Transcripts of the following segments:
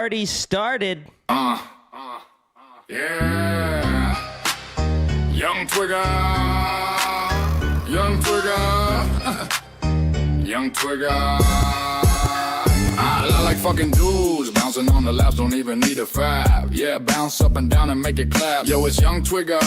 Already started. Yeah. Young Twigger. Young Twigger. Young Twigger. I like fucking dudes. Bouncing on the laps, don't even need a fab. Yeah, bounce up and down and make it clap. Yo, it's Young Twigger.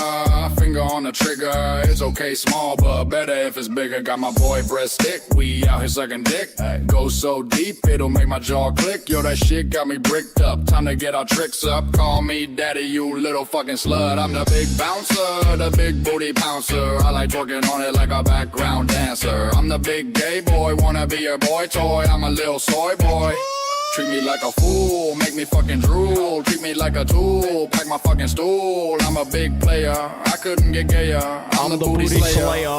Finger on the trigger. It's okay, small, but better if it's bigger. Got my boy breast stick. We out here sucking dick. Go so deep, it'll make my jaw click. Yo, that shit got me bricked up. Time to get our tricks up. Call me daddy, you little fucking slut. I'm the big bouncer, the big booty pouncer. I like twerking on it like a background dancer. I'm the big gay boy, wanna be your boy toy. I'm a little soy boy. Treat me like a fool, make me fucking drool. Treat me like a tool, pack my fucking stool. I'm a big player, I couldn't get gayer. I'm the booty slayer.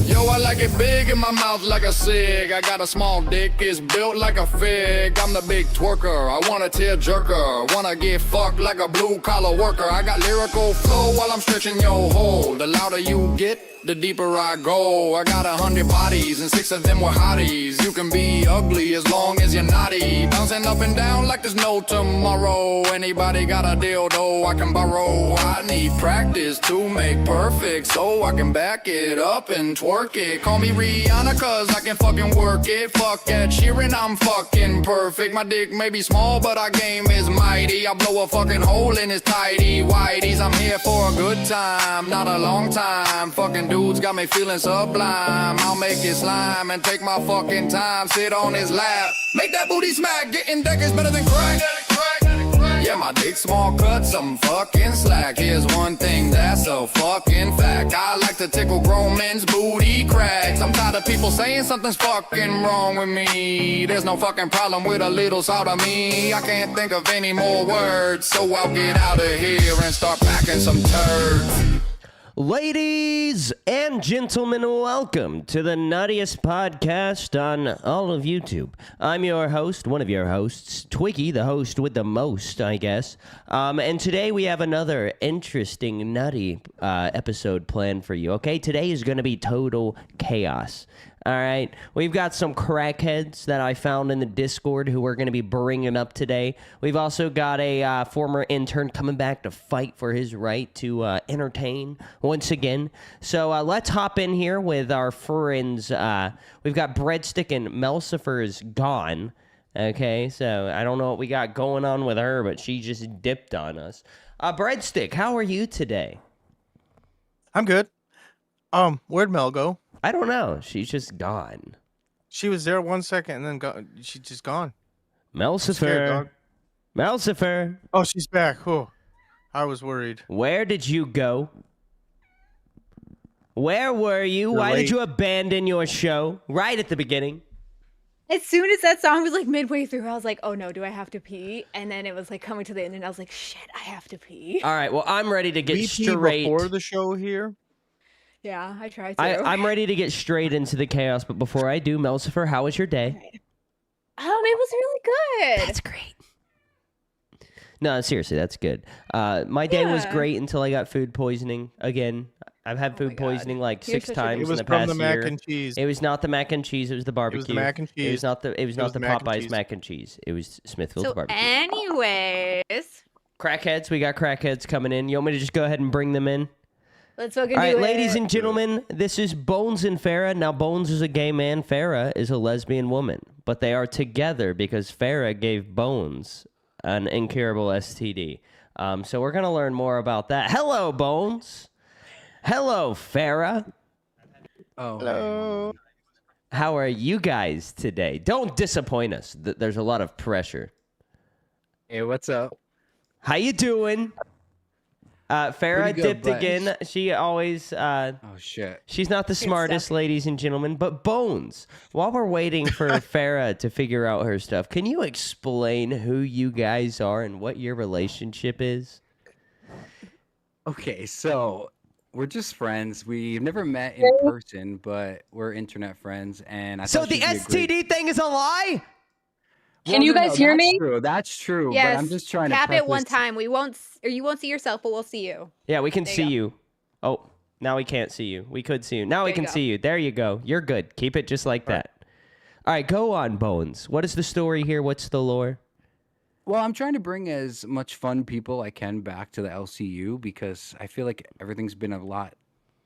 Yo, I like it big in my mouth like a cig. I got a small dick, it's built like a fig. I'm the big twerker, I want a tear jerker. Wanna get fucked like a blue collar worker. I got lyrical flow while I'm stretching your hole. The louder you get, the deeper I go. I got 100 bodies and 6 of them were hotties. You can be ugly as long as you're naughty. Bouncing up and down like there's no tomorrow. Anybody got a dildo I can borrow? I need practice to make perfect, so I can back it up and twerk it. Call me Rihanna cause I can fucking work it. Fuck Ed Sheeran, I'm fucking perfect. My dick may be small but our game is mighty. I blow a fucking hole in his tidy whities. I'm here for a good time, not a long time. Fucking dudes got me feeling sublime. I'll make it slime and take my fucking time. Sit on his lap, make that booty smack. Getting deck is better than crack. Yeah, my dick small cut, some fucking slack. Here's one thing that's a fucking fact. I like to tickle grown men's booty cracks. I'm tired of people saying something's fucking wrong with me. There's no fucking problem with a little salt of me. I can't think of any more words, so I'll get out of here and start packing some turds. Ladies and gentlemen, welcome to the nuttiest podcast on all of YouTube. I'm your host, one of your hosts, Twiggy, the host with the most, I guess. And today we have another interesting, nutty episode planned for you, okay? Today is going to be total chaos. All right, we've got some crackheads that I found in the Discord who we're going to be bringing up today. We've also got a former intern coming back to fight for his right to entertain once again. So let's hop in here with our friends. We've got Breadstick and Melcifer's gone. Okay, so I don't know what we got going on with her, but she just dipped on us. Breadstick, how are you today? I'm good. Where'd Mel go? I don't know. She's just gone. She was there 1 second and then she's just gone. Melcifer. Melcifer. Oh, she's back. Oh, I was worried. Where did you go? Where were you? Why did you abandon your show right at the beginning? As soon as that song was like midway through, I was like, oh no, do I have to pee? And then it was like coming to the end and I was like, shit, I have to pee. All right, well, I'm ready to get VP straight. Before the show here? Yeah, I tried to. I'm ready to get straight into the chaos, but before I do, Melcifer, how was your day? Right. It was really good. That's great. No, seriously, that's good. My day was great until I got food poisoning again. I've had food poisoning like You're 6 times It was in the from past the mac year. and cheese. It was not the mac and cheese. It was the barbecue. It was the mac and cheese. It was not the mac and Popeyes cheese. mac and cheese. It was Smithfield's So barbecue. anyways, Crackheads, we got crackheads coming in. You want me to just go ahead and bring them in? let's fucking All right, do it. ladies and gentlemen, this is Bones and Farah. Now, Bones is a gay man. Farah is a lesbian woman. But they are together because Farah gave Bones an incurable STD. So we're going to learn more about that. Hello, Bones. Hello, Farah. Oh, Hello. How are you guys today? Don't disappoint us. There's a lot of pressure. hey, what's up? How you doing? Farah Pretty good, dipped but- again. She always... Oh shit. She's not the smartest, ladies and gentlemen, but Bones, while we're waiting for Farah to figure out her stuff, can you explain who you guys are and what your relationship is? Okay, so we're just friends. We've never met in person, but we're internet friends, and I So thought the she'd be a great- STD thing is a lie? Can you guys hear that's me? True. That's true. Yes, But I'm just trying tap to it one preface- time. You won't see yourself, but we'll see you. Yeah, we can There you see go. you. Oh, now we can't see you. We could see you. Now we There you can go. see you. There you go. You're good. Keep it just like that. All right, go on, Bones. What is the story here? What's the lore? Well, I'm trying to bring as much fun people I can back to the LCU because I feel like everything's been a lot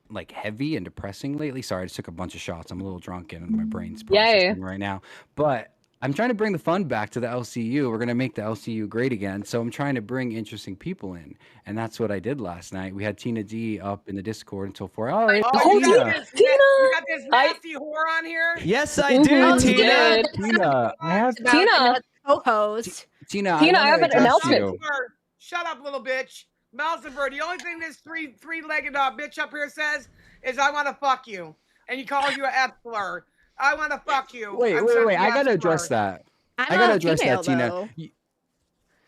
like heavy and depressing lately. Sorry, I just took a bunch of shots. I'm a little drunk and my brain's processing right now. But I'm trying to bring the fun back to the LCU. We're gonna make the LCU great again. So I'm trying to bring interesting people in, and that's what I did last night. We had Tina D up in the Discord until 4. Oh, it's Oh, Tina. Tina! You got this nasty whore on here? Yes, I do, Mhm, you Tina. did. Tina, I have Tina. Co-host. Tina. Tina, I wanna have an address announcement. you. Shut up, little bitch. Malziver, the only thing this three-legged bitch up here says is I want to fuck you. And he calls you an F slur. I want to fuck you. Wait. I gotta address that. I'm I gotta a address female, that, Tina. though.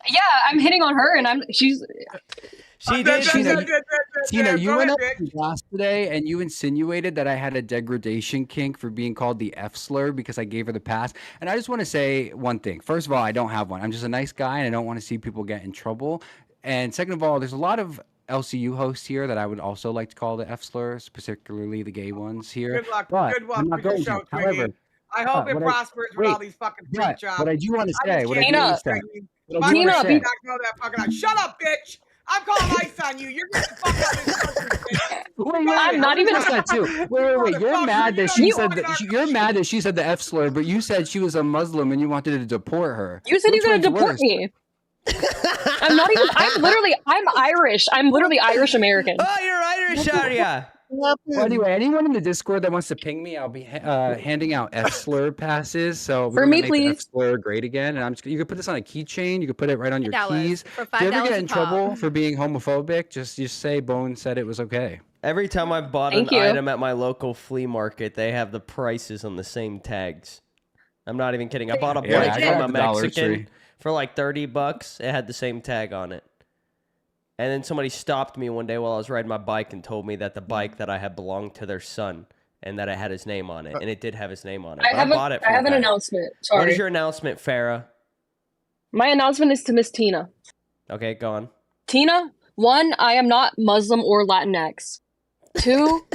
Yeah, I'm hitting on her, and she's. She did. Tina, you Go went ahead, up bitch. in class today and you insinuated that I had a degradation kink for being called the F slur because I gave her the pass. And I just want to say one thing. First of all, I don't have one. I'm just a nice guy and I don't want to see people get in trouble. And second of all, there's a lot of LCU hosts here that I would also like to call the F slurs, particularly the gay ones here. Good luck. But Good luck I'm not with your going show, to. Twiggy. However, I hope it what prospers with all these fucking freak but jobs. what I do want to I say, just what I can't do Tina. want to say, Twiggy. what I My do want Tina, to friend say, did not know that fucking out. Shut up, bitch! I'm calling ice on you. You're getting the fuck out of this country, bitch. I'm not even- That too. Wait. You're mad that she You said fucking that. are- You're mad that she said the F slur, but you said she was a Muslim and you wanted to deport her. You said Which you're gonna one's deport worse? me. I'm Irish. I'm literally Irish American. Oh, you're Irish, are ya? Well, anyway, anyone in the Discord that wants to ping me, I'll be handing out F slur passes. So For we're me, gonna make the F please. slur great again. And you can put this on a keychain. You can put it right on your $5 keys. for If you ever $5 get a in pop. trouble for being homophobic, just say Bone said it was okay. Every time I've bought Thank an you. item at my local flea market, they have the prices on the same tags. I'm not even kidding. I bought a Yeah, bike I from got a the Dollar Mexican Tree. for like $30. It had the same tag on it. And then somebody stopped me one day while I was riding my bike and told me that the bike that I had belonged to their son and that it had his name on it. And it did have his name on it. I But I bought it from I have a an guy. announcement. What Sorry. is your announcement, Farah? My announcement is to Miss Tina. Okay, go on. Tina, 1, I am not Muslim or Latinx. 2,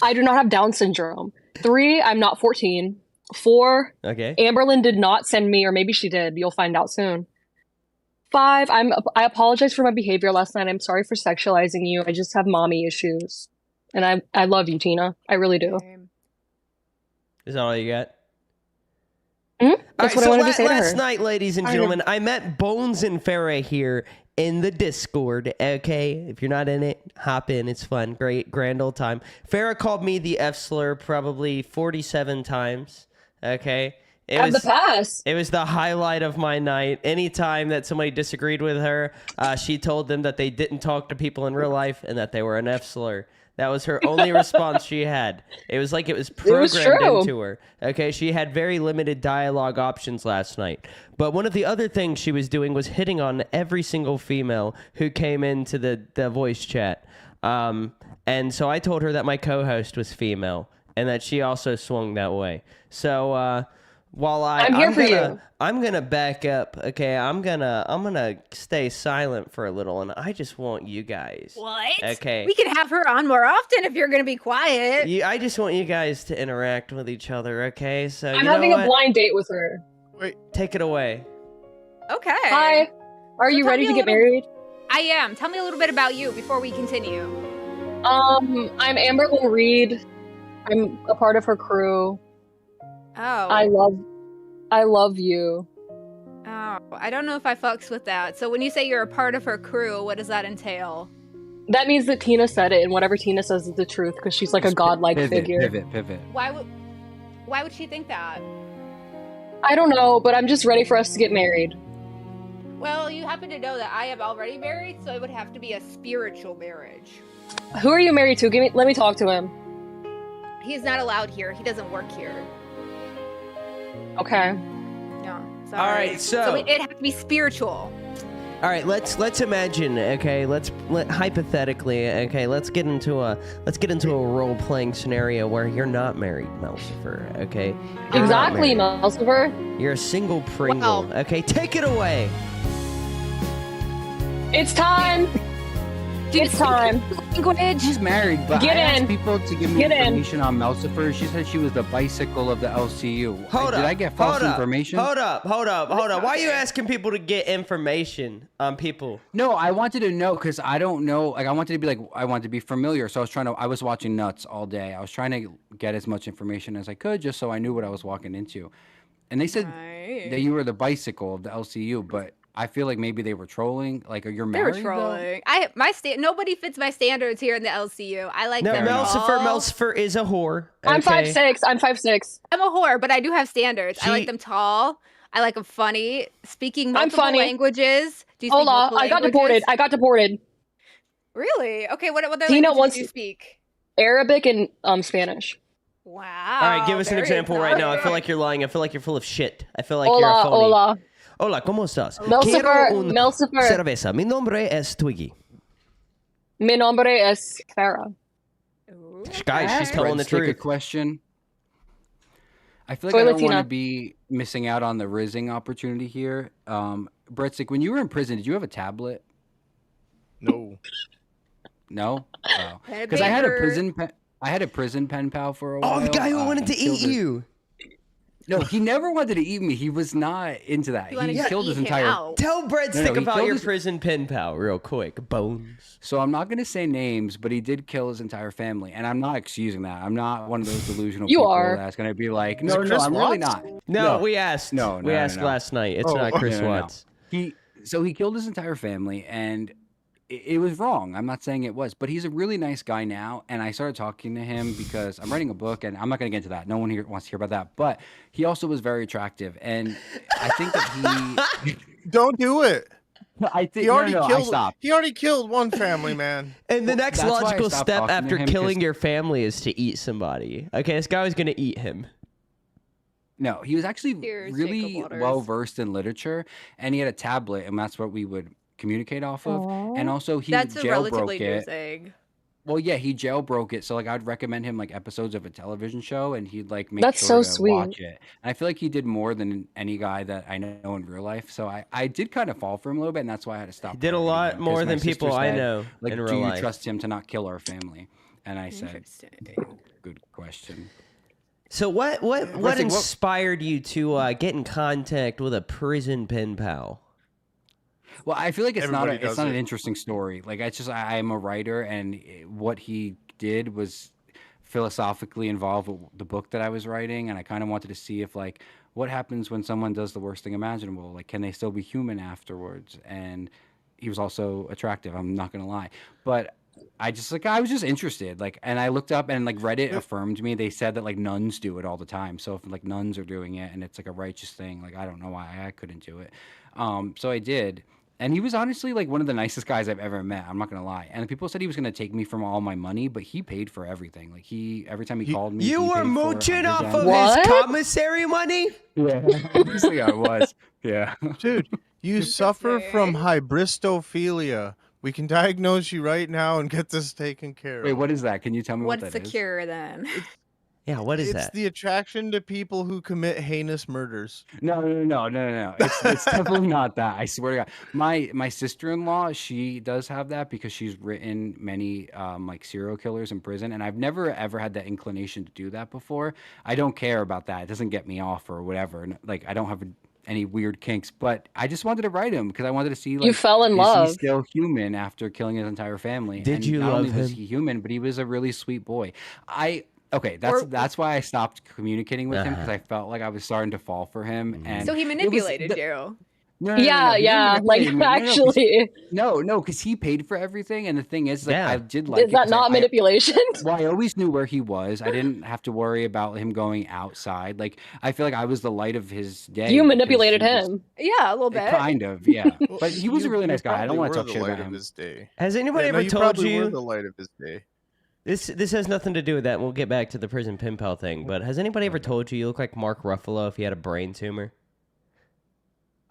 I do not have Down syndrome. 3, I'm not 14. 4, Okay. Amberlyn did not send me, or maybe she did. You'll find out soon. 5, I apologize for my behavior last night. I'm sorry for sexualizing you. I just have mommy issues. And I love you, Tina. I really do. Is that all you got? That's what I wanted to say to last her. night, ladies and gentlemen, I met Bones and Farah here in the Discord. Okay, if you're not in it, hop in. It's fun, great, grand old time. Farah called me the F slur probably 47 times. Okay, Have the pass. it was the highlight of my night. Anytime that somebody disagreed with her, she told them that they didn't talk to people in real life and that they were an F slur. That was her only response she had. It was like it was programmed true. into her. Okay, she had very limited dialogue options last night. But one of the other things she was doing was hitting on every single female who came into the voice chat. And so I told her that my co-host was female and that she also swung that way. So while I'm here for you. I'm gonna back up. Okay, I'm gonna stay silent for a little, and I just want you guys. What? Okay. We can have her on more often if you're gonna be quiet. I just want you guys to interact with each other. Okay, so I'm you know having what? a blind date with her. Take it away. Okay. Hi. Are you tell ready me to a get little- married? I am. Tell me a little bit about you before we continue. I'm Amberlyn Reed. I'm a part of her crew. Oh. I love you. Oh. I don't know if I fucks with that. So when you say you're a part of her crew, what does that entail? That means that Tina said it, and whatever Tina says is the truth because she's like a godlike figure. Pivot. Why would she think that? I don't know, but I'm just ready for us to get married. Well, you happen to know that I am already married, so it would have to be a spiritual marriage. Who are you married to? Let me talk to him. He's not allowed here. He doesn't work here. Okay. No. Sorry. All right, so- it has to be spiritual. All right, let's imagine. Okay, hypothetically. Okay, let's get into a role playing scenario where you're not married, Melcifer. Okay. You're not Exactly, married. Melcifer. You're a single Pringle. Wow. Okay, take it away. It's time. Dude, It's time. Language. She's married, but Get I asked in. people to give me Get in. information on Melcifer. She said she was the bicycle of the LCU. Hold Did up. I get false hold up, information? Hold up. Why are you asking people to get information on people? No, I wanted to know because I don't know. Like, I wanted to be like, I wanted to be familiar. So I was watching Nuts all day. I was trying to get as much information as I could just so I knew what I was walking into. And they said that you were the bicycle of the LCU, but I feel like maybe they were trolling. Like, you're They were married, though? trolling. Nobody fits my standards here in the LCU. I like No, them all. Melcifer is a whore. I'm okay? 5'6". I'm 5'6". I'm a whore, but I do have standards. I She- like them tall. I like them funny. Speaking I'm multiple funny. languages. Do you speak Hola, multiple I got languages? deported. I got deported. Really? Okay, what other Tina languages wants- do you speak? Arabic and Spanish. Wow. All right, give us an very example right now. I feel exotic. like you're lying. I feel like you're full of shit. I feel like you're a Hola, phony. hola. Hola, ¿cómo estás? Melcifer, Quiero un Melcifer. cerveza. Mi nombre es Twiggy. Mi nombre es Farah. Ooh, Guys, she's okay. telling the Breadstick a truth. question. I feel like Soy I don't Latina. want to be missing out on the rizzing opportunity here. Breadstick, when you were in prison, did you have a tablet? No. No, Had a because I had a paper. prison pen. I had a prison pen pal for a while. Oh, the guy who wanted to he killed eat his- you. No, he never wanted to eat me. He was not into that. You wanted He to killed his eat him entire. out. Tell Breadstick he about killed your his- prison pen pal real quick. Bones. So I'm not gonna say names, but he did kill his entire family, and I'm not excusing that. I'm not one of those delusional You people are. that's gonna be like, Is it no, Chris I'm really Watts? not. No, we asked. No, we no, asked no. last night. It's Oh, not okay. Chris No. Watts. He killed his entire family, and it was wrong. I'm not saying it was, but he's a really nice guy now. And I started talking to him because I'm writing a book, and I'm not going to get into that. No one here wants to hear about that. But he also was very attractive, and I think that he. Don't do it. I think He already I killed. stopped. He already killed one family man. And the next that's why I logical stopped step talking to after him, killing 'cause- your family is to eat somebody. Okay, this guy was gonna eat him. No, he was actually Cheers, really Jacob Waters. well versed in literature, and he had a tablet, and that's what we would communicate off of. And also, he That's a relatively jailbroke new it. thing. Well, yeah, he jailbroke it. So like, I'd recommend him like episodes of a television show, and he'd like make That's sure so to sweet. watch it. And I feel like he did more than any guy that I know in real life. So I did kind of fall for him a little bit, and that's why I had to stop. He did a writing lot him, 'cause more my than sister people I said, know Like, in do real you life. trust him to not kill our family? And I said, Interesting. good question. So what Breadstick, inspired you to get in contact with a prison pen pal? Well, I feel like it's Everybody not does an it. interesting story. Like, it's just I'm a writer, and what he did was philosophically involved with the book that I was writing, and I kind of wanted to see if like what happens when someone does the worst thing imaginable. Like, can they still be human afterwards? And he was also attractive. I'm not gonna lie, but I was just interested. Like, and I looked up, and like Reddit affirmed me. They said that like nuns do it all the time. So if like nuns are doing it, and it's like a righteous thing, like I don't know why I couldn't do it. So I did. And he was honestly like one of the nicest guys I've ever met. I'm not gonna lie. And people said he was gonna take me from all my money, but he paid for everything. Like every time he called me, You he were paid for mooching off everything. of What? his commissary money? Yeah, obviously I was. Yeah. Dude, you suffer from hybristophilia. We can diagnose you right now and get this taken care of. Wait, what is that? Can you tell me what What's that the is? cure then? Yeah, what is It's that? the attraction to people who commit heinous murders. No. It's definitely not that. I swear to God. My sister-in-law, she does have that because she's written many like serial killers in prison, and I've never ever had that inclination to do that before. I don't care about that. It doesn't get me off or whatever. And, like, I don't have any weird kinks, but I just wanted to write him because I wanted to see like You fell in is love. he still human after killing his entire family? Did And you not love only was him? he human, but he was a really sweet boy. Okay, Or- that's why I stopped communicating with him because Uh-huh. I felt like I was starting to fall for him. And So he it was manipulated the- you. No, Yeah, he didn't yeah. Like manipulate me. No, 'cause- actually, no, because he paid for everything, and the thing is, like, Yeah. I did like. is that not manipulation? Well, I always knew where he was. I didn't have to worry about him going outside. Like, I feel like I was the light of his day. You because manipulated he was- him. Yeah, a little bit. Kind of, yeah. Well, But he was a you- really you nice guy. I don't probably want to were talk the shit light about of him. his day. Has anybody Yeah, no, ever you told probably were you the light of his day. this has nothing to do with that? We'll get back to the prison pen pal thing, but has anybody ever told you look like Mark Ruffalo if he had a brain tumor?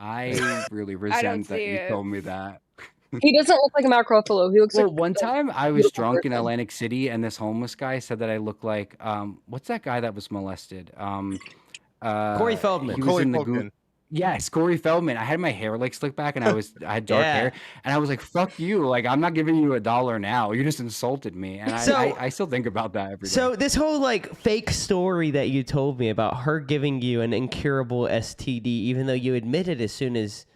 I really don't resent that see you it. told me that. He doesn't look like a Mark Ruffalo. He looks Well, like one time I was beautiful drunk in person. Atlantic City, and this homeless guy said that I look like what's that guy that was molested? Corey Feldman. He was Macaulay in the Culkin. Yes, Corey Feldman. I had my hair like slicked back, and I had dark Yeah. hair, and I was like, "Fuck you! Like, I'm not giving you $1 now. You just insulted me." And So- I still think about that every day. So this whole like fake story that you told me about her giving you an incurable STD, even though you admitted as soon as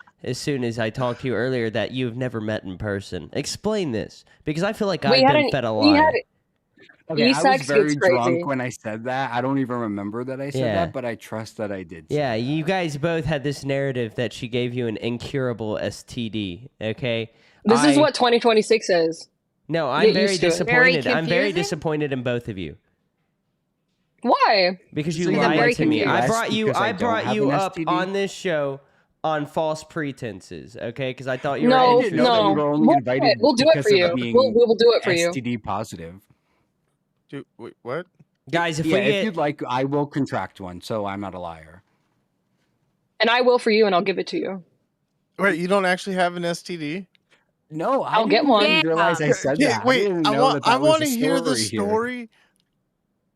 I talked to you earlier that you've never met in person. Explain this, because I feel like I've been fed a lie. Okay, I was E-sex very gets crazy. drunk when I said that. I don't even remember that I said Yeah. that, but I trust that I did. say Yeah, that. you guys both had this narrative that she gave you an incurable STD. Okay. This is what 2026 is. No, I'm Get very used to it. disappointed. Very I'm very confusing? disappointed in both of you Why? because you So you're lied very to me. confused. I Yes, brought you. because I I don't brought have you an up STD? on this show on false pretenses. Okay, because I thought you No, were didn't know that interested. we no. were only We'll do invited it. We'll do it because for of you. being We will do it for you. STD positive. Dude, wait, what? Guys, if Yeah, we if get you'd like, I will contract one, so I'm not a liar. And I will for you, and I'll give it to you. Wait, you don't actually have an STD? No, I I'll get didn't one. even realize I Yeah. said Okay, that. wait, I didn't I know want that was to a hear the story here.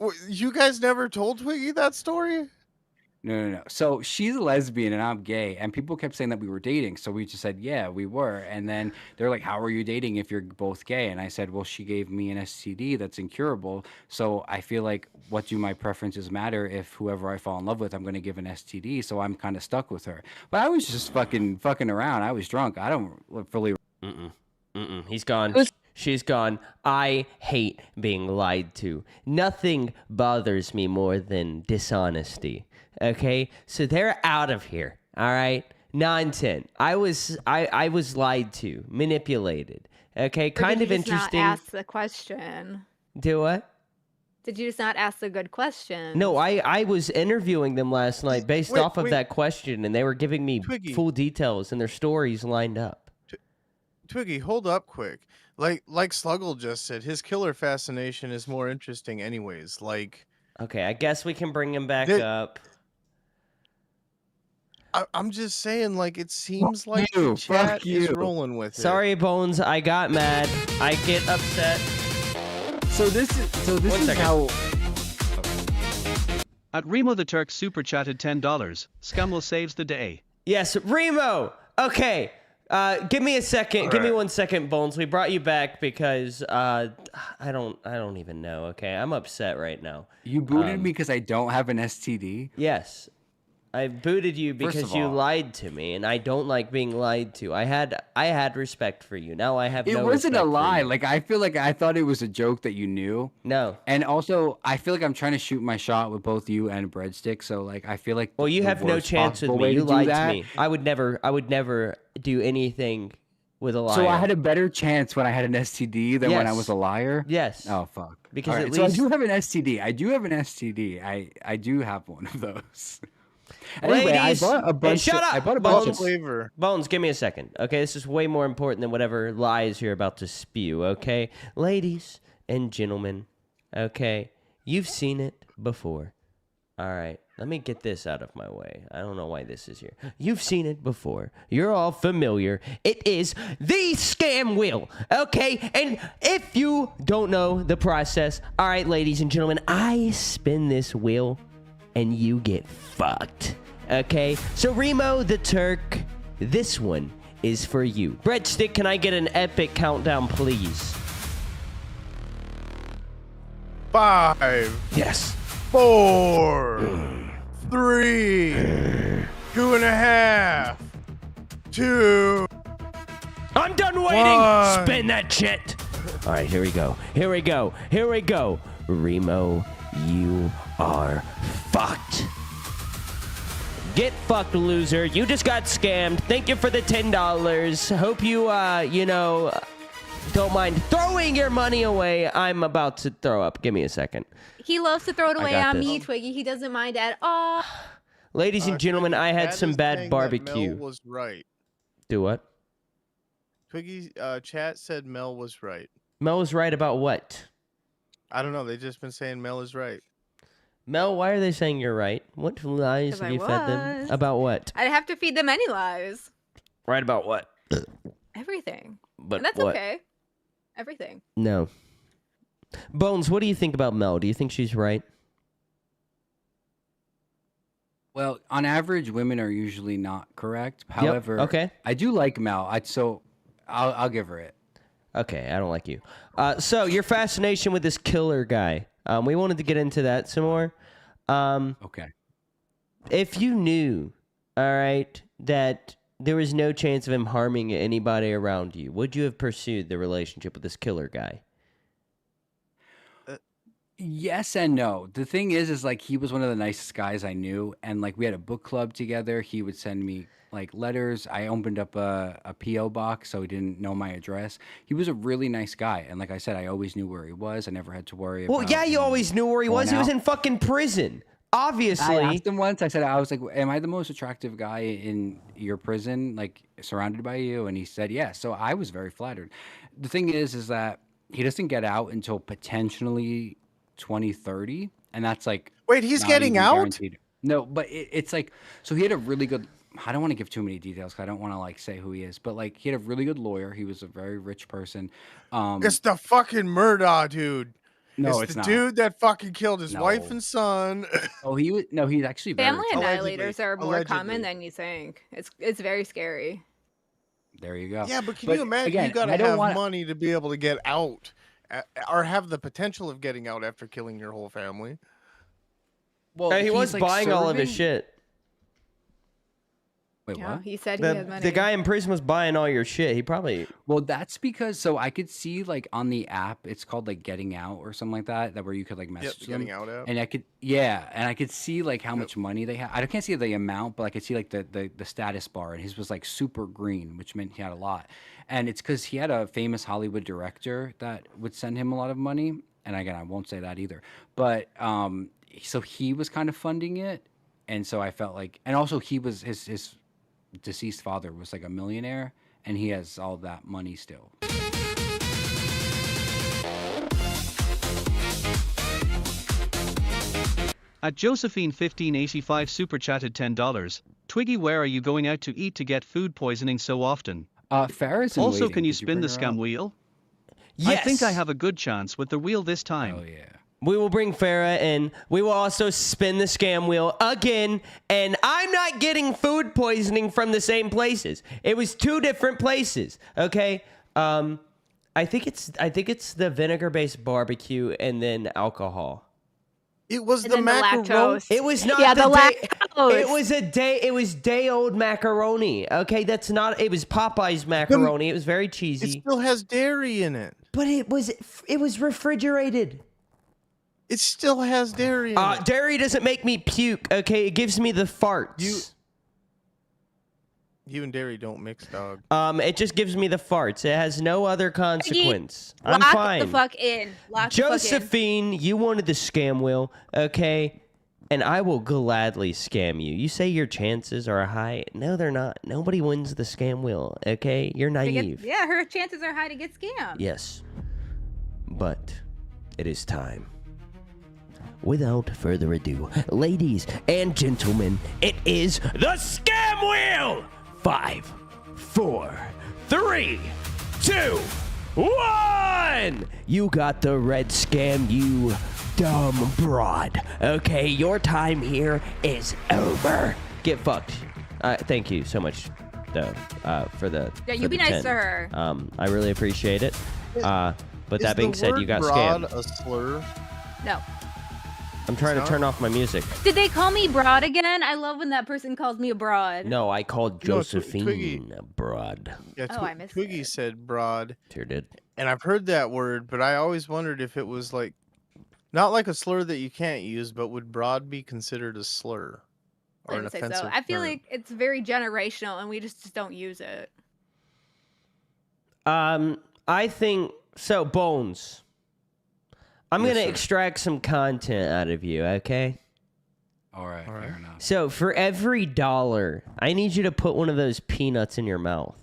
story. You guys never told Twiggy that story? No. So she's a lesbian and I'm gay, and people kept saying that we were dating. So we just said, yeah, we were. And then they're like, how are you dating if you're both gay? And I said, well, she gave me an STD that's incurable. So I feel like, what do my preferences matter if whoever I fall in love with, I'm going to give an STD? So I'm kind of stuck with her. But I was just fucking around. I was drunk. I don't really. He's gone. Who's- She's gone. I hate being lied to. Nothing bothers me more than dishonesty. Okay? So they're out of here. All right? 9-10. I was lied to, manipulated. Okay? Or Kind did of you just not interesting. ask the question? Do what? Did you just not ask the good question? No, I was interviewing them last night based Wait, off of wait. that question, and they were giving me Twiggy. full details and their stories lined up. Twiggy, hold up quick. Like Sluggle just said, his killer fascination is more interesting anyways. Like, Okay, I guess we can bring him back Did- up. I'm just saying, like, it seems like you, the chat fuck is you. rolling with it. Sorry, Bones. I got mad. I get upset. So this One is second. how. At Remo the Turk super chatted $10. Scummel saves the day. Yes, Remo. Okay. Give me a second. Give me 1 second, Bones. We brought you back because I don't even know. Okay, I'm upset right now. You booted me because I don't have an STD. Yes, I booted you First because of you all- lied to me, and I don't like being lied to. I had respect for you. Now I have It no wasn't a respect for lie. you. Like, I feel like I thought it was a joke that you knew. No. And also, I feel like I'm trying to shoot my shot with both you and Breadstick. So, like, I feel like. Well, you the have no worst chance with possible me. way You to do lied that- to me. I would never do anything with a liar. So I had a better chance when I had an STD than when I Yes. was a liar. Yes. Oh fuck. Because All at right, so I least- do have an STD. I do have an STD. I do have one of those. Anyway, Ladies, I bought a bunch. shut up, I bought a Bones. bunch of. Flavor. Bones, give me a second. Okay, this is way more important than whatever lies you're about to spew, okay? Ladies and gentlemen, okay, you've seen it before. All right, let me get this out of my way. I don't know why this is here. You've seen it before. You're all familiar. It is the scam wheel, okay? And if you don't know the process, all right, ladies and gentlemen, I spin this wheel and you get fucked. Okay? So Remo the Turk, this one is for you. Breadstick, can I get an epic countdown, please? 5, Yes. 4, 3, 2.5, 2. I'm done waiting. One. Spin that shit. All right, here we go. Here we go. Here we go. Remo, you are fucked. Get fucked, loser. You just got scammed. Thank you for the $10. Hope you, don't mind throwing your money away. I'm about to throw up. Give me a second. He loves to throw it I away got on this. me, Twiggy. He doesn't mind at all. Ladies and gentlemen, I had Chat some is bad saying that barbecue. Mel was right. Do what? Twiggy chat said Mel was right. Mel was right about what? I don't know. They just been saying Mel is right. Mel, why are they saying you're right? What lies 'Cause have I you fed them? was. About what? I'd have to feed them any lies. Right about what? Everything. But And that's what? okay. Everything. No. Bones, what do you think about Mel? Do you think she's right? Well, on average, women are usually not correct. However, okay. I do like Mel. I'll give her it. Okay, I don't like you. So your fascination with this killer guy. We wanted to get into that some more. Okay. If you knew, all right, that there was no chance of him harming anybody around you, would you have pursued the relationship with this killer guy? Yes and no. The thing is like he was one of the nicest guys I knew, and like we had a book club together. He would send me like letters. I opened up a PO box, so he didn't know my address. He was a really nice guy, and like I said, I always knew where he was. I never had to worry Well, about. yeah, you him always knew where he was. going He was out. in fucking prison. Obviously. I asked him once. I was like, "Am I the most attractive guy in your prison, like surrounded by you?" And he said, "Yeah." So I was very flattered. The thing is that he doesn't get out until potentially 2030, and that's like Wait, he's not getting even out? guaranteed. No, but it's like so he had a really good. I don't want to give too many details because I don't want to like say who he is, but like he had a really good lawyer. He was a very rich person. It's the fucking Murdaugh dude. No, it's it's the not. dude that fucking killed his wife No. and son. Oh, he's actually very Family rich. Allegedly. annihilators are more common Allegedly. than you think. It's very scary. There you go. Yeah, but can But you imagine? again, You gotta I don't have wanna- money to be able to get out, or have the potential of getting out after killing your whole family. Well, He was he's, like, buying all of his serving- shit. Wait, Yeah, what? he said he had money. The guy in prison was buying all your shit. He probably... Well, that's because I could see like on the app, it's called like Getting Out or something like that where you could like Yep, message the them, Getting Out app. and I could see like how much money they have. I can't see the amount, but I could see like the status bar, and his was like super green, which meant he had a lot. And it's because he had a famous Hollywood director that would send him a lot of money. And again, I won't say that either, but so he was kind of funding it, and so I felt like, and also he was his deceased father was like a millionaire, and he has all that money still. At Josephine1585 super chatted $10. Twiggy, where are you going out to eat to get food poisoning so often? Ferris. Also, can you spin the scam wheel? Yes. I think I have a good chance with the wheel this time. Oh yeah. We will bring Farah in. We will also spin the scam wheel again. And I'm not getting food poisoning from the same places. It was 2 different places. Okay. I think it's the vinegar-based barbecue and then alcohol. It was And the then the macaroni. lactose. It was not Yeah, the day, lactose. It was day-old macaroni. Okay, that's not. It was Popeye's macaroni. It was very It cheesy, still has dairy in it. but it was refrigerated. It still has dairy in it. Dairy doesn't make me puke. Okay, it gives me the farts. You and dairy don't mix, dog. It just gives me the farts. It has no other consequence. I'm Lock fine. the fuck in. Lock the fuck in. Josephine, you wanted the scam wheel, okay? And I will gladly scam you. You say your chances are high. No, they're not. Nobody wins the scam wheel, okay? You're To get- naive. yeah, her chances are high to get scammed. Yes. But it is time. Without further ado, ladies and gentlemen, it is the scam wheel! 5, 4, 3, 2, 1! You got the red scam, you dumb broad. Okay, your time here is over. Get fucked. Thank you so much for the. Yeah, you for be the nice 10. to her. I really appreciate it. But Is that being the said, word you got broad scammed. a slur? No. I'm trying to not? turn off my music. Did they call me broad again? I love when that person calls me a broad. No, I called No, Josephine Twiggy. broad. Yeah, Oh, I missed Twiggy it. said broad, Sure did. and I've heard that word, but I always wondered if it was like, not like a slur that you can't use, but would broad be considered a slur I or an would say offensive so. I feel term? like it's very generational, and we just don't use it. I think so. Bones. I'm Yes, gonna sir. extract some content out of you, okay? All right, fair enough. So for every $1, I need you to put one of those peanuts in your mouth.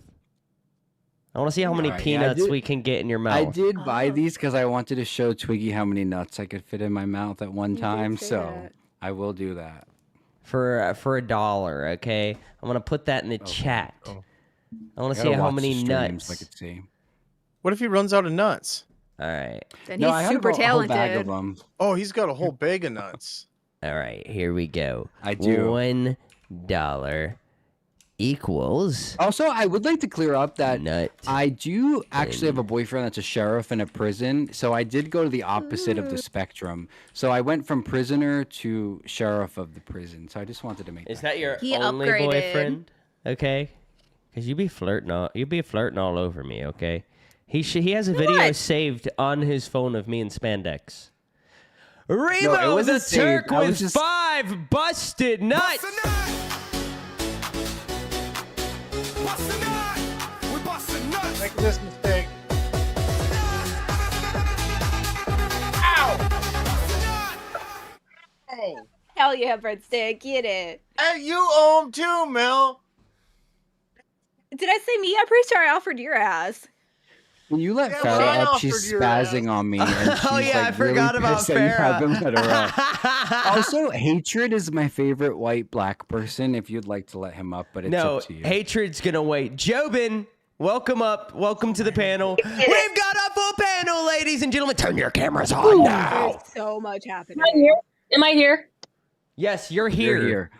I want to see how many Alright, yeah, I peanuts did- we can get in your mouth. I did buy Oh. these because I wanted to show Twiggy how many nuts I could fit in my mouth at one You did time. say So that. I will do that. for $1, okay? I'm gonna put that in the chat. Oh. I want I to see gotta how watch the many streams nuts. so I could see. What if he runs out of nuts? All right. Then No, he's I had super a whole bag talented. of them. Oh, he's got a whole bag of nuts. All right, here we go. I do. $1 equals Also, I would like to clear up that nut. I do actually have a boyfriend that's a sheriff in a prison, so I did go to the opposite of the spectrum. So I went from prisoner to sheriff of the prison. So I just wanted to make Is that your He only upgraded. boyfriend? Okay, because you be flirting all over me. Okay, he has a video What? saved on his phone of me in spandex. Remo the wasn't saved. Turk I was with just- 5 busted nuts. Make this mistake. Oh. Hell yeah, breadstick, get it. Hey, you owe him too, Mel. Did I say me? I'm pretty sure I offered your ass. When you let Yeah, Farrah well, I up, she's offered your spazzing ass. on me. And she's Oh yeah, like I forgot really about pissed that you haven't let her up. Farrah. Also, Hatred is my favorite white black person. If you'd like to let him up, but it's No, up to you. Hatred's gonna wait. Jobin, welcome up. Welcome to the panel. We've got a full panel, ladies and gentlemen. Turn your cameras on now. There's so much happening. Am I here? Am I here? Yes, you're here. You're here.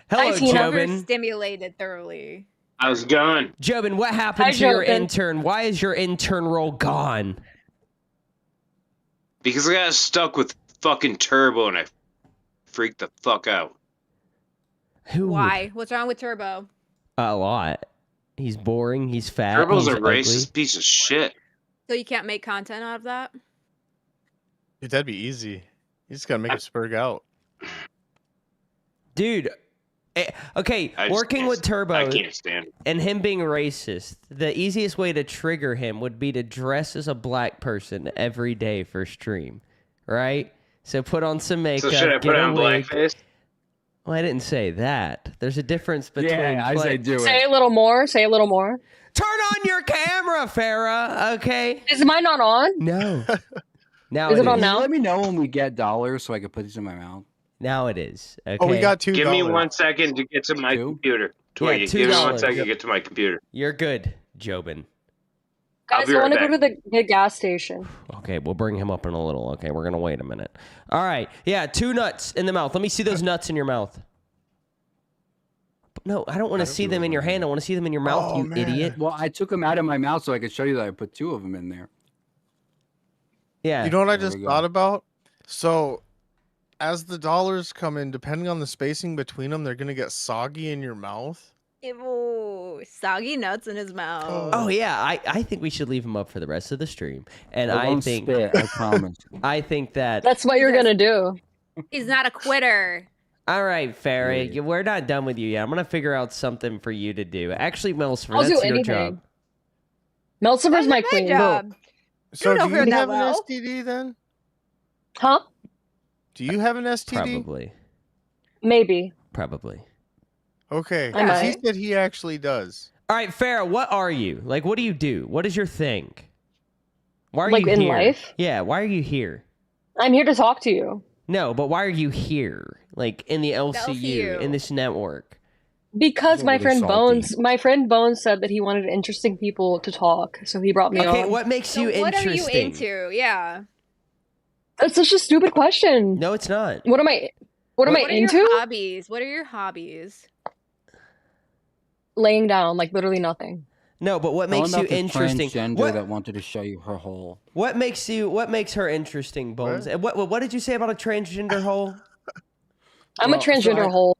Hello, Hi, Tina. Jobin. Overstimulated thoroughly. How's it going? Jobin, what happened Hi, to your Jobin. intern? Why is your intern role gone? Because I got stuck with fucking Turbo and I freaked the fuck out. Who? Why? What's wrong with Turbo? A lot. He's boring. He's fat. Turbo's he's a ugly. racist piece of shit. So you can't make content out of that? Dude, that'd be easy. You just gotta make it spurg out. Dude. Okay, I just working can't- with Turbo I can't stand it. and him being racist, the easiest way to trigger him would be to dress as a black person every day for stream, right? So put on some makeup, So should I get put a on wig. blackface? Well, I didn't say that. There's a difference between. Yeah, I say do Say it. a little more. Say a little more. Turn on your camera, Farrah. Okay. Is mine not on? No. Now Is it on Can you now? let me know when we get dollars so I can put these in my mouth. Now it is. Okay. Oh, we got $2. Give me 1 second to get to my Two? computer. Twiggy, give me $2. 1 second to get to my computer. You're good, Jobin. I'll Guys, be I want to right go to the gas station. Okay, we'll bring him up in a little. Okay, we're gonna wait a minute. All right. Yeah, 2 nuts in the mouth. Let me see those nuts in your mouth. No, I don't want to see them in your hand. I want to see them in your mouth, Oh, you man. idiot. Well, I took them out of my mouth so I could show you that I put 2 of them in there. Yeah. You know what I There just we go. thought about? So, as the dollars come in, depending on the spacing between them, they're gonna get soggy in your mouth. Ew, soggy nuts in his mouth. Oh yeah, I think we should leave him up for the rest of the stream, and I I won't think spit, I promise. I think that. That's what you're gonna do. He's not a quitter. All right, Farrah, Yeah. we're not done with you yet. I'm gonna figure out something for you to do. Actually, Melsifer, I'll that's do your anything. job. Melsifer's That's my not queen. job. So, know do her you that have an well. STD then? Huh? Do you have an STD? Probably, Maybe. probably. Okay, I 'cause he might. said he actually does. All right, Farrah, what are you? Like, what do you do? What is your thing? Why are Like you in here? life? Yeah, why are you here? I'm here to talk to you. No, but why are you here? Like in the LCU, in this network. Because You're my really friend salty. Bones said that he wanted interesting people to talk, so he brought me Okay, on. what makes So you what are interesting? you into? Yeah. That's such a stupid question. No, it's not. What am I? What am I What are into? your hobbies? What are your hobbies? Laying down, like literally nothing. No, but what Tell makes him you about the interesting? transgender What, that wanted to show you her hole. what makes her interesting, Bones? And what did you say about a transgender hole? I'm a Well, so transgender I- hole.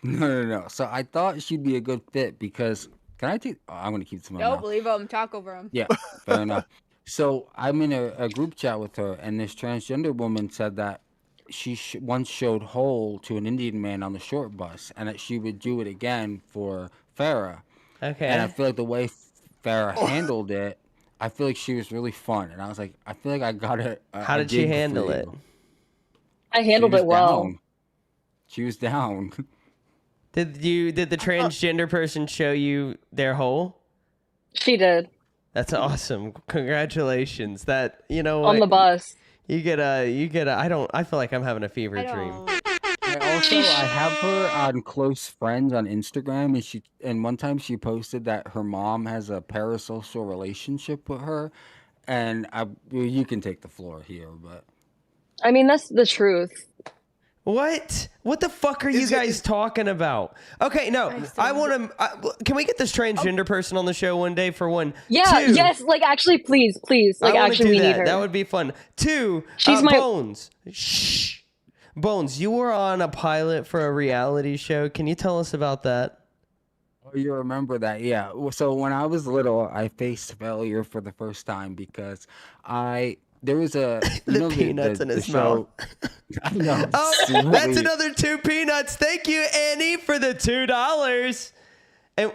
No. So I thought she'd be a good fit because can I take? Oh, I'm gonna keep some. Nope, leave him. Talk over him. Yeah, fair enough. So I'm in a group chat with her, and this transgender woman said that she once showed hole to an Indian man on the short bus, and that she would do it again for Farrah. Okay. And I feel like the way Farrah handled it, I feel like she was really fun, and I was like, I feel like I got it. How did she handle it? I handled it well. She was down. Did the transgender person show you their hole? She did That's awesome. Congratulations. That on the bus. You get a I feel like I'm having a fever I dream. don't. I have her on close friends on Instagram, and one time she posted that her mom has a parasocial relationship with her, and you can take the floor here, but I mean, that's the truth. What? What the fuck are you guys talking about? Okay, no, I want to. Can we get this transgender person on the show one day for one? Yeah, Two, yes, like actually, please. Like I wanna actually, do we that. need her. That would be fun. Two, She's my- Bones. Shh. Bones, you were on a pilot for a reality show. Can you tell us about that? Oh, you remember that? Yeah. So when I was little, I faced failure for the first time because there was a The peanuts in his show. I know. Oh, silly. that's another 2 peanuts. Thank you, Annie, for the $2. And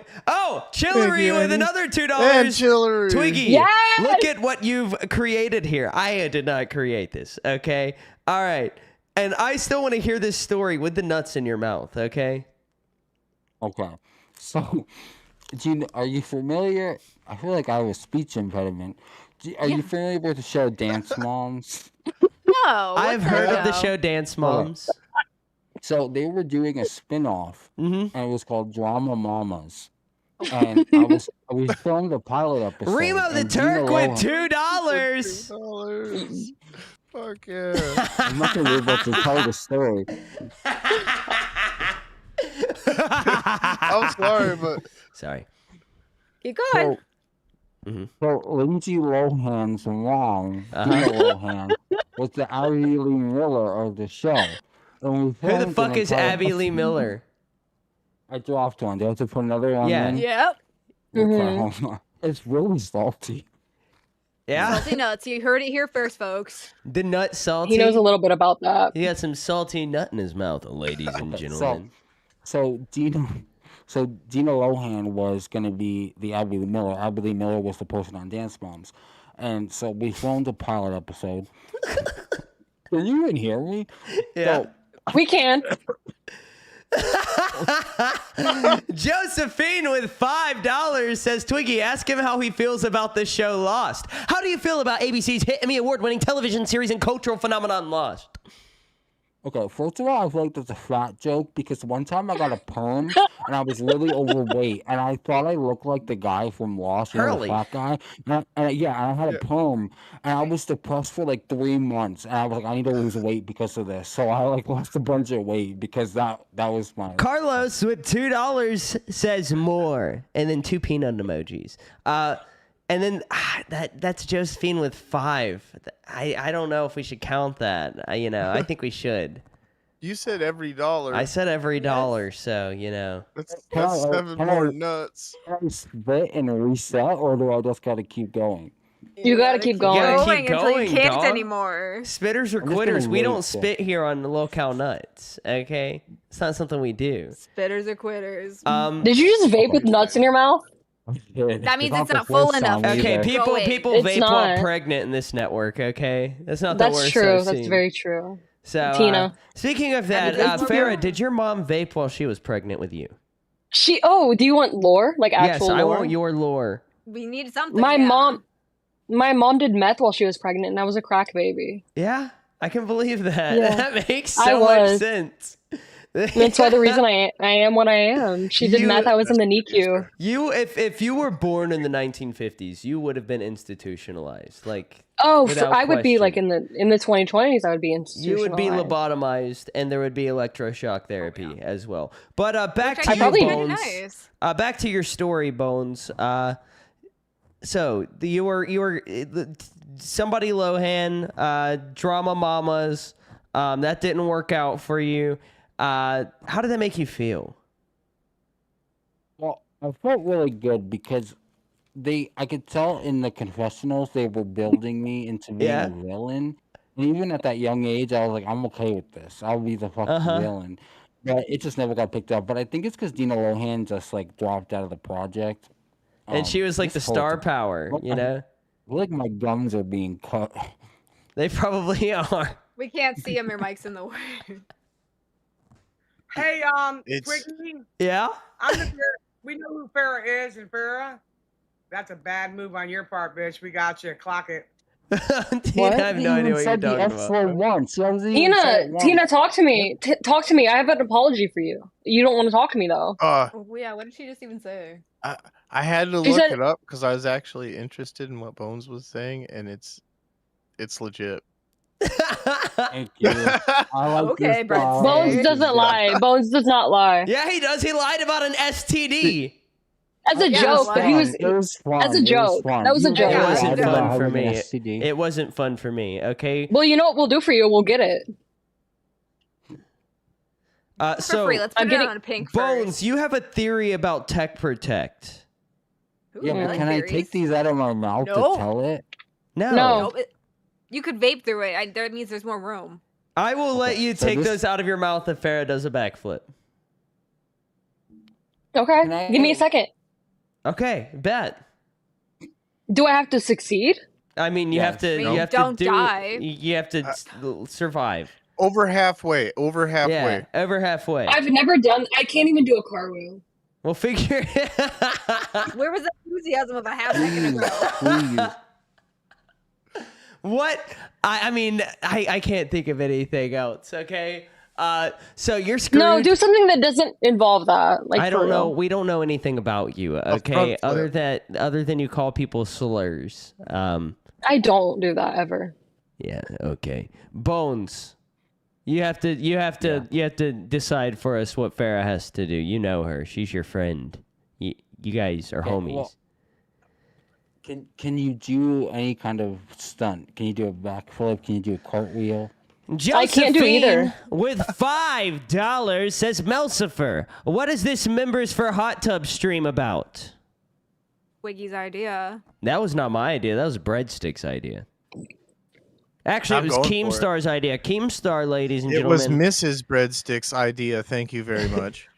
Chillery with another $2. And Chillery. Twiggy, Yes! look at what you've created here. I did not create this, okay? All right. And I still want to hear this story with the nuts in your mouth, okay? Okay. So, are you familiar? I feel like I have a speech impediment. Are you familiar with the show Dance Moms? No. I've heard of the show Dance Moms. So they were doing a spin-off, Mm-hmm. and it was called Drama Mamas. And we filmed a pilot episode. Remo the and Turk Gina with Lohan- $2. Fuck yeah. I'm not gonna be able to tell the story. I'm sorry, but Sorry. Keep going. So Lindsay Lohan's mom, Uh-huh. Gina Lohan, was the Abby Lee Miller of the show. And we Who the filmed fuck an is entire- Abby Lee Miller? I dropped one. Do I have to put another one Yeah. in? Yep. Okay, hold on. It's really salty. Yeah? Salty nuts. You heard it here first, folks. The nut salty? He knows a little bit about that. He got some salty nut in his mouth, ladies and gentlemen. So Dina Lohan was gonna be the Abby Lee Miller. Abby Lee Miller was the person on Dance Moms, and so we filmed a pilot episode. Can you even hear me? Yeah. We can. Josephine with $5 says, Twiggy, ask him how he feels about the show Lost. How do you feel about ABC's hit Emmy award-winning television series and cultural phenomenon Lost? Okay, first of all, I feel like that's a fat joke because one time I got a perm and I was really overweight and I thought I looked like the guy from Lost, you know, Hurley. the fat guy. And I had a perm and I was depressed for like 3 months and I was like, I need to lose weight because of this. So I like lost a bunch of weight because that was my. Carlos with $2 says more, and then 2 peanut emojis. And then that's Josephine with 5. I don't know if we should count that. I think we should. you said every dollar. I said every dollar, so That's Can I- 7 can more I- nuts. Can I split and reset or do I just gotta keep going? You gotta keep going. gotta keep until going, you can't dog. anymore. Spitters or I'm just quitters. gonna We wait, don't so- spit here on Local Nuts. Okay, it's not something we do. Spitters or quitters. Did you just vape with nuts in your mouth? That means it's the not full first enough. time Okay, either. people Going. people It's vape while not. pregnant in this network. Okay, that's not the That's worst. true. I've That's seen. very true. So, Tina. speaking of that, that's Farrah, true. did your mom vape while she was pregnant with you? Do you want lore? Like actual Yes, I lore? want your lore. We need something. My yeah. mom did meth while she was pregnant, and I was a crack baby. Yeah, I can believe that. Yeah. That makes I so much was. sense. And that's why the reason I am what I am. She did You- meth. I was in the NICU. You, if you were born in the 1950s, you would have been institutionalized. Like Oh, without I would be question. like in the 2020s. I would be you institutionalized. would be lobotomized, and there would be electroshock therapy as well. But back Which to I you, probably- think would be Bones. nice. Back to your story, Bones. So you were somebody Lohan, Drama Mamas. That didn't work out for you. How did that make you feel? Well, I felt really good because I could tell in the confessionals they were building me into being Yeah. a villain. And even at that young age, I was like, I'm okay with this. I'll be the fucking Uh-huh. villain. But it just never got picked up. But I think it's because Dina Lohan just like dropped out of the project. And she was like the this whole star time- power, Well, you know? I feel like my gums are being cut. They probably are. We can't see him. Your mic's in the way. Hey, It's- Twiggy, Yeah? we know who Farrah is, and Farrah, that's a bad move on your part, bitch. We got you. Clock it. Tina, I have no idea what you're said the talking F about. word once. She hasn't even said it once. Tina, talk to me. Talk to me. I have an apology for you. You don't want to talk to me though. Oh, yeah, what did she just even say? I had to She look said- it up because I was actually interested in what Bones was saying, and it's legit. Thank you. I like Okay, this Brett. song. Bones doesn't lie. Bones does not lie. Yeah, he does. He lied about an STD. As a Yeah, joke, but he was. It was fun. As a It was joke. fun. That was a You joke. It were Yeah, wasn't right about fun for having an me. STD. It wasn't fun for me. Okay. Well, you know what we'll do for you? We'll get it. For So free. Let's I'm put it getting- on pink Bones, first. you have a theory about Tech Protect. Ooh, Yeah, I but like can I theories. take these out of my mouth No. to tell it? No. No. Nope, you could vape through it. That means there's more room. I will let you so take this- those out of your mouth if Farrah does a backflip. Okay. Can I- Give me a second. Okay, bet. Do I have to succeed? I mean, you have Yes. to. I mean, You have don't to do. die. You have to survive. Over halfway. Over halfway. Yeah, over halfway. I've never done. I can't even do a cartwheel. We'll figure. Where was the enthusiasm of a half second ago? Please. What? I mean, I can't think of anything else. Okay. So you're screwed. No, do something that doesn't involve that. Like I for don't know. real. We don't know anything about you. A Okay. front flip. Other than you call people slurs. I don't do that ever. Yeah. Okay. Bones. You have to decide for us what Farrah has to do. You know her. She's your friend. You guys are Okay, homies. well, Can you do any kind of stunt? Can you do a backflip? Can you do a cartwheel? I can't do either. With $5 says Melcifer. What is this members for hot tub stream about? Wiggy's idea. That was not my idea. That was Breadstick's idea. Actually, I'm it was going for it. Keemstar's idea. Keemstar, ladies and It gentlemen. was Mrs. Breadstick's idea. Thank you very much.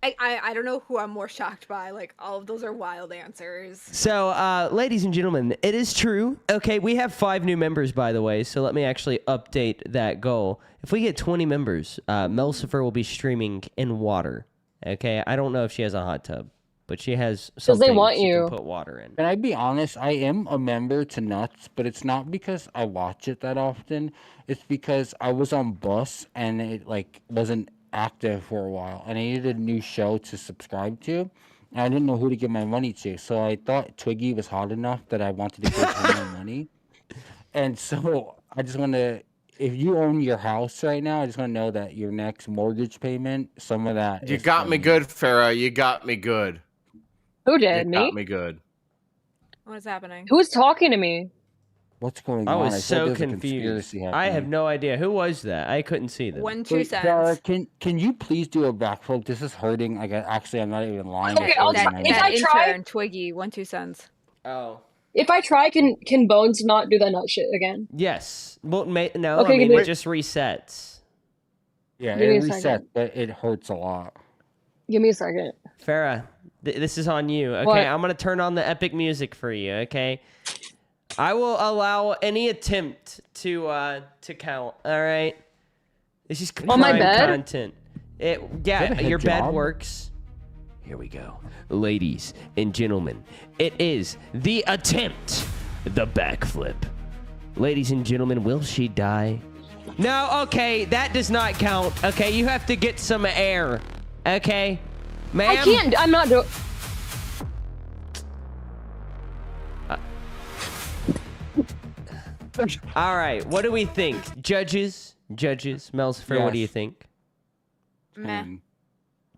I don't know who I'm more shocked by. Like, all of those are wild answers. So, ladies and gentlemen, it is true. Okay, we have 5 new members, by the way, so let me actually update that goal. If we get 20 members, Melcifer will be streaming in water. Okay, I don't know if she has a hot tub, but she has something they want she you. can put water in. Can I be honest? I am a member to Nuts, but it's not because I watch it that often. It's because I was on bus and it wasn't active for a while, and I needed a new show to subscribe to, and I didn't know who to give my money to. So I thought Twiggy was hot enough that I wanted to give her my money. And so I just want to, if you own your house right now, I just want to know that your next mortgage payment, some of that. You is got from me good, Farrah. You got me good. Who did? You Me? got me good. What is happening? Who's talking to me? What's going I on? was said so there's a confused. conspiracy I have happening. no idea. Who was that? I couldn't see them. 1 2 Wait, cents. Sarah, can you please do a backflip? This is hurting. Actually, I'm not even lying. Okay, It's I'll hurting try. my If neck. I try- intern, Twiggy, 1 2 cents. Oh. If I try, can Bones not do that nut shit again? Yes. Well, no, Okay, I mean, give me- it just resets. Yeah, Give me it a resets, second. but it hurts a lot. Give me a second. Farrah, this is on you. Okay, What? I'm gonna turn on the epic music for you. Okay, I will allow any attempt to count. All right, this is On my prime bed? content. Is Yeah, that a your bed hijab? works. Here we go, ladies and gentlemen. It is the attempt, the backflip. Ladies and gentlemen, will she die? No. Okay, that does not count. Okay, you have to get some air. Okay, ma'am. I can't. I'm not doing. All right, what do we think? Judges, Melcifer, what do you Yes. think? Meh.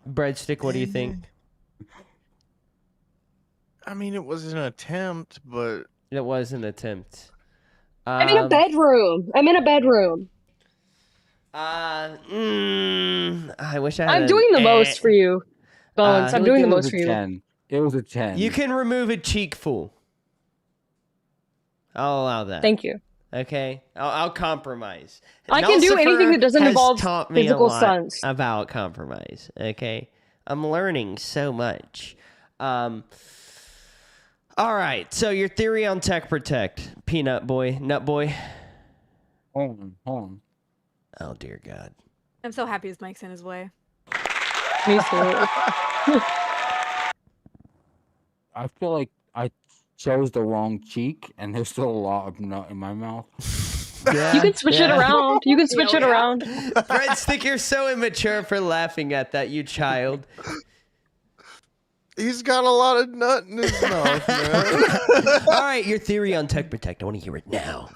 Breadstick, what do you think? I mean, it was an attempt, but It was an attempt. I'm in a bedroom. I'm in a bedroom. I wish I had I'm an doing the most for you, Bones. Uh, I'm I feel doing like the it was most a for you. 10. It was a 10. You can remove a cheekful. I'll allow that. Thank you. Okay, I'll compromise. I can do anything that doesn't has involve taught me a physical lot stunts. about compromise. Okay, I'm learning so much. All right, so your theory on Tech Protect, Peanut Boy, Nut Boy. Hold on. Oh dear God. I'm so happy his mic's in his way. Me too. I feel like I chose the wrong cheek, and there's still a lot of nut in my mouth. Yeah, You can switch it yeah. around. You can switch it around. Breadstick, you're so immature for laughing at that, you child. he's got a lot of nut in his mouth, man. All right, your theory on Tech Protect. I want to hear it now.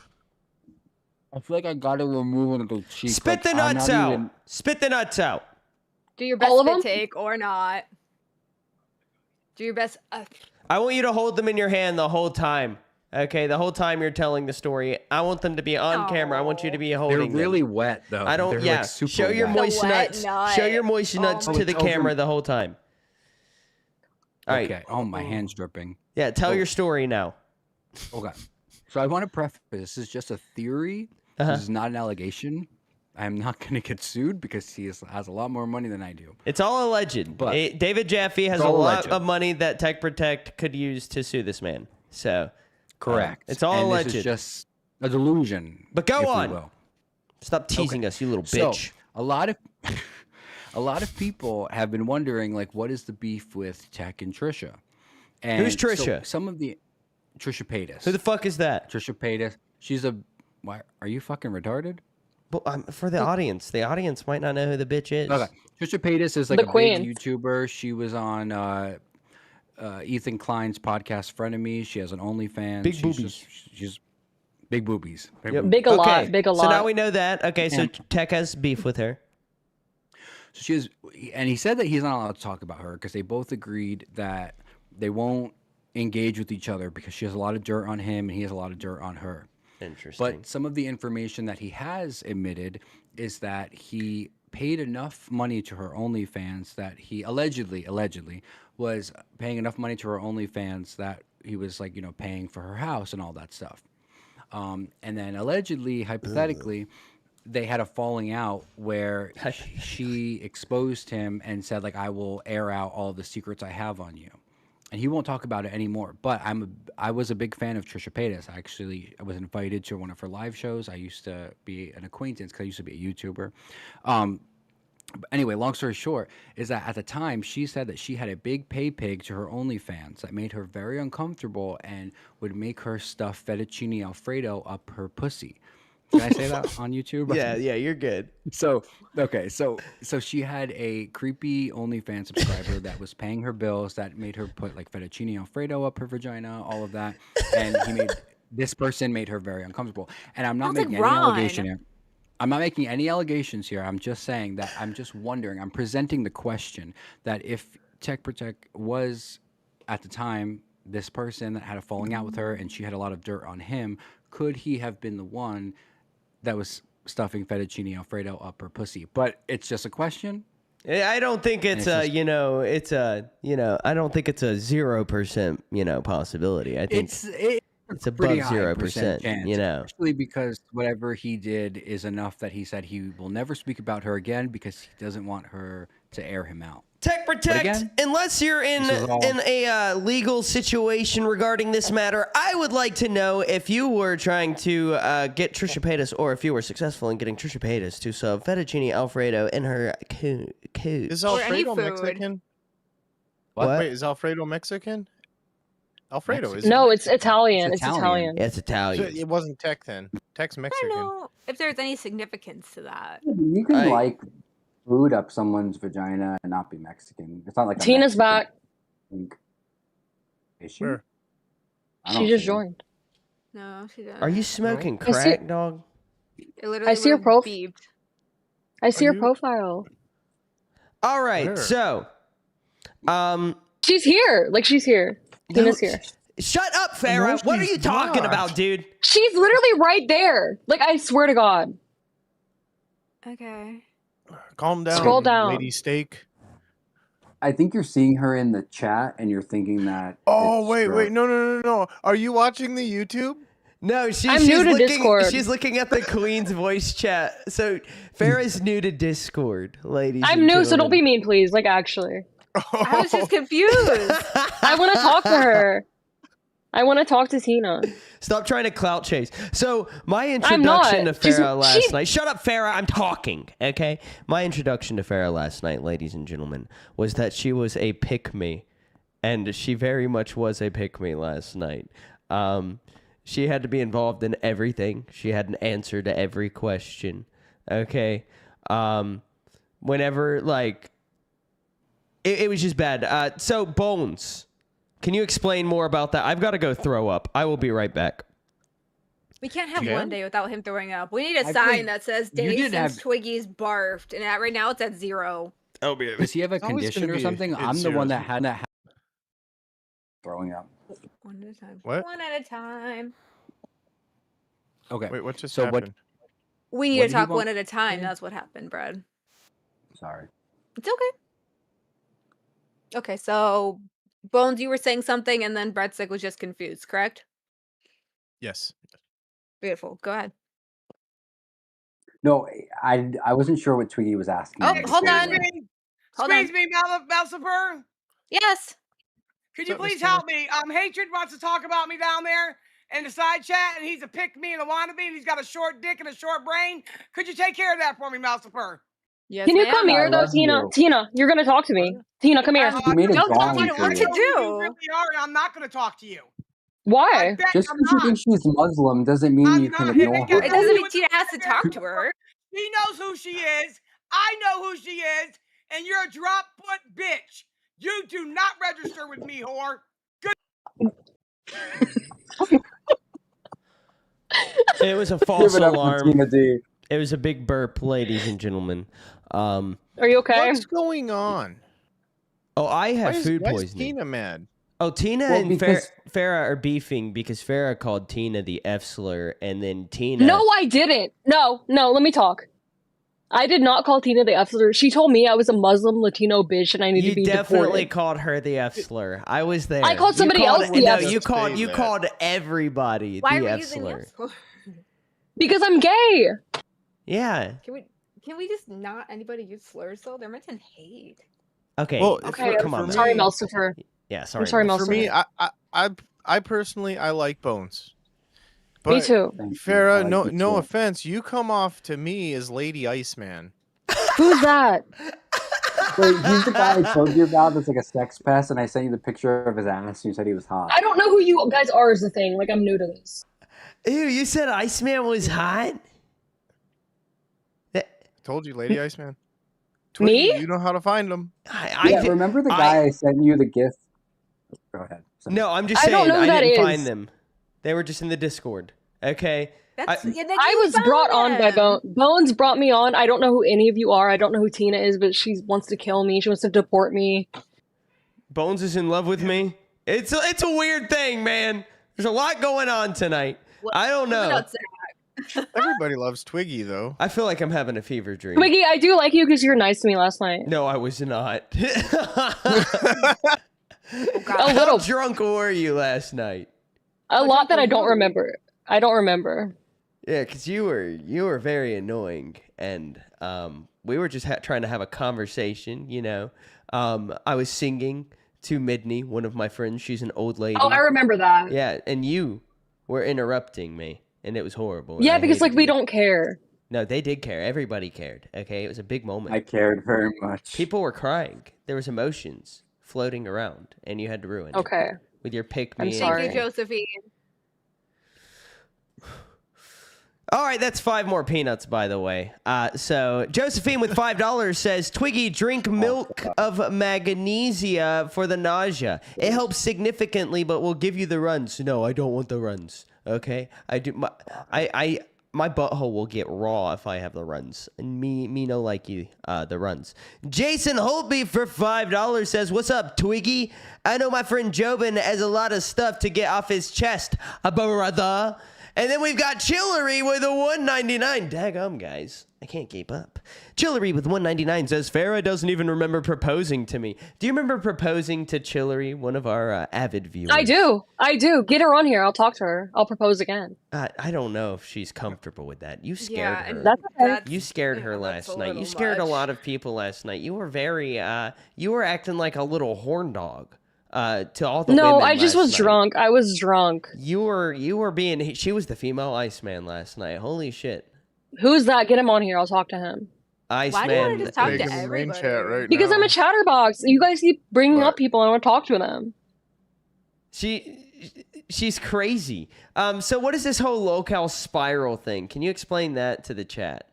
I feel like I gotta remove one of those cheeks. Spit the nuts out. Spit the nuts out. Do your best All of spit them? take or not. Do your best. I want you to hold them in your hand the whole time. Okay, the whole time you're telling the story. I want them to be on camera. I want you to be holding They're them. really wet though. I don't. They're, Yeah. like, super Show your wet. moist The wet nuts. nut. Show your moist nuts Oh, to the it's over- camera the whole time. All right. Okay. Oh, my hand's dripping. Yeah. Tell Oh. your story now. Okay. So I want to preface this is just a theory. This is not an allegation. I'm not going to get sued because he has a lot more money than I do. It's all alleged. But David Jaffe has it's a all lot alleged. of money that Tech Protect could use to sue this man. So Correct. it's all and alleged. This is just a delusion. But go if we on. will. Stop teasing us, you little bitch. So, a lot of people have been wondering, like, what is the beef with Tech and Trisha? And Who's so Trisha? some of the Trisha Paytas. Who the fuck is that? Trisha Paytas. She's a. Why are you fucking retarded? Well, for the audience might not know who the bitch is. Okay. Trisha Paytas is like The a queen. big YouTuber. She was on Ethan Klein's podcast, Frenemies. She has an OnlyFans. Big She's boobies. She's big boobies. Big Yep. boobies. Big a lot. Big a So now lot. we know that. Okay, so And- Tech has beef with her. So she is, and he said that he's not allowed to talk about her because they both agreed that they won't engage with each other because she has a lot of dirt on him and he has a lot of dirt on her. Interesting. But some of the information that he has admitted is that he paid enough money to her OnlyFans that he allegedly was paying enough money to her OnlyFans that he was like, paying for her house and all that stuff. And then allegedly, hypothetically, they had a falling out where she exposed him and said, like, I will air out all the secrets I have on you. And he won't talk about it anymore. But I was a big fan of Trisha Paytas. I was invited to one of her live shows. I used to be an acquaintance because I used to be a YouTuber. But anyway, long story short, is that at the time she said that she had a big pay pig to her OnlyFans that made her very uncomfortable and would make her stuff fettuccine Alfredo up her pussy. Did I say that on YouTube? yeah, you're good. So she had a creepy OnlyFans subscriber that was paying her bills that made her put like fettuccine Alfredo up her vagina, all of that, and this person made her very uncomfortable. And I'm not Sounds like making any Ron. allegation here. I'm not making any allegations here. I'm just saying that I'm just wondering. I'm presenting the question that if Tech Protect was at the time this person that had a falling out with her and she had a lot of dirt on him, could he have been the one that was stuffing fettuccine Alfredo up her pussy? But it's just a question. I don't think it's And a, it's I don't think it's a 0%, possibility. I think it's above pretty high 0%, chance, especially because whatever he did is enough that he said he will never speak about her again because he doesn't want her to air him out. Tech Protect, again, unless you're in this is all- a legal situation regarding this matter, I would like to know if you were trying to get Trisha Paytas, or if you were successful in getting Trisha Paytas to sub fettuccine Alfredo in her coot. Is Or any Alfredo food. Mexican? What? Wait, is Alfredo Mexican? Alfredo is. No, it's Italian. It's Italian. Italian. Yeah, it's Italian. It wasn't Tech then. Tech's I Mexican. don't know if there's any significance to that. You can I- like food up someone's vagina and not be Mexican. It's not like a Tina's Mexican back. thing. Is she? Sure. I She don't just see her. joined. No, she doesn't. Are you smoking I see- crack, dog? It literally I see her would've prof- beeped. I see Are her you- profile. All right, Where? so, She's here. Like, she's here. Tina's here. shut up, Farah. What are you she's talking not. about, dude? She's literally right there. Like, I swear to God. Okay. Calm down. Scroll down. Lady Steak. I think you're seeing her in the chat and you're thinking that. Oh it's wait, Stroke. no. Are you watching the YouTube? No, I'm she's new to looking. Discord. She's looking at the Queen's voice chat. So Farah's new to Discord, ladies. I'm and new, so don't gentlemen. be mean, please. Like, actually. I was just confused. I want to talk to her. I want to talk to Tina. Stop trying to clout chase. So my I'm not. introduction to She's- Farah last she's- night. Shut up, Farah. I'm talking. Okay. My introduction to Farah last night, ladies and gentlemen, was that she was a pick-me, and she very much was a pick-me last night. She had to be involved in everything. She had an answer to every question. Okay. Whenever like, it was just bad. So Bones. Can you explain more about that? I've got to go throw up. I will be right back. We can't have Yeah. one day without him throwing up. We need a I sign think that says you day did since have- Twiggy's barfed, and right now it's at 0. Oh, baby. Does he have a It's always condition gonna or be something? it's I'm the one zeros. that had that. Throwing up. One at a time. What? One at a time. Okay. Wait, what just So what- happened? We need What to did he talk want- one at a time. That's what happened, Brad. Sorry. It's okay. Okay, so Bones, you were saying something, and then Breadstick was just confused, correct? Yes. Beautiful. Go ahead. No, I wasn't sure what Twiggy was asking. Oh, me hold before on. we went. Hold Squeeze on. me, Malsifer. Yes. Could you What's up, please Mr. help me? Hatred wants to talk about me down there in the side chat, and he's a pick me and a wannabe, and he's got a short dick and a short brain. Could you take care of that for me, Malsifer? Yes, Can you ma'am. come here I though, love Tina? you. Tina, you're gonna talk to me. Tina, come here. You made a Don't tell dong Tina for what me. to I know who do. you really are, and I'm not going to talk to you. I Why? bet Just I'm because you not. think she's Muslim doesn't mean I'm you can not. ignore It her. It doesn't mean Tina has to talk to her. She knows who she is. I know who she is, and you're a drop foot bitch. You do not register with me, whore. It was a false Give it up for alarm. Tina D. It was a big burp, ladies and gentlemen. Are you okay? What's going on? Oh, I have food why is poisoning. Tina mad? Oh, Tina Well, and because- Farrah are beefing because Farrah called Tina the F slur, and then Tina. No, I didn't. No, let me talk. I did not call Tina the F slur. She told me I was a Muslim Latino bitch and I need to You be definitely deported. called her the F slur. I was there. I called You somebody else the No, F- you Just called say you that. called everybody Why the are we F using slur. F slur? Because I'm gay. Yeah. Can we just not anybody use slurs though? They're meant to hate. Okay. Well, Okay, come on. for man. sorry, me- Melsifer. Yeah. Sorry. I'm sorry, Mel. For Melsifer. me, I personally I like Bones. Me too. Thank you. I Farrah, like you no too. offense, you come off to me as Lady Iceman. Who's that? Wait, he's the guy I told you about that's like a sex pest, and I sent you the picture of his ass, and you said he was hot. I don't know who you guys are is the thing. Like, I'm new to this. Ew, you said Iceman was hot? Told you, Lady Iceman. Me? Twiggy, you know how to find them. Yeah, remember the guy I sent you the gift? Go ahead. Sorry. No, I'm just I saying don't know who I that didn't is. find them. They were just in the Discord. Okay. That's I- yeah, then I you was found brought on by them. Bones brought me on. I don't know who any of you are. I don't know who Tina is, but she wants to kill me. She wants to deport me. Bones is in love with me. It's a weird thing, man. There's a lot going on tonight. I don't know. Nuts. Everybody loves Twiggy, though. I feel like I'm having a fever dream. Twiggy, I do like you because you were nice to me last night. No, I was not. Oh, God. A little. How drunk were you last night? A lot that I don't who? remember. I don't remember. Yeah, because you were very annoying, and we were just trying to have a conversation. You know, I was singing to Midney, one of my friends. She's an old lady. Oh, I remember that. Yeah, and you were interrupting me, and it was horrible. Yeah, and I because like hated we you. don't care. No, they did care. Everybody cared. Okay, it was a big moment. I cared very much. People were crying. There was emotions floating around, and you had to ruin it Okay. with your pick I'm me. and sorry. Thank you, everything. Josephine. All right, that's 5 more peanuts, by the way. So Josephine with $5 says, Twiggy, drink milk of magnesia for the nausea. It helps significantly, but will give you the runs. No, I don't want the runs. Okay, I do. My butthole will get raw if I have the runs. And me no like you, the runs. Jason Holtby for $5 says, what's up, Twiggy? I know my friend Jobin has a lot of stuff to get off his chest, brother. And then we've got Chillery with a $1.99. Daggum, guys. I can't keep up. Chillery with $1.99 says, Farrah doesn't even remember proposing to me. Do you remember proposing to Chillery, one of our avid viewers? I do. Get her on here. I'll talk to her. I'll propose again. I don't know if she's comfortable with that. You scared her. That's okay. You scared her yeah, that's last a night. You little scared a much. lot of people last night. You were very, you were acting like a little horn dog to all the No, women I just last was night. drunk. I was drunk. You were being, she was the female Iceman last night. Holy shit. Who's that? Get him on here. I'll talk to him. Iceman. Why do you want to just talk Make to him in main everybody? chat right Because now. I'm a chatterbox. You guys keep bringing What? up people and I want to talk to them. She's crazy. So what is this whole locale spiral thing? Can you explain that to the chat?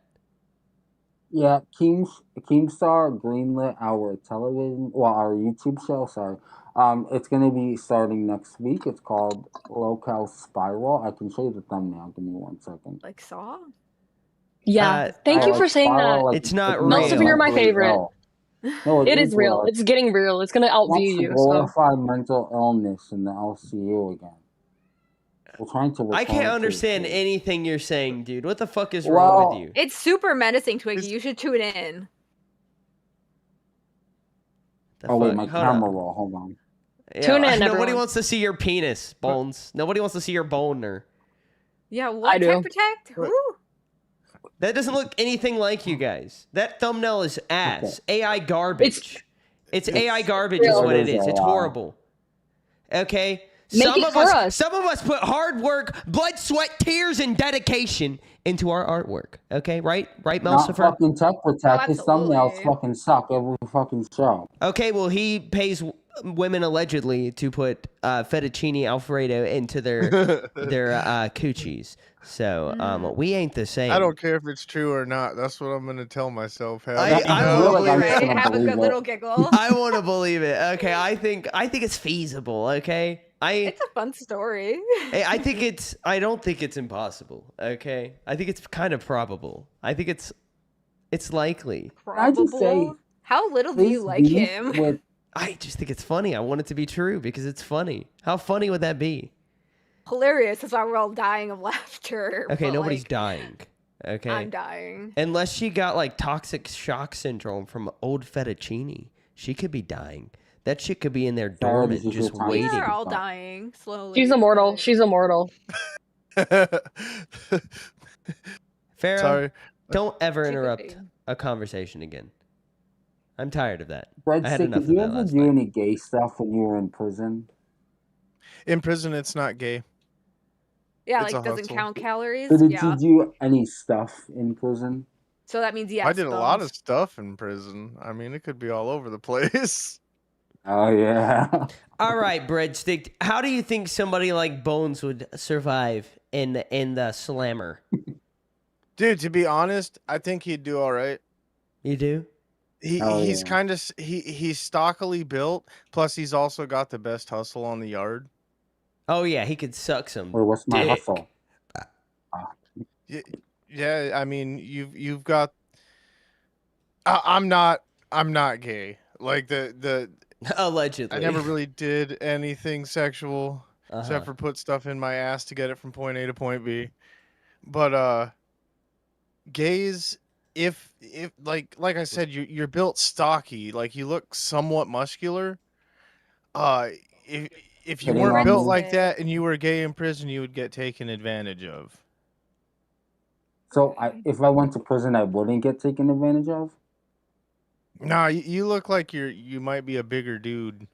Yeah, Keemstar greenlit our television, well, our YouTube show, sorry, It's gonna be starting next week. It's called Locale Spiral. I can show you the thumbnail. Give me 1 second. Like Saw? Yeah. Thank Oh, you like for saying Spiral, that. like It's not like Melson, real. you're my mentally favorite. ill. No, It is real. real. It's getting real. It's gonna Wants outview to you. So glorify mental illness in the LCU again. We're trying to. I can't return to understand it. anything you're saying, dude. What the fuck is wrong with you? It's super menacing, Twiggy. You should tune in. The Oh wait, fuck? my Hold camera on. roll. Hold on. Yeah, Tune in, Nobody everyone. wants to see your penis, Bones. Nobody wants to see your boner. Yeah, what? I do. Tech Protect? Who? That doesn't look anything like you guys. That thumbnail is ass. AI garbage. It's AI garbage is real. what it It is is. It's AI. horrible. Okay? Make Some it of for us, us. some of us put hard work, blood, sweat, tears, and dedication into our artwork. Okay? Right? Right, Not Melsifer? fucking Tech Protect. His thumbnails absolutely. fucking suck every fucking show. Okay, well, he pays women allegedly to put fettuccine alfredo into their coochies. So we ain't the same. I don't care if it's true or not. That's what I'm gonna tell myself. Hell, I feel wanna like I'm believe just it. gonna Have a believe good it. little giggle. I want to believe it. Okay, I think it's feasible. Okay, It's a fun story. I think it's. I don't think it's impossible. Okay, I think it's kind of probable. I think it's likely. I just say, Probable. How little do you His like beef him? with I just think it's funny. I want it to be true because it's funny. How funny would that be? Hilarious. That's why we're all dying of laughter. Okay, but, nobody's like, dying. Okay, I'm dying. unless she got like toxic shock syndrome from old fettuccine, she could be dying. That shit could be in there Sarah, dormant, this is your just time. We waiting. are all dying slowly. she's immortal. She's immortal. Farrah, Sorry. don't ever She could interrupt be. a conversation again. I'm tired of that. Bread I had Stick, enough did of you that ever last do night. any gay stuff when you were in prison? In prison, it's not gay. Yeah, It's like a doesn't hustle. count calories. Or did Yeah. you do any stuff in prison? So that means yes. I did a lot Bones. of stuff in prison. I mean, it could be all over the place. Oh yeah. All right, Breadstick. How do you think somebody like Bones would survive in the slammer? Dude, to be honest, I think he'd do all right. You do? He's yeah. kind of he's stockily built. Plus, he's also got the best hustle on the yard. Oh yeah, he could suck some. Or what's my dick. hustle? Yeah, I mean, you've got. I'm not gay. Like the Allegedly. I never really did anything sexual except for put stuff in my ass to get it from point A to point B. But gays, if like I said, you're built stocky, like you look somewhat muscular. If you Getting weren't on built me. like that and you were gay in prison, you would get taken advantage of. So if I went to prison, I wouldn't get taken advantage of. Nah, you look like you might be a bigger dude.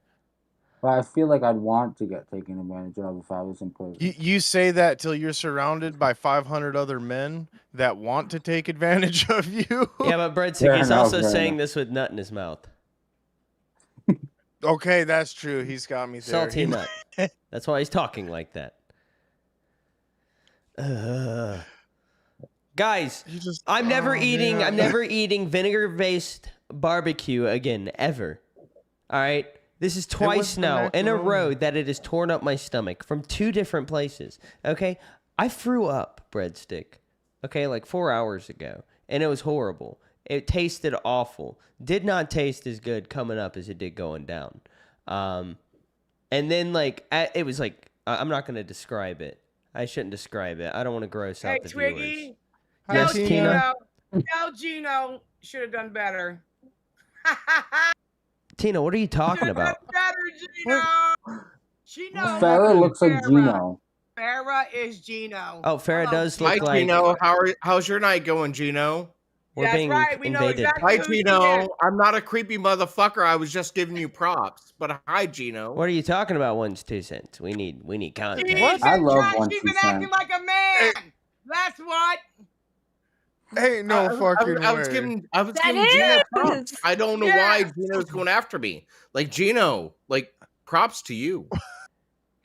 But I feel like I'd want to get taken advantage of if I was in prison. You say that till you're surrounded by 500 other men that want to take advantage of you. Yeah, but Breadstick Fair is enough, also fair saying enough. this with nut in his mouth. Okay, that's true. He's got me there. Salty nut. That's why he's talking like that. Guys, I'm never eating vinegar-based barbecue again, ever. All right? This is twice the now in a macaroni. row that it has torn up my stomach from 2 different places. Okay? I threw up, Breadstick. Okay, like 4 hours ago. And it was horrible. It tasted awful. Did not taste as good coming up as it did going down. And then, like, it was like, I'm not going to describe it. I shouldn't describe it. I don't want to gross Hey, out the Twiggy. viewers. Hi, Yes, Tina. Tina? Tell Gino should have done better. Tina, what are you talking Should've done about? better, Gino. Gino. Farrah looks like Gino. Farrah is Gino. Oh, Farrah Hello, does Hi, look like Gino. How's your night going, Gino? we're That's being right, we know invaded. exactly- Hi, Who she Gino. is. I'm not a creepy motherfucker. I was just giving you props. But hi, Gino. What are you talking about? 1 2 cents. We need content. She's I been love trying- 1 She's 2 been acting cents. like a man. That's what. Ain't no fucking I was way. giving That Gino is. props. I don't know Yeah. why Gino's going after me. Like Gino, like props to you.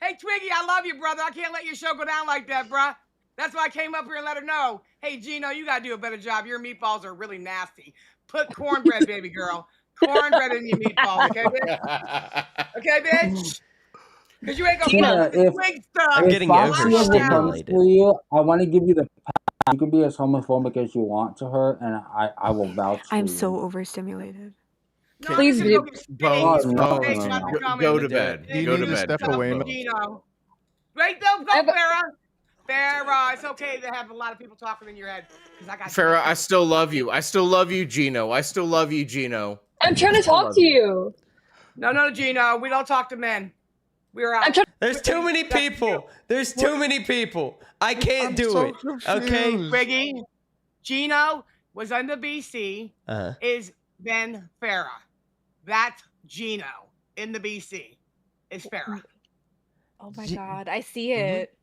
Hey, Twiggy, I love you, brother. I can't let your show go down like that, bruh. That's why I came up here and let her know. Hey, Gino, you gotta do a better job. Your meatballs are really nasty. Put cornbread, baby girl. cornbread in your meatballs, okay, bitch? Okay, bitch? Because you ain't gonna Tina, fuck if twig stuff. I'm getting Foxy ever comes overstimulated. for you, I want to give you the pass. You can be as homophobic as you want to her, and I will vouch for I'm you. so overstimulated. No, I'm Please just gonna do. go get steak. Bones, no, Bones, no, no. go to bed. You Go need to to bed. step away, man. Gino. Right, though, go, Farrah. Farrah, it's okay to have a lot of people talking in your head. I got Farrah, I still love you. I still love you, Gino. I still love you, Gino. I'm trying to talk to you. No, Gino. We don't talk to men. We're out. There's too many people. There's too many people. I can't do it. Okay. Twiggy, Gino was on the BC. Is Ben Farrah. That's Gino in the BC. Is Farrah. Oh my god, I see it.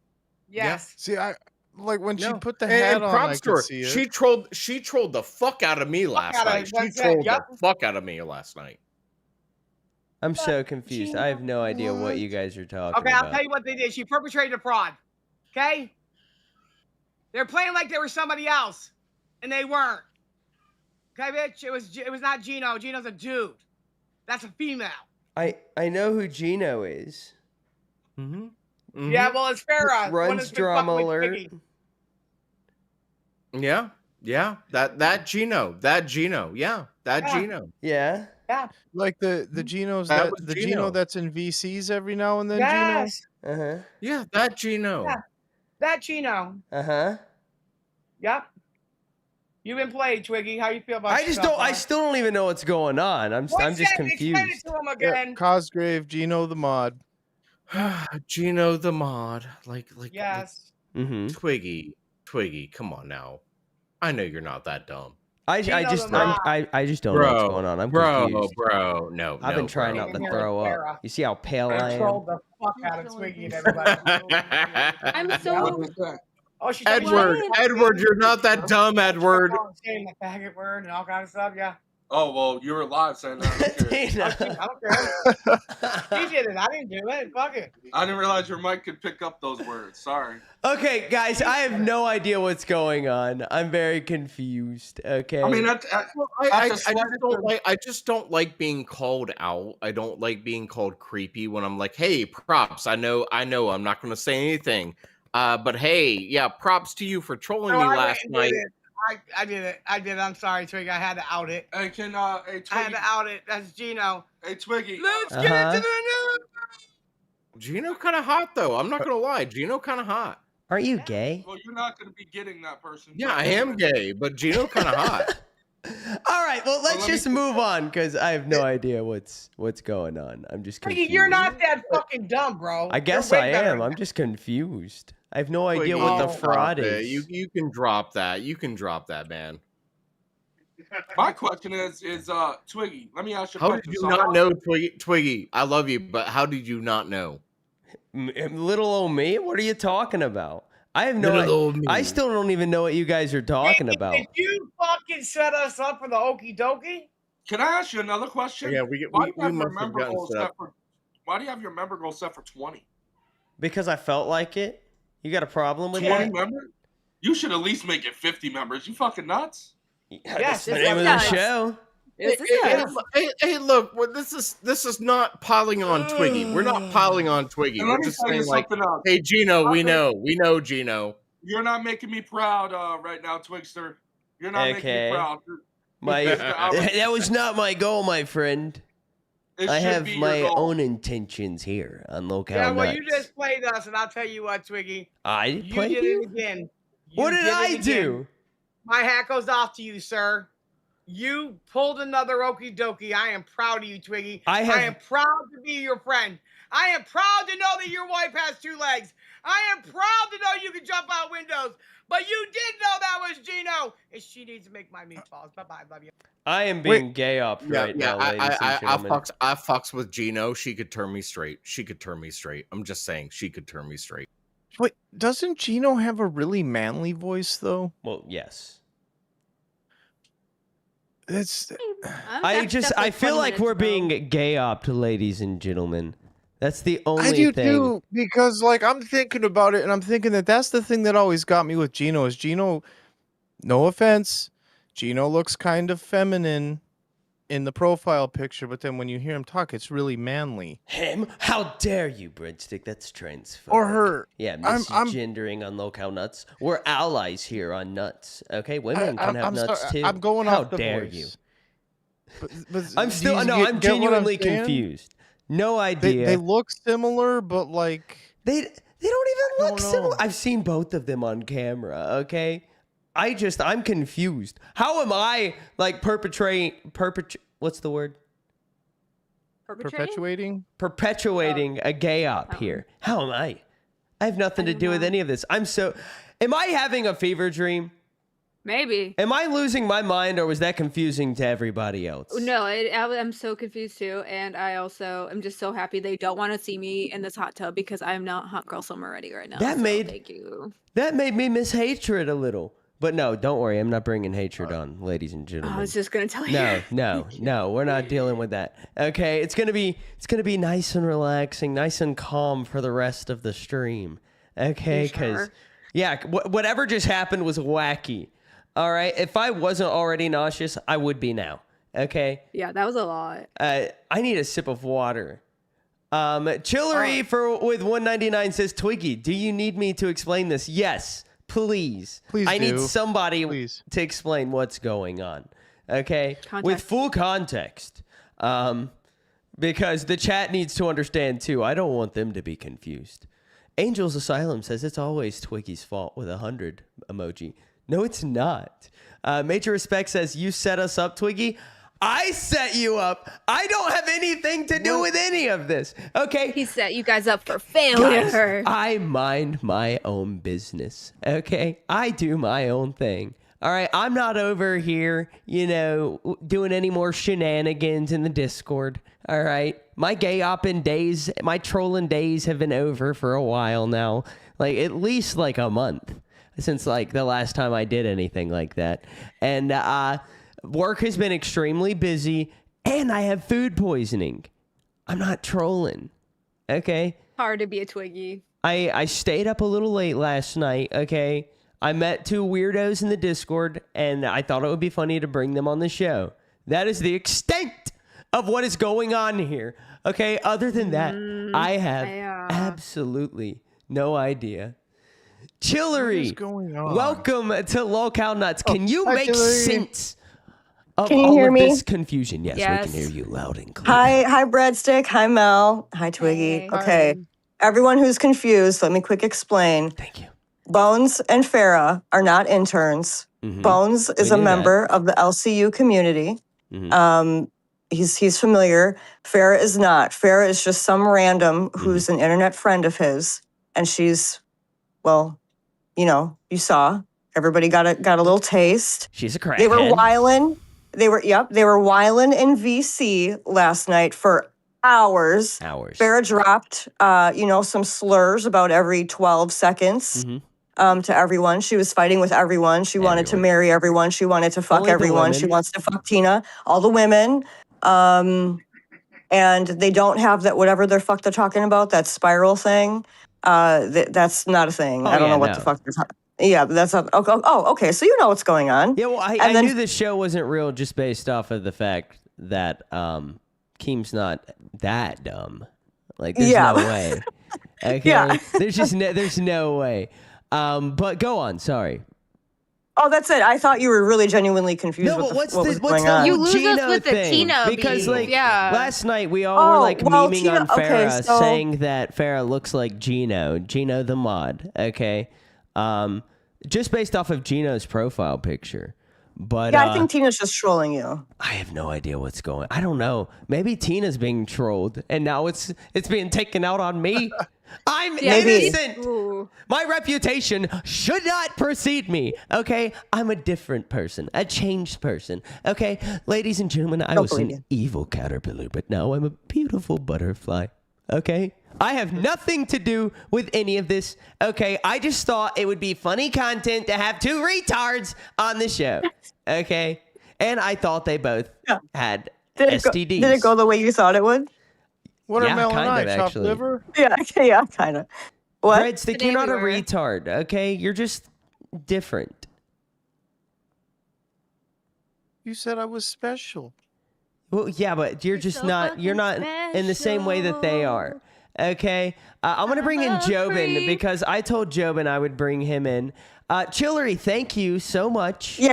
Yes. See, I like when she put the And hat on. props I to could her. see it. She trolled the fuck out of me last out of night. it, She that's it, trolled yep. the fuck out of me last night. I'm so confused. I have no idea what you guys are talking Okay, about. I'll tell you what they did. She perpetrated a fraud. Okay? They're playing like they were somebody else, and they weren't. Okay, bitch? It was not Gino. Gino's a dude. That's a female. I know who Gino is. Yeah, well, it's Farrah. One Runs that's been drama fucking with alert. Twiggy. Yeah. That Gino. That Gino. Yeah. That Yeah. Gino. Yeah. Yeah. Like the Genos That that was the Gino. Gino that's in VCs every now and then. Yes. Yeah, that Gino. Yeah. That Gino. Yep. You've been played, Twiggy. How you feel about I just yourself, don't. I huh? still don't even know what's going on. I'm just Explain it confused. to him Yeah, again. Cosgrave, Gino the mod. Gino the mod. Like Yes. Twiggy. Come on now. I know you're not that dumb. I Gino just the mod. I just don't know what's going on. I'm confused. Bro, no. I've been trying bro. not to throw up. You see how pale I I am? trolled the fuck out of Twiggy and everybody. I'm so. Oh, she's Edward, you're not that dumb, Edward. saying the faggot word and all kind of stuff. Yeah. Oh, well, you were live saying that. I don't care. He did it. I didn't do it. Fuck it. I didn't realize your mic could pick up those words. Sorry. Okay, guys, I have no idea what's going on. I'm very confused. Okay. I mean, I just don't like being called out. I don't like being called creepy when I'm like, hey, props. I know I'm not gonna say anything. But hey, yeah, props to you for trolling me last night. I did it. I'm sorry, Twiggy. I had to out it. Hey, Twiggy. I had to out it. That's Gino. Hey, Twiggy. Let's get into the news. Gino kind of hot though. I'm not gonna lie. Gino kind of hot. Aren't you gay? Well, you're not going to be getting that person. Yeah, I am gay, but Gino kind of hot. All right, well, let's just move on because I have no idea what's going on. I'm just Twiggy, confused. you're not that fucking dumb, bro. I guess You're I way better am. than I'm just confused. I have no idea Twiggy, what the drop fraud it. is. You can drop that. You can drop that, man. My question is Twiggy, let me ask you a How question. did you not know, Twiggy? I love you, but how did you not know? Little old me? What are you talking about? I have Little no old me. I still don't even know what you guys are talking about. Did you fucking set us up for the okie dokie? Can I ask you another question? Yeah, Why do you we have your must have member gotten goal set set up. for? Why do you have your member goal set for 20? Because I felt like it. You got a problem with 20 that? members? You should at least make it 50 members. You fucking nuts? That's the name of the show. Hey, look, well, this is not piling on Twiggy. We're not piling on Twiggy. And We're let me just tell you saying like, something else. hey, Gino, we know Gino. You're not making me proud right now, Twigster. You're not making Okay. me proud. That was not my goal, my friend. It I should have be your my goal. own intentions here on Locale Yeah, well, Nuts. you just played us, and I'll tell you what, Twiggy. I You played did you? it again. What You did it I again. do? My hat goes off to you, sir. You pulled another okie dokie. I am proud of you, Twiggy. I am proud to be your friend. I am proud to know that your wife has 2 legs. I am proud to know you can jump out windows. But you did know that was Gino. And she needs to make my meatballs. Bye-bye. Love you. I am being gay up right now, ladies and I gentlemen. fucks with Gino. She could turn me straight. I'm just saying, she could turn me straight. Wait, doesn't Gino have a really manly voice though? Well, yes. It's. I feel like we're being gay up, ladies and gentlemen. That's the only I do thing. too, because like I'm thinking about it, and I'm thinking that's the thing that always got me with Gino is Gino. No offense, Gino looks kind of feminine in the profile picture, but then when you hear him talk, it's really manly. Him? How dare you, Breadstick? That's transphobic. Or her. Yeah, I'm- misgendering on Low Cow Nuts. We're allies here on nuts. Okay, women can have I'm nuts sorry, too. I'm going How off the dare voice. you? But I'm do still you no. get- I'm get what genuinely saying? confused. No idea. They look similar, but like They don't even look know. similar. I've seen both of them on camera. Okay, I'm confused. How am I like what's the word? perpetuating. Perpetuating a gay op here. How am I? I have nothing to do with any of this. Am I having a fever dream? Maybe. Am I losing my mind, or was that confusing to everybody else? No, I'm so confused too, and I also am just so happy they don't want to see me in this hot tub because I'm not hot girl summer ready right now. That so made- thank you. That made me miss hatred a little. But no, don't worry. I'm not bringing hatred on, ladies and gentlemen. I was just gonna tell you. No, we're not dealing with that. Okay, it's gonna be nice and relaxing, nice and calm for the rest of the stream. Okay, because whatever just happened was wacky. All right, if I wasn't already nauseous, I would be now. Okay. Yeah, that was a lot. I need a sip of water. Chillery with 199 says, Twiggy, do you need me to explain this? Yes, please. I need somebody to explain what's going on. Okay, with full context. Because the chat needs to understand too. I don't want them to be confused. Angels Asylum says it's always Twiggy's fault with 100 emoji. No, it's not. Major Respect says, you set us up, Twiggy. I set you up. I don't have anything to do with any of this. Okay. He set you guys up for failure. Guys, I mind my own business. Okay. I do my own thing. All right. I'm not over here, doing any more shenanigans in the Discord. All right. My gay opping days, my trolling days have been over for a while now. Like at least like a month. Since like the last time I did anything like that. And work has been extremely busy and I have food poisoning. I'm not trolling. Okay. Hard to be a Twiggy. I stayed up a little late last night. Okay. I met two weirdos in the Discord and I thought it would be funny to bring them on the show. That is the extent of what is going on here. Okay. Other than that, I have absolutely no idea. Chillery, What is going on? welcome to Low Cow Nuts. Can you hi, make Chillery. sense of Can you all hear of me? this confusion? Yes, we can hear you loud and clear. Hi, Breadstick. Hi, Mel. Hi, Twiggy. Okay. Everyone who's confused, let me quick explain. Thank you. Bones and Farah are not interns. Bones is a knew member of the LCU community. He's familiar. Farah is not. Farah is just some random who's an internet friend of his, and she's, well, you saw. Everybody got a little taste. She's a crackhead. They were whiling. They were whiling in VC last night for hours. Farah dropped, some slurs about every 12 seconds to everyone. She was fighting with everyone. She wanted to marry everyone. She wanted to fuck Only the everyone. She women. wants to fuck Tina, all the women. And they don't have that, whatever they're talking about, that spiral thing. That's not a thing. I don't know what the fuck they're talking. Yeah, but that's not. Okay. So you know what's going on. Yeah, well, I knew the show wasn't real just based off of the fact that Keem's not that dumb. Like, there's no way. Okay, Yeah. there's no way. But go on. Sorry. Oh, that's it. I thought you were really genuinely confused. No, with but what's what the was going on. You lose us Gino with the thing? Tina Because beef. like last night we all were like well, memeing Tina- on Farah, okay, so- saying that Farah looks like Gino the mod. Okay, just based off of Gino's profile picture. But Yeah, I think Tina's just trolling you. I have no idea what's going. I don't know. Maybe Tina's being trolled, and now it's being taken out on me. I'm innocent. My reputation should not precede me. Okay, I'm a different person, a changed person. Okay, ladies and gentlemen, I was an evil caterpillar, but now I'm a beautiful butterfly. Okay, I have nothing to do with any of this. Okay, I just thought it would be funny content to have two retards on the show. Okay, and I thought they both had STDs. Did it go the way you thought it would? Watermelon kind eye, of, chopped actually. liver. Yeah, kind of. What? Breadstick, you're not a retard, okay? You're just different. You said I was special. Well, yeah, but you're just not. You're not in the same way that they are. Okay, I'm gonna bring in Jobin because I told Jobin I would bring him in. Chillery, thank you so much. Yeah,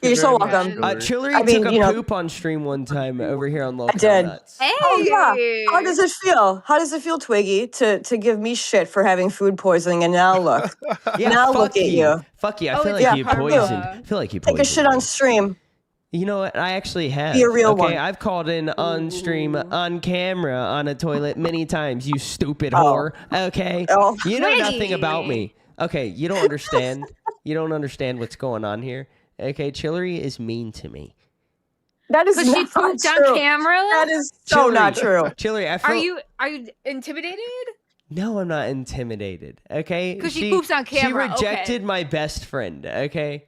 you're so welcome. Chillery I mean, took you a know- poop on stream one time over here on Local I did. Nuts. Oh yeah. How does it feel? How does it feel, Twiggy, to give me shit for having food poisoning? And now look, Yeah, now fuck look at you. Fuck you. I Oh, feel it's like you karma. poisoned. I feel like you Take a poisoned. shit on stream. You know what? I actually have. Be a real okay, one. I've called in on stream, on camera, on a toilet many times. You stupid Oh. whore. Okay, Oh. you know nothing Twiggy. about me. Okay, you don't understand. You don't understand what's going on here. Okay, Chillery is mean to me. That is Because she not pooped true. on camera? That is so not true. Chillery, I feel. Are you intimidated? No, I'm not intimidated. Okay, 'Cause she poops on camera, She okay. rejected my best friend. Okay.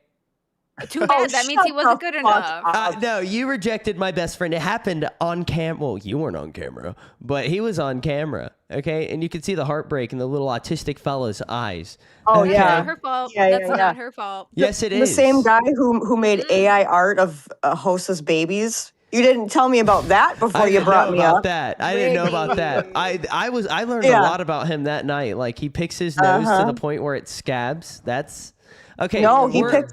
Too bad. That means he wasn't good enough. No, you rejected my best friend. It happened on cam. Well, you weren't on camera, but he was on camera. Okay, and you could see the heartbreak in the little autistic fellow's eyes. Oh okay? yeah, Her fault. Yeah, That's yeah, not yeah. her fault. Yes, it The is. same guy who made AI art of Hosa's babies. You didn't tell me about that before I you didn't brought know me about up. that. I didn't know about that. I learned Yeah. a lot about him that night. Like he picks his nose to Uh-huh. the point where it scabs. That's okay. No, he we're-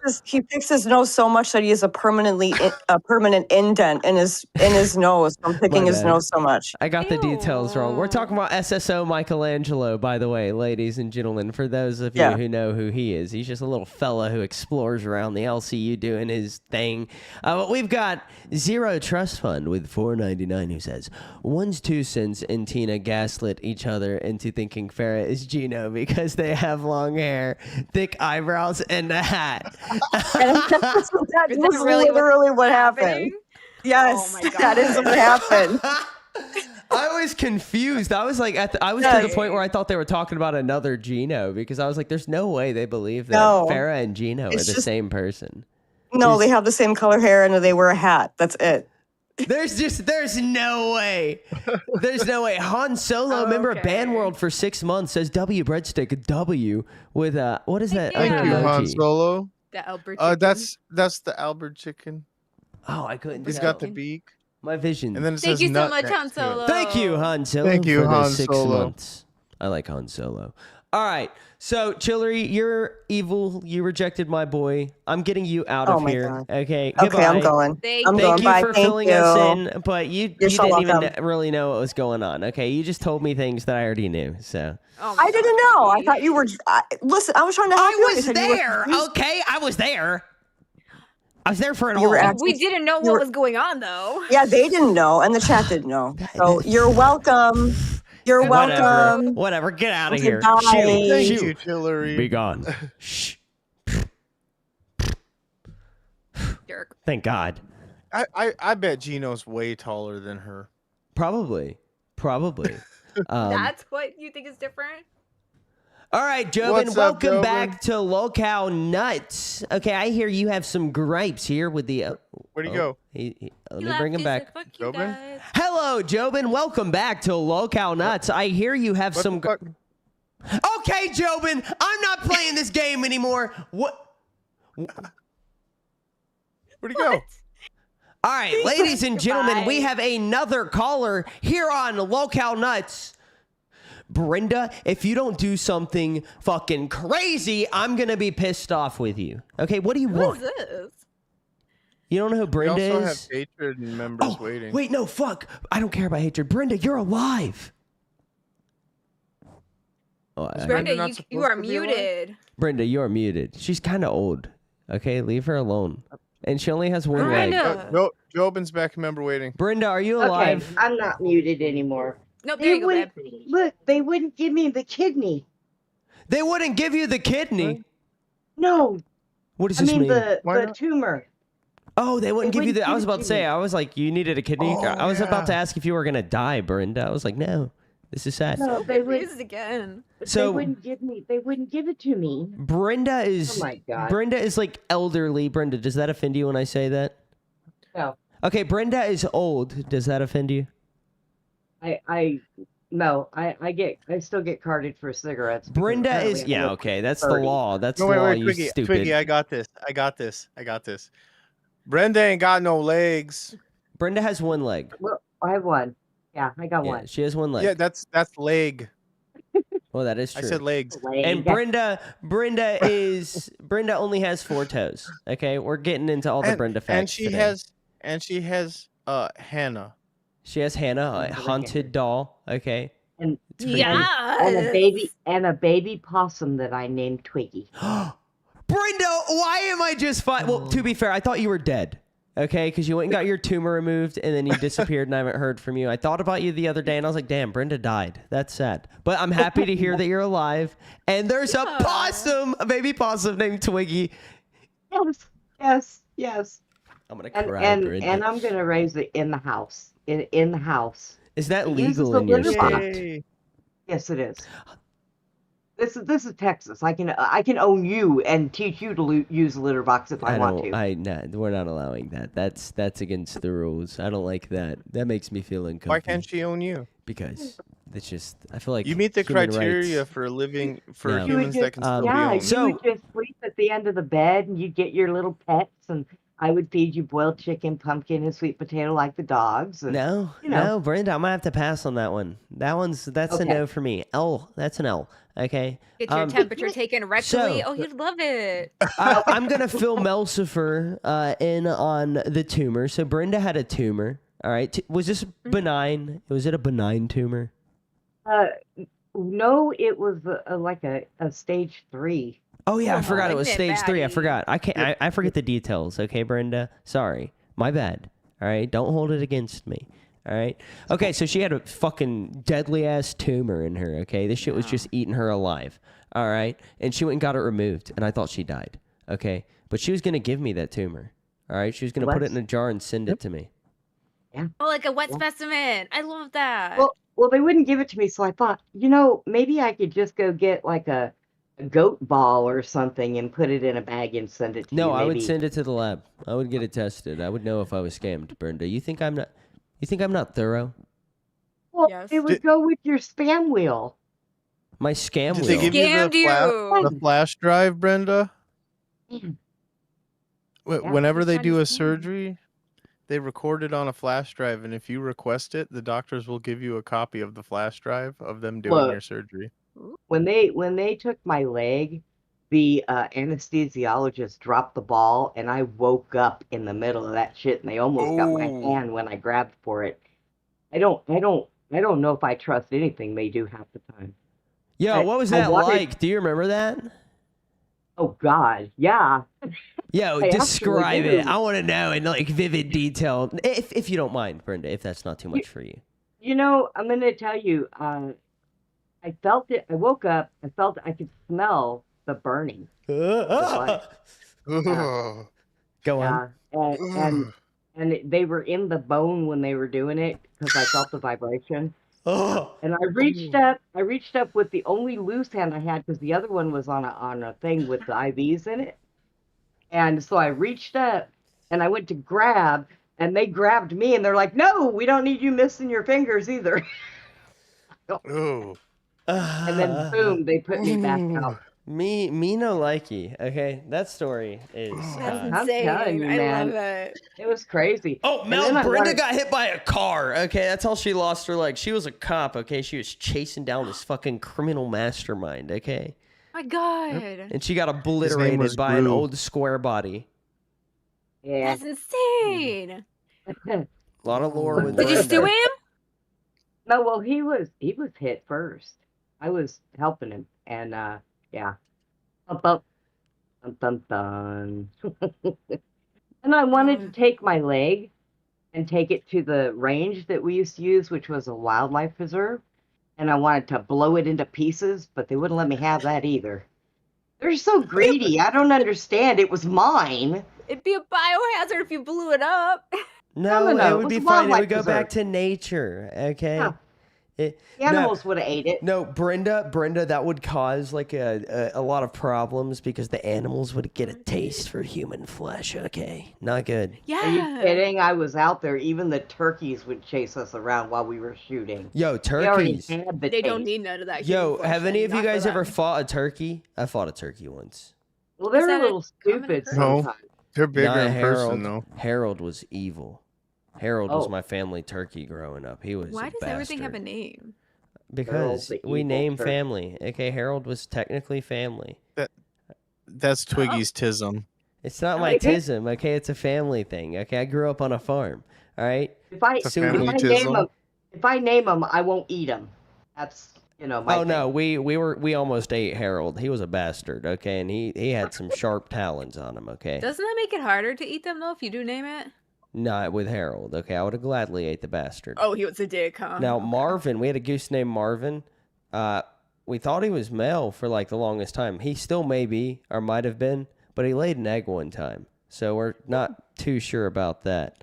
picks his nose so much that he has a permanent indent in his nose from picking My his bad. nose so much. I got the details wrong. We're talking about SSO Michelangelo, by the way, ladies and gentlemen. For those of you Yeah. who know who he is, he's just a little fella who explores around the LCU doing his thing. But we've got Zero Trust Fund with $4.99 who says, "One's 2 cents and Tina gaslit each other into thinking Farrah is Gino because they have long hair, thick eyebrows, and a hat." That Is was that really literally what happened. happening? Yes, Oh my that is what happened. I was confused. I was like, I was to the point where I thought they were talking about another Gino because I was like, "There's no way they believe that No. Farrah and Gino are It's the just- same person." No, they have the same color hair and they wear a hat. That's it. There's no way. There's no way. Han Solo, member of Band World for 6 months, says W breadstick W with what is that? Thank other you, emoji? Han Solo. The Albert That's the Albert chicken. Oh, I couldn't. He's tell. got the beak. My vision. And then it Thank says you so nut much, next Han to it. Solo. Thank you, Han Solo. Thank you, for Han those 6 Solo. months. I like Han Solo. All right. So, Chillery, you're evil. You rejected my boy. I'm getting you out Oh of my here. God. Okay. Okay, I'm goodbye. going. Thank I'm Thank going. you Bye. for Thank filling you. us in, but you so didn't even welcome. really know what was going on. Okay, you just told me things that I already knew. So Oh my I didn't know. I thought you were. Listen, I was trying to help you. I was said you were there. confused. Okay, I was there. I was there for it You were all. acting- We didn't know You what were- was going on though. Yeah, they didn't know, and the chat didn't know. So you're welcome. You're welcome. Whatever. Get out of Okay, here. bye. Shoot. Thank Shoot. you, Chillery. Be gone. Shh. Jerk. Thank God. I bet Gino's way taller than her. Probably. That's what you think is different? All right, Jobin, What's up, welcome Jobin? back to Locale Nuts. Okay, I hear you have some gripes here with the. Where'd he go? Let me bring him back. Fuck you Jobin? guys. Hello, Jobin. Welcome back to Locale Nuts. I hear you have What some. the fuck? Okay, Jobin, I'm not playing this game anymore. What? Where'd he go? All right, ladies and gentlemen, we have another caller here on Locale Nuts. Brenda, if you don't do something fucking crazy, I'm gonna be pissed off with you. Okay, what do you Who want? is this? You don't know who We Brenda also have is? hatred and members waiting. Wait, no, fuck. I don't care about hatred. Brenda, you're alive. Oh, Brenda, not you supposed are to be alive? muted. Brenda, you're muted. She's kind of old. Okay, leave her alone. And she only has one leg. Brenda. Jobin's back. Member waiting. Brenda, are you alive? Okay, I'm not muted anymore. Nope, there you go, babe. Look, they wouldn't give me the kidney. They wouldn't give you the kidney. No, What does I this mean mean? the tumor. Oh, they wouldn't give you wouldn't the. I was give it about to to say. me. I was like, you needed a kidney. Oh, I was about to yeah. ask if you were gonna die, Brenda. I was like, no, this is sad. No, they would. Confused again. So- they wouldn't give me. They wouldn't give it to me. Brenda is. Oh my God. Brenda is like elderly. Brenda, does that offend you when I say that? No, Okay, Brenda is old. Does that offend you? no. I still get carded for cigarettes. because Brenda apparently is. I Yeah, look okay, that's the 30. law. That's No, the law. wait, You Twiggy, stupid. Twiggy, I got this. Brenda ain't got no legs. Brenda has one leg. Well, I have one. Yeah, I got Yeah, one. she has one leg. Yeah, that's leg. Well, that is true. I said legs. And Brenda only has 4 toes. Okay, we're getting into all the Brenda facts And she has Hannah. She has Hannah, a haunted doll. Okay. And It's pretty and a baby possum that I named Twiggy. Brenda, why am I just fine? Well, to be fair, I thought you were dead. Okay, because you went and got your tumor removed, and then you disappeared, and I haven't heard from you. I thought about you the other day, and I was like, "Damn, Brenda died. That's sad." But I'm happy to hear that you're alive. And there's a possum, a baby possum named Twiggy. Yes. I'm gonna cry, And Brenda. I'm gonna raise it in the house. In the house. Is that It uses legal the in your litter box. state? Yes, it is. This is Texas. I can own you and teach you to use the litter box if I want to. No, we're not allowing that. That's against the rules. I don't like that. That makes me feel uncomfortable. Why can't she own you? Because it's just I feel like You meet the human criteria rights- for living for No. humans that can still be Yeah, owned. you would just sleep at the end of the bed, and you'd get your little pets, and I would feed you boiled chicken, pumpkin, and sweet potato like the dogs. And, No, Brenda, I'm gonna have to pass on that one. That's a Okay. no for me. That's an L. Okay. Get your temperature taken rectally. Oh, you'd love it. I'm gonna fill Melcifer in on the tumor. So Brenda had a tumor. All right. Was this benign? Was it a benign tumor? No, it was like a stage 3. Oh yeah, I forgot it was malignant stage 3. I baddie. forgot. I forget the details. Okay, Brenda. Sorry. My bad. All right. Don't hold it against me. All right. Okay, so she had a fucking deadly ass tumor in her. Okay, this shit was just eating her alive. All right, and she went and got it removed, and I thought she died. Okay, but she was gonna give me that tumor. All right, she was gonna put it in a jar and send it to me. Oh, like a wet specimen. I love that. Well, they wouldn't give it to me, so I thought, maybe I could just go get like a goat ball or something and put it in a bag and send it to you. No, I would maybe. send it to the lab. I would get it tested. I would know if I was scammed, Brenda. You think I'm not thorough? Well, it would go with your spam wheel. My scam Did wheel. they give you Scammed the flash drive, Brenda? Mm. Whenever they trying do to a scam me. surgery, they record it on a flash drive, and if you request it, the doctors will give you a copy of the flash drive of them doing Look. your surgery. When they took my leg, the anesthesiologist dropped the ball, and I woke up in the middle of that shit, and they almost got my hand when I grabbed for it. I don't know if I trust anything they do half the time. Yo, what was I that wanted- like? Do you remember that? Oh God, yeah. Yo, I actually describe do. it. I want to know in like vivid detail, if you don't mind, Brenda. If that's not too much for you. I'm gonna tell you. I felt it. I woke up. I could smell the burning. Go on. They were in the bone when they were doing it because I felt the vibration. And I reached up with the only loose hand I had because the other one was on a thing with the IVs in it. And so I reached up and I went to grab, and they grabbed me, and they're like, "No, we don't need you missing your fingers either." And then boom, they put me back out. Me no likey. Okay, that story is. I'm telling you, man. it. It was crazy. Oh, And Mel, then I Brenda wanted- got hit by a car. Okay, that's how she lost her leg. She was a cop. Okay, she was chasing down this fucking criminal mastermind. Okay, My God. and she got obliterated was by an Gru. old square body. Yeah. That's insane. A lot of lore with Did you Brenda. sue him? No, well, he was hit first. I was helping him, and yeah. Dun, dun, dun. And I wanted to take my leg and take it to the range that we used to use, which was a wildlife preserve. And I wanted to blow it into pieces, but they wouldn't let me have that either. They're so greedy. I don't understand. It was mine. It'd be a biohazard if you blew it up. No, no, it it would was be a fine. It wildlife would go back preserve. to nature. Okay. Yeah. It, The animals would have ate it. No, Brenda, that would cause like a lot of problems because the animals would get a taste for human flesh. Okay, not good. Are you kidding? I was out there. Even the turkeys would chase us around while we were shooting. Yo, They already turkeys. had the They don't taste. need none of that. Yo, human flesh have any then, of you not for guys ever them. fought a turkey? I fought a turkey once. Well, they're that a little stupid No, sometimes. they're bigger Nah, in person though. Harold was evil. Harold was my family turkey growing up. He was Why a does everything have a bastard. name? Because the we evil name turkey. family. Okay, Harold was technically family. That's Twiggy's tism. It's not my tism, okay? It's a family thing, okay? I grew up on a farm, all right? If I, It's a if family I name tism. them, if I name them, I won't eat them. That's my. Oh no, thing. we almost ate Harold. He was a bastard, okay? And he had some sharp talons on him, okay? Doesn't that make it harder to eat them though if you do name it? Not with Harold, okay? I would have gladly ate the bastard. Oh, he was a dick, huh? Now Marvin, we had a goose named Marvin. We thought he was male for like the longest time. He still may be or might have been, but he laid an egg one time, so we're not too sure about that.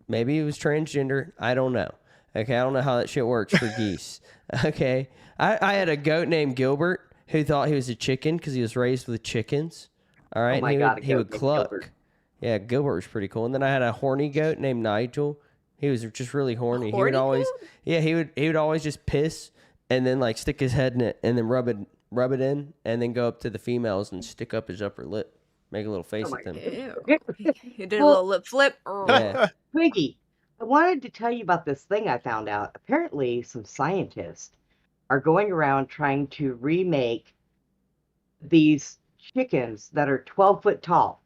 Maybe he was transgender. I don't know. Okay, I don't know how that shit works for geese. Okay, I had a goat named Gilbert who thought he was a chicken because he was raised with chickens. All right, Oh my and God, a he would goat named cluck. Gilbert. Yeah, Gilbert was pretty cool. And then I had a horny goat named Nigel. He was just really horny. He would horny always, yeah, he would always just piss and then like stick his head in it and then rub it in and then go up to the females and stick up his upper lip, make a little face Oh at them. Ew. You did a little lip flip. Yeah. Twiggy, I wanted to tell you about this thing I found out. Apparently, some scientists are going around trying to remake these chickens that are 12 foot tall.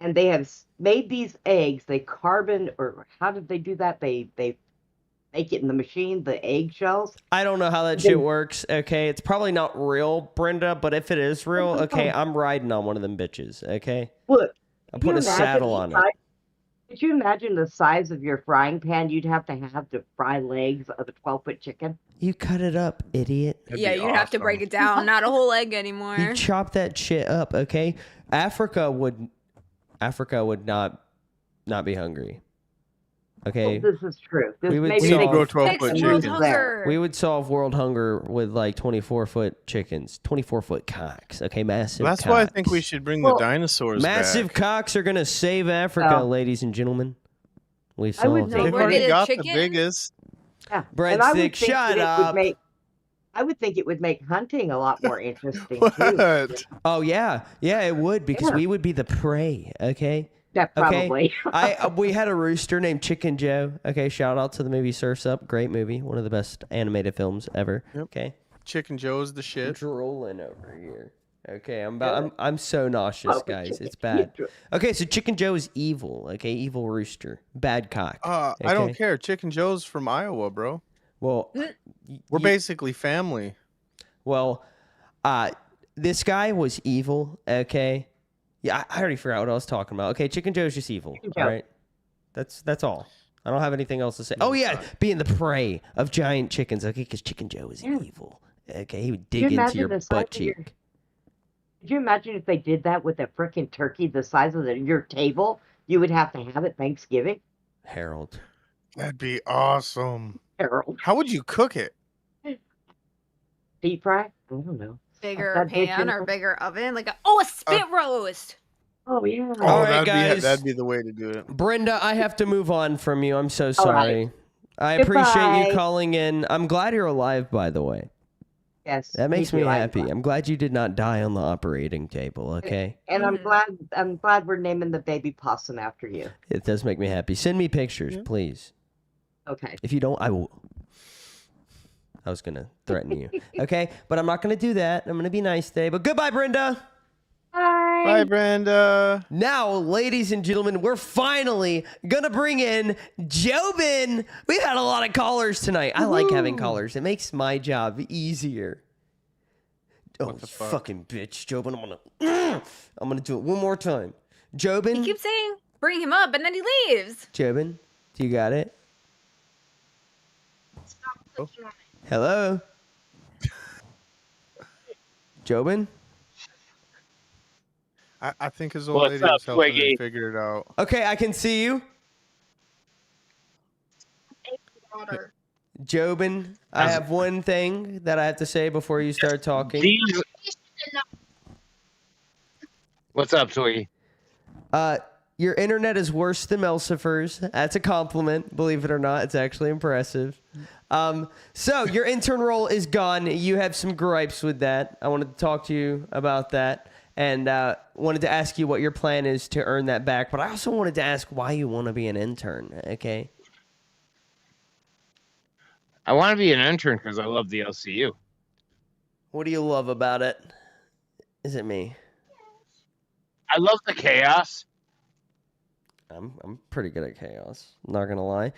And they have made these eggs. They carbon, or how did they do that? They make it in the machine, the egg shells. I don't know how that shit works. Okay, it's probably not real, Brenda. But if it is real, okay, I'm riding on one of them bitches. Okay, Look, I'm could you putting a imagine saddle the on it. size- Could you imagine the size of your frying pan you'd have to fry legs of a 12-foot chicken? You cut it up, idiot. Yeah, you'd have to break it down, not a whole egg anymore. You chop that shit up, okay? Africa would not be hungry. Okay. Well, this is true. This We would maybe solve- they We need to grow could 12-foot fix chickens. those there. We would solve world hunger with like 24-foot chickens, 24-foot cocks. Okay, massive. That's why I cocks. think we should bring Well, the dinosaurs Massive back. cocks are gonna save Africa, Oh. ladies and gentlemen. We've I would solved say it. They've we're already getting got the chicken? biggest. Yeah. Breadstick, And I would think shut that it up. I would think it would make hunting a lot more interesting too. What? Oh yeah, it would because Yeah. we would be the prey. Okay. Yeah, Okay. probably. We had a rooster named Chicken Joe. Okay, shout out to the movie Surf's Up. Great movie, one of the best animated films ever. Yep. Okay. Chicken Joe's the I'm shit. drooling over here. Okay, I'm so nauseous, Oh, guys. Chicken- It's bad. Okay, so Chicken Joe is evil. Okay, evil rooster, bad cock. I Okay? don't care. Chicken Joe's from Iowa, bro. Well, We're basically family. well, this guy was evil. Okay, yeah, I already forgot what I was talking about. Okay, Chicken Joe's just evil. Chicken Joe. All right, that's all. I don't have anything else to say. Oh yeah, being the prey of giant chickens. Okay, because Chicken Joe is evil. Okay, he would dig you into imagine your the size butt of your- cheek. Could you imagine if they did that with a freaking turkey the size of your table? You would have to have at Thanksgiving. Harold. That'd be awesome. Harold. How would you cook it? Deep fry? I don't know. Bigger That big pan or dinner? bigger oven, like a spit roast. Oh yeah. All right, that'd guys. that'd be the way to do it. Brenda, I have to move on from you. I'm so All sorry. right. I appreciate you Goodbye. calling in. I'm glad you're alive, by the way. Yes. That makes me too. I'm happy. glad. I'm glad you did not die on the operating table, okay? And I'm glad we're naming the baby possum after you. It does make me happy. Send me pictures, please. Okay. If you don't, I will. I was going to threaten you. Okay? But I'm not going to do that. I'm going to be nice today. But goodbye, Brenda. Bye. Bye, Brenda. Now, ladies and gentlemen, we're finally going to bring in Jobin. We've had a lot of callers tonight. I like having callers. It makes my job easier. Oh, the fuck? fucking bitch, Jobin. I'm gonna do it one more time. Jobin? He keeps saying, bring him up, and then he leaves. Jobin, do you got it? Oh. Hello? Jobin? I think his old What's lady up, was helping Twiggy? him figure it out. Okay, I can see you. Jobin, I have one thing that I have to say before you start talking. What's up, Twiggy? Your internet is worse than Melsifer's. That's a compliment, believe it or not. It's actually impressive. So your intern role is gone. You have some gripes with that. I wanted to talk to you about that. and wanted to ask you what your plan is to earn that back. But I also wanted to ask why you want to be an intern. Okay. I want to be an intern because I love the LCU. What do you love about it? Is it me? I love the chaos. I'm pretty good at chaos. Not gonna lie.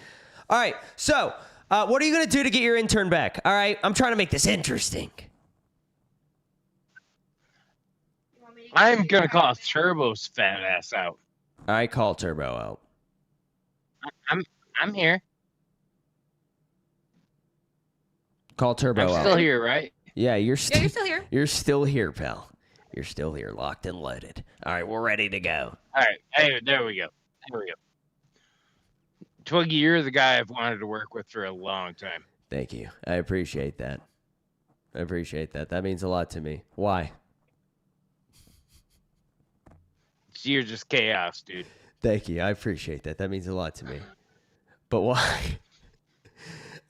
All right. So, what are you gonna do to get your intern back? All right. I'm trying to make this interesting. I'm gonna call Turbo's fat ass out. I call Turbo out. I'm here. Call Turbo out. I'm still here, right? Yeah, you're you're still here. You're still here, pal. You're still here, locked and loaded. All right, we're ready to go. All right. Hey, there we go. There we go. Twiggy, you're the guy I've wanted to work with for a long time. Thank you. I appreciate that. I appreciate that. That means a lot to me. Why? You're just chaos, dude. Thank you. I appreciate that. That means a lot to me. But why?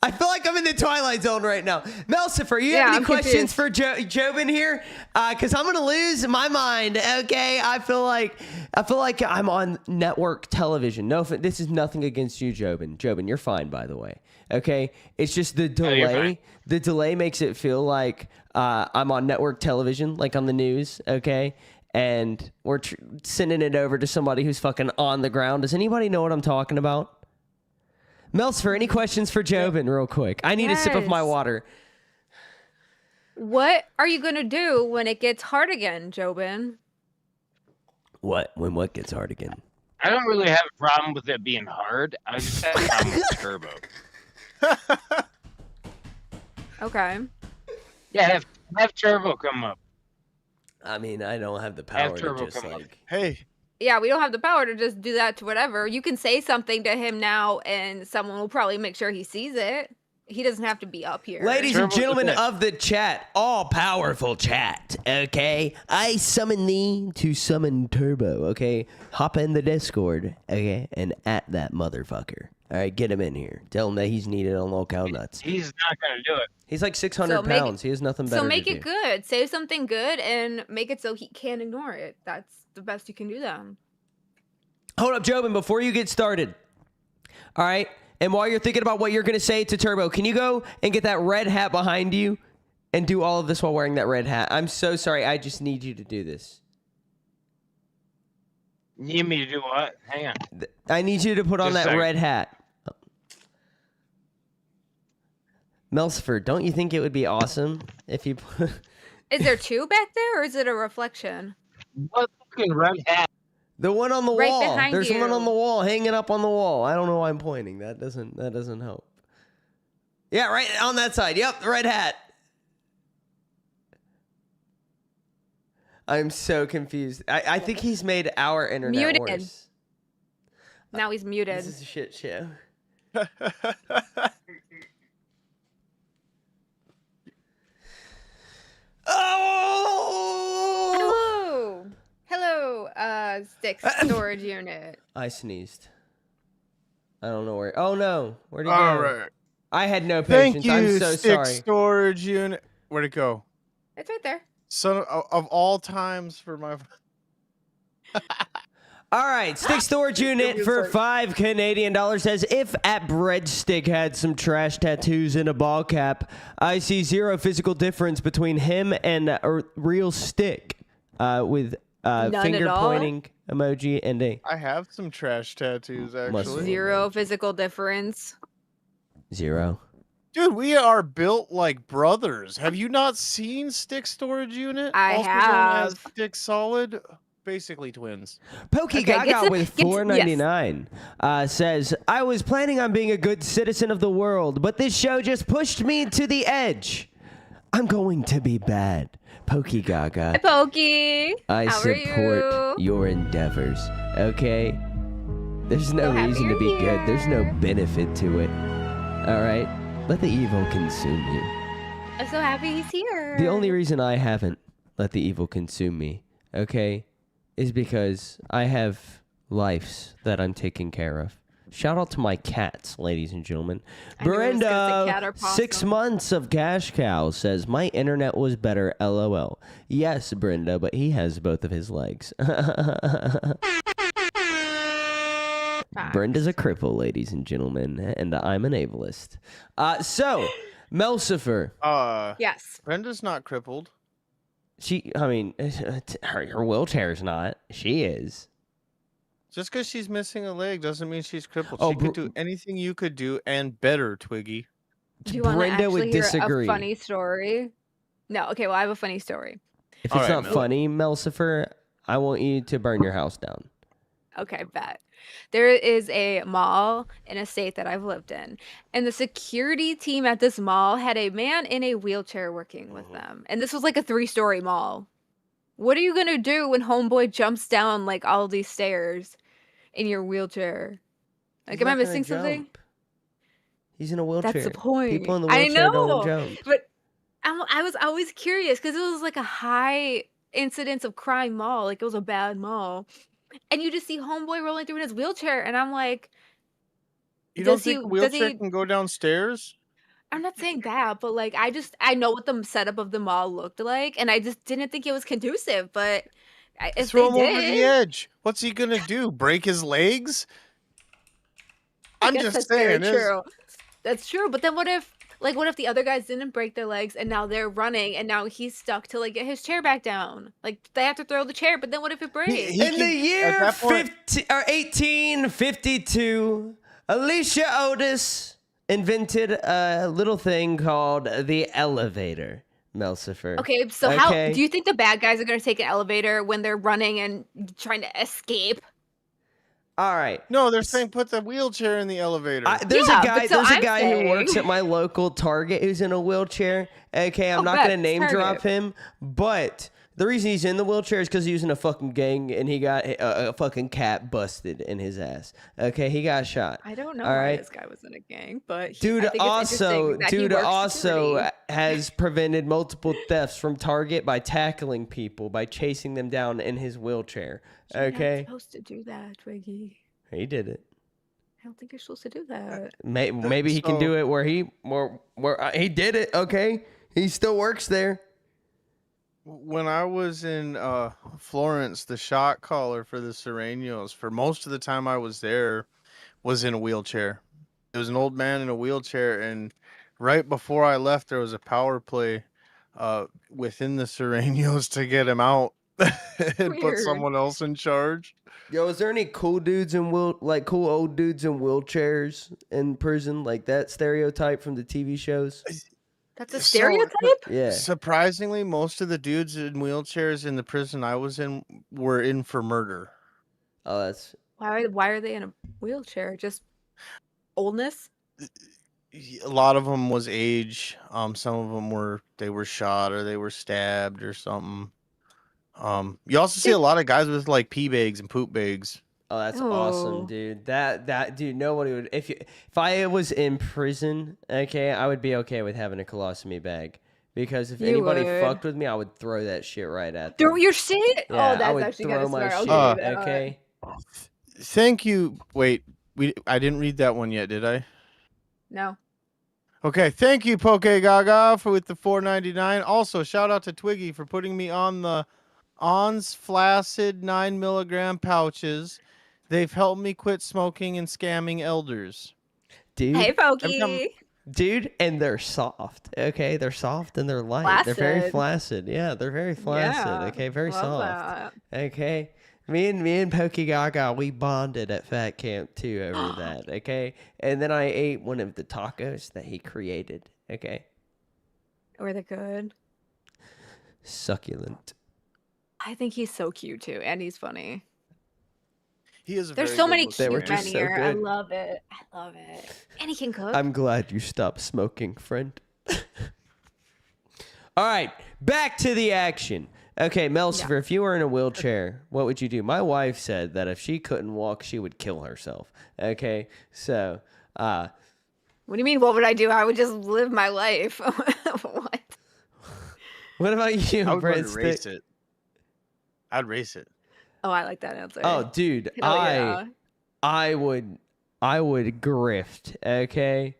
I feel like I'm in the Twilight Zone right now. Melcifer, you have any questions for Jobin here? Because I'm gonna lose my mind. Okay, I feel like I'm on network television. No, this is nothing against you, Jobin. Jobin, you're fine, by the way. Okay, it's just the delay. The delay makes it feel like I'm on network television, like on the news. Okay, and we're sending it over to somebody who's fucking on the ground. Does anybody know what I'm talking about? Melcifer, any questions for Jobin real quick? I need a sip of my water. What are you going to do when it gets hard again, Jobin? What? When what gets hard again? I don't really have a problem with it being hard. I just have a problem with Turbo. Okay. Yeah, have Turbo come up. I mean, I don't have the power to Turbo just come up. like... Hey. Yeah, we don't have the power to just do that to whatever. You can say something to him now, and someone will probably make sure he sees it. He doesn't have to be up here. Ladies and gentlemen of the chat, all-powerful chat, okay? I summon thee to summon Turbo, okay? Hop in the Discord, okay? And at that motherfucker. All right, get him in here. Tell him that he's needed on low-cow nuts. He's not going to do it. He's like 600 pounds. He has nothing better to do. So make it good. Say something good and make it so he can't ignore it. That's the best you can do then. Hold up, Jobin, before you get started. All right? And while you're thinking about what you're going to say to Turbo, can you go and get that red hat behind you and do all of this while wearing that red hat? I'm so sorry. I just need you to do this. Need me to do what? Hang on. I need you to put on that red hat. Melcifer, don't you think it would be awesome if you put... Is there two back there, or is it a reflection? What fucking red hat? The one on the Right wall. behind There's you. one on the wall, hanging up on the wall. I don't know why I'm pointing. That doesn't help. Yeah, right on that side. Yep, the red hat. I'm so confused. I think he's made our internet Muted. worse. Now he's muted. This is a shit show. Oh! Hello, stick storage unit. I sneezed. I don't know where. Oh no, where'd he go? All right. I had no Thank patience. you, I'm so stick sorry. storage unit. Where'd it go? It's right there. So of all times for my. All right, stick storage unit for $5 Canadian says, if at Breadstick had some trash tattoos and a ball cap, I see zero physical difference between him and a real stick with None finger at all? pointing emoji and a I have some trash tattoos actually. Zero physical difference. zero. Dude, we are built like brothers. Have you not seen Stick Storage Unit? I also known as have. Stick Solid. Basically twins. Pokey Gaga with $4.99 says, I was planning on being a good citizen of the world, but this show just pushed me to the edge. I'm going to be bad. Pokey Gaga. Hi, Pokey. I How support are you? your endeavors, okay? There's no happy reason to you're be here. good. There's no benefit to it. All right? Let the evil consume you. I'm so happy he's here. The only reason I haven't let the evil consume me, okay, is because I have lives that I'm taking care of. Shout out to my cats, ladies and gentlemen. I knew it was gonna say cat Brenda, or 6 months of cash cow, says, my internet was better, LOL. Yes, Brenda, but he has both of his legs. Brenda's a cripple, ladies and gentlemen, and I'm an ableist. So, Melcifer. Yes. Brenda's not crippled. Her wheelchair's not. She is. Just because she's missing a leg doesn't mean she's crippled. Oh, She could do anything you could do and better, Twiggy. Do you want to Brenda would actually hear disagree. a funny story? No. Okay. Well, I have a funny story. If it's not funny, Melcifer, I want you to burn your house down. Okay, bet. There is a mall in a state that I've lived in, and the security team at this mall had a man in a wheelchair working with them. And this was like a 3-story mall. What are you going to do when homeboy jumps down like all these stairs in your wheelchair? Like, He's am I not gonna missing something? jump. He's in a wheelchair. That's the point. People in the I wheelchair know, don't jump. but I was always curious because it was like a high incidence of crime mall. Like, it was a bad mall. And you just see homeboy rolling through in his wheelchair, and I'm like, You don't does he? think a Does wheelchair he? can go downstairs? I'm not saying that, but like I know what the setup of the mall looked like, and I just didn't think it was conducive. But if Throw him they over the did, edge. What's he gonna do? Break his legs? I'm guess just that's saying. very true. That's true. But then what if the other guys didn't break their legs and now they're running and now he's stuck to like get his chair back down? Like they have to throw the chair, but then what if it breaks? In the year 1852, Alicia Otis invented a little thing called the elevator, Melcifer. Okay, so how do you think the bad guys are going to take an elevator when they're running and trying to escape? All right. No, they're saying put the wheelchair in the elevator. There's Yeah, a guy. but so There's a I'm guy saying- who works at my local Target who's in a wheelchair. Okay, I'm Oh, not bet, gonna name Target. drop him, but the reason he's in the wheelchair is because he was in a fucking gang and he got a fucking cat busted in his ass. Okay, he got shot. I don't know All why right. this guy was in a gang, but Dude I think it's interesting that he works also security. has prevented multiple thefts from Target by tackling people, by chasing them down in his wheelchair. You're not Okay, supposed to do that, Twiggy. he did it. I don't think you're supposed to do that. Maybe he can do it where he did it. Okay, he still works there. When I was in Florence, the shot caller for the Serenios, for most of the time I was there, was in a wheelchair. It was an old man in a wheelchair, and right before I left, there was a power play within the Serenios to get him out and put Weird. someone else in charge. Yo, is there any cool dudes in cool old dudes in wheelchairs in prison, like that stereotype from the TV shows? That's a stereotype? Yeah. Surprisingly, most of the dudes in wheelchairs in the prison I was in were in for murder. Oh, that's Why are they in a wheelchair? Just oldness? A lot of them was age. Some of them were shot or they were stabbed or something. You also see a lot of guys with like pee bags and poop bags. Oh, that's Oh. awesome, dude. That dude, nobody would. If I was in prison, okay, I would be okay with having a colostomy bag because if You anybody would. fucked with me, I would throw that shit right at them. Throw your shit? Yeah, I Oh, that's would actually throw kind of my smart. I'll shit, give you that. okay. Thank you. Wait, I didn't read that one yet, did I? No. Okay, thank you, Poke Gaga, with the $4.99. Also, shout out to Twiggy for putting me on the Ons Flaccid 9 milligram pouches. They've helped me quit smoking and scamming elders. Dude. Hey, Pokey. Dude, and they're soft. Okay, they're soft and they're light. They're very Flaccid. flaccid. Yeah, they're very flaccid. Yeah, okay, very love soft. Okay. Me and Pokey Gaga, we bonded at Fat Camp too over that. Okay. And then I ate one of the tacos that he created. Okay. Were they good? Succulent. I think he's so cute too, and he's funny. He is. There's so many They were cute men just so here. I good. love it. I love it. And he can cook. I'm glad you stopped smoking, friend. All right, back to the action. Okay, Melcifer, if you were in a wheelchair, what would you do? My wife said that if she couldn't walk, she would kill herself. Okay, so, What do you mean? What would I do? I would just live my life. What? what about you, I would Brent? race it. I'd race it. Oh, I like that answer. Oh, dude, Hell yeah. I would I would grift, okay?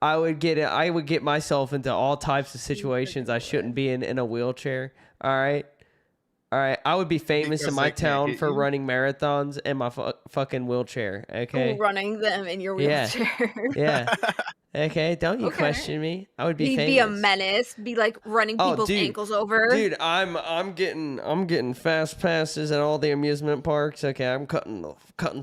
I would get myself into all types of situations I shouldn't be in a wheelchair, all right? All right, I would be famous in Because my they can't town hit for you? running marathons in my fucking wheelchair, okay? Running them in your Yeah. wheelchair. Yeah. Okay, don't you Okay. question me. I would be He'd famous. be a menace. Be like running Oh, people's dude. ankles over. Dude, I'm getting fast passes at all the amusement parks. Okay, I'm cutting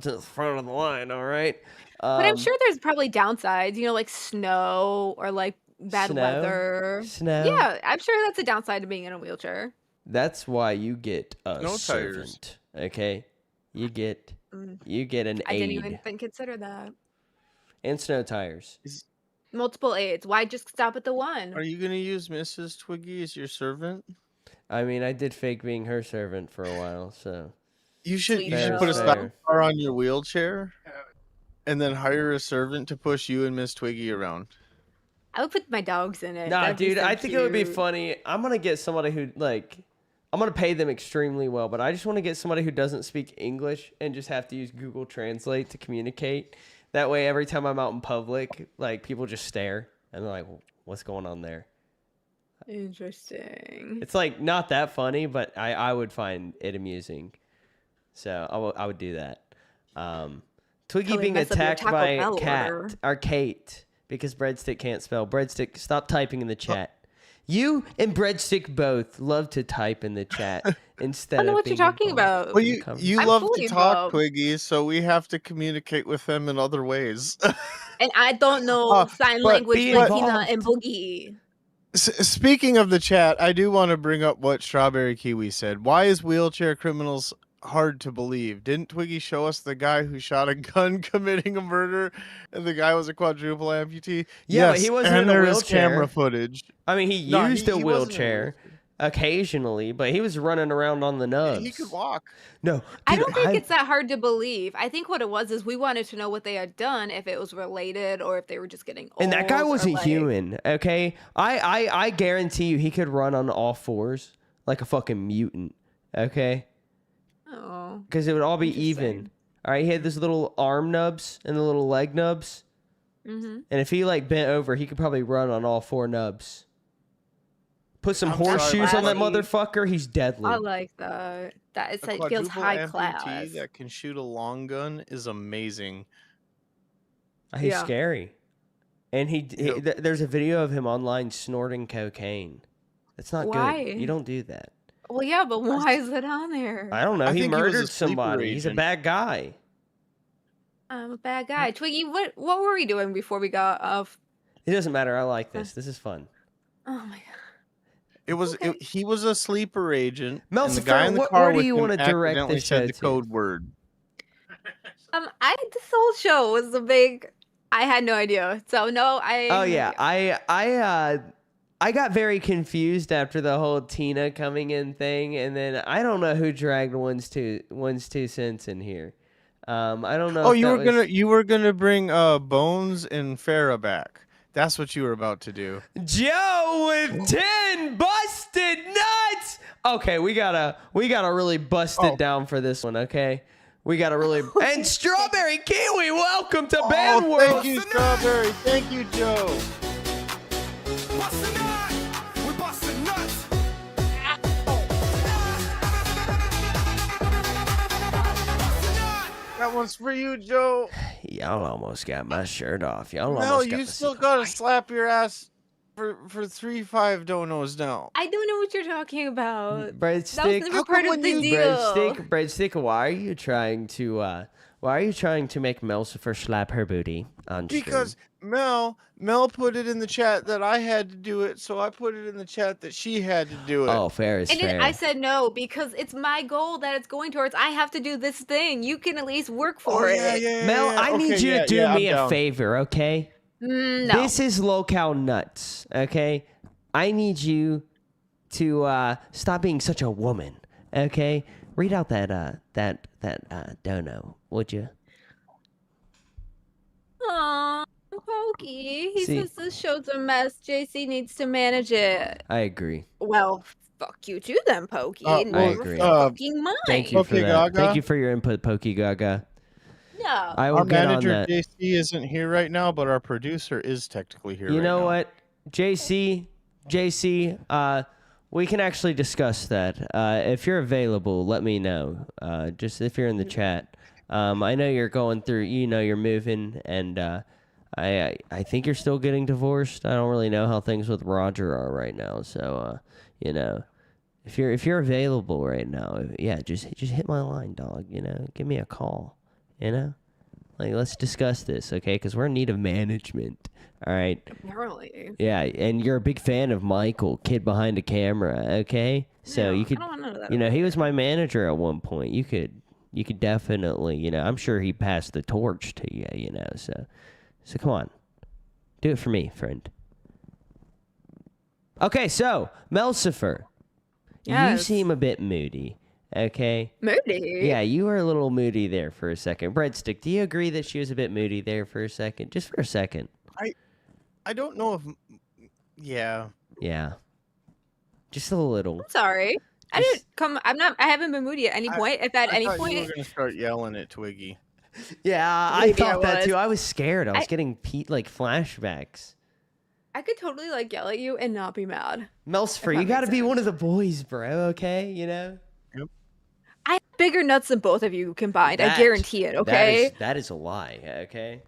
to the front of the line, all right? But I'm sure there's probably downsides, like snow or like bad Snow? weather. Snow? Yeah, I'm sure that's a downside to being in a wheelchair. That's why you get a No tires. servant, okay? You get an I didn't aid even consider that. and snow tires. Multiple aids. Why just stop at the one? Are you gonna use Mrs. Twiggy as your servant? I mean, I did fake being her servant for a while, so You should Sweet put a fair. stop bar on your wheelchair, and then hire a servant to push you and Miss Twiggy around. I would put my dogs in it. Nah, That'd be dude, so I think it would be cute. funny. I'm gonna get somebody who I'm gonna pay them extremely well, but I just want to get somebody who doesn't speak English and just have to use Google Translate to communicate. That way, every time I'm out in public, like people just stare and they're like, "What's going on there?" Interesting. It's like not that funny, but I would find it amusing. So I would do that. Twiggy Totally being mess up your attacked Taco by a Bell cat order. or Kate because Breadstick can't spell. Breadstick, stop typing in the chat. You and Breadstick both love to type in the chat instead I don't know of what you're being talking about. Well, you I'm love to fully talk, involved. Twiggy, so we have to communicate with them in other ways. And I don't know sign but language be like Tina involved. and Boogie. Speaking of the chat, I do want to bring up what Strawberry Kiwi said. Why is wheelchair criminals hard to believe? Didn't Twiggy show us the guy who shot a gun committing a murder, and the guy was a quadruple amputee? Yeah, but yes, he wasn't and in a there is wheelchair. camera footage. I mean, he No, used a he wasn't in a wheelchair occasionally, but he was running around on the nubs. He could walk. No, I dude, don't think it's that hard to believe. I think what it was is we wanted to know what they had done, if it was related or if they were just getting old. And that guy or, wasn't like- human, okay? I guarantee you he could run on all fours like a fucking mutant, okay? Oh. Because it would all be even. All right, he had those little arm nubs and the little leg nubs. Mm-hmm. And if he like bent over, he could probably run on all four nubs. Put some I'm sorry, horseshoes on that buddy. motherfucker, he's deadly. I like that. That is, A it feels quadruple high amputee class. that can shoot a long gun is amazing. He's Yeah. scary. And there's a video of him online snorting cocaine. That's not Why? good. You don't do that. Well, yeah, but why is it on there? I don't know. I He think he was a murdered sleeper somebody. He's a agent. bad guy. I'm a bad guy. Twiggy, what were we doing before we got off? It doesn't matter. I like this. This is fun. Oh my god. He was a sleeper agent. And the Melcifer, guy in the what- car where do with you him wanna direct accidentally this said show the to? code word. This whole show was a big. I had no idea. So no, I. Oh yeah, I got very confused after the whole Tina coming in thing, and then I don't know who dragged one's two cents in here. I don't know. Oh, if that you were gonna bring Bones and Farah back. That's what you were about to do. Joe with 10 busted nuts. Okay, we gotta really bust Oh. it down for this one. Okay, we gotta really and Strawberry Kiwi. Welcome to Oh, Band World. thank you, Strawberry. Thank you, Joe. That one's for you, Joe. Y'all almost got my shirt off. Y'all No, almost got you the still gotta slap your ass for 3-5 donos now. I don't know what you're talking about. Breadstick. That was never part of the deal. Breadstick. Why are you trying to make Melcifer slap her booty on stream? Because Mel put it in the chat that I had to do it, so I put it in the chat that she had to do it. Oh, fair is And fair. I said no because it's my goal that it's going towards. I have to do this thing. You can at least work for it. Mel, I need you to do me a favor, okay? No. This is Locale Nuts, okay? I need you to stop being such a woman, okay? Read out that dono, would you? Aw, Pokey. He See- says this show's a mess. JC needs to manage it. I agree. Well, fuck you too then, Pokey. I Never agree. fucking mind. Thank you for Okay, that. Gaga. Thank you for your input, Pokey Gaga. Yeah. I will Our get on manager that. JC isn't here right now, but our producer is technically here. You right know now. what, JC, we can actually discuss that. If you're available, let me know. Just if you're in the chat. I know you're going through. You're moving, and I think you're still getting divorced. I don't really know how things with Roger are right now. So if you're available right now, yeah, just hit my line, dog. Give me a call. Like, let's discuss this, okay? Because we're in need of management. All right. Apparently. Yeah, and you're a big fan of Michael, kid behind the camera, okay? So you could, I don't want none of that. he was my manager at one point. You could definitely, I'm sure he passed the torch to you, So come on, do it for me, friend. Okay, so Melcifer, you Yes. seem a bit moody. Okay. Moody? Yeah, you were a little moody there for a second. Breadstick, do you agree that she was a bit moody there for a second? Just for a second. I don't know if. Yeah. Yeah. Just a little. I'm sorry. I didn't come. I haven't been moody at any point. If at any thought point. you were gonna start yelling at Twiggy. Yeah, I Maybe thought that was. too. I was scared. I was getting flashbacks. I could totally yell at you and not be mad. Melcifer, you gotta be one of the boys, bro, okay? I have bigger nuts than both of you combined. I That- guarantee it, okay? That is a lie, okay?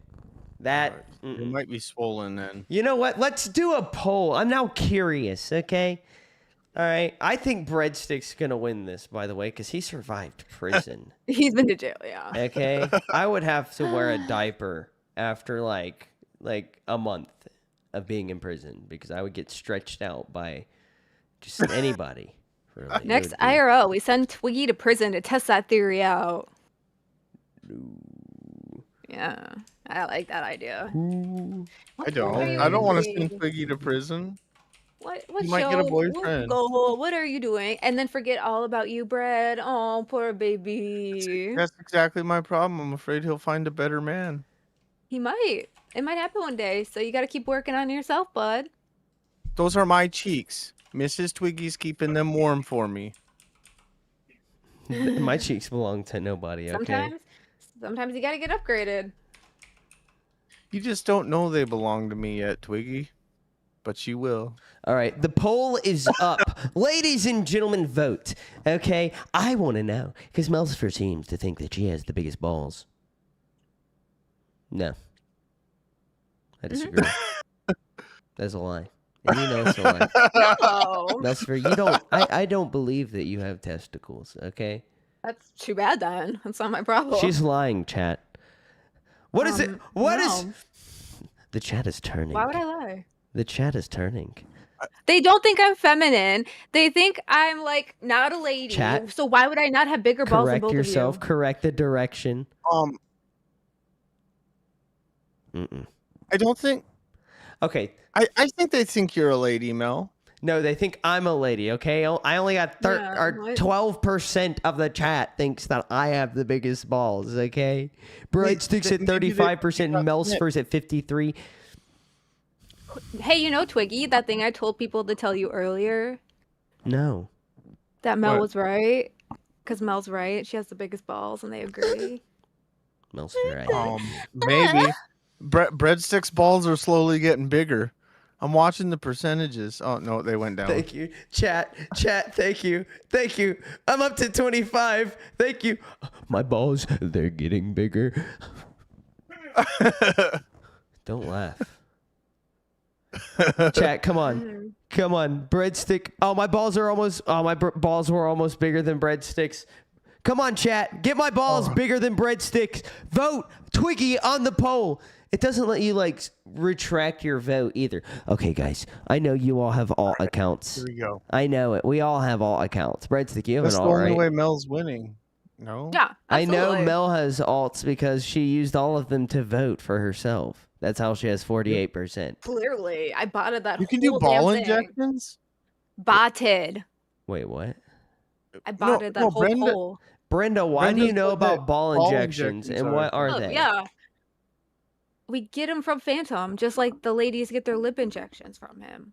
That. You might be swollen then. You know what? Let's do a poll. I'm now curious, okay? All right. I think Breadstick's gonna win this, by the way, because he survived prison. He's been to jail, yeah. Okay? I would have to wear a diaper after like a month of being in prison because I would get stretched out by just anybody. Really. It Next would be- IRL, we send Twiggy to prison to test that theory out. Yeah, I like that idea. I don't. I don't want to send Twiggy to prison. What You might get a show? boyfriend. What are you doing? And then forget all about you, Brad. Oh, poor baby. That's exactly my problem. I'm afraid he'll find a better man. He might. It might happen one day. So you got to keep working on yourself, bud. Those are my cheeks. Mrs. Twiggy's keeping them warm for me. My cheeks belong to nobody, okay? Sometimes you got to get upgraded. You just don't know they belong to me yet, Twiggy. But you will. All right, the poll is up. Ladies and gentlemen, vote. Okay, I want to know because Melcifer seems to think that she has the biggest balls. No, I disagree. That's a lie, and you know it's a lie. No. Melcifer, you don't. I don't believe that you have testicles. Okay, That's too bad then. That's not my problem. she's lying. Chat. What is it? What is? no. The chat is turning. Why would I lie? The chat is turning. They don't think I'm feminine. They think I'm like not a lady. Chat. So why would I not have bigger balls than Correct both yourself. of you? Correct the direction. I don't think. Okay. I think they think you're a lady, Mel. No, they think I'm a lady, okay? I only got Yeah, or what? 12% of the chat thinks that I have the biggest balls, okay? Breadsticks at maybe they- 35%, Melcifer's at 53. Hey, you know Twiggy, that thing I told people to tell you earlier? No. That Mel What? was right? Because Mel's right. She has the biggest balls and they agree. Melcifer, I Maybe. Breadstick's balls are slowly getting bigger. I'm watching the percentages. Oh no, they went down. Thank you. Chat, thank you. Thank you. I'm up to 25. Thank you. My balls, they're getting bigger. Don't laugh. Chat, come on. Come on. Breadstick. Oh, my balls are almost. Oh, my balls were almost bigger than breadsticks. Come on, chat. Get my balls bigger than breadsticks. Vote Twiggy on the poll. It doesn't let you, like, retract your vote either. Okay, guys. I know you all have alt accounts. Here we go. I know it. We all have alt accounts. Breadstick, you have That's an the alt, only right? way Mel's winning. No. Yeah, I know absolutely. Mel has alts because she used all of them to vote for herself. That's how she has 48%. Clearly, I botted that You can do whole ball damn thing. injections. Botted. Wait, what? I botted that whole Brenda- poll. Brenda, why do Brenda you know said that about ball ball injections and injections what are Oh, they? yeah. We get him from Phantom, just like the ladies get their lip injections from him.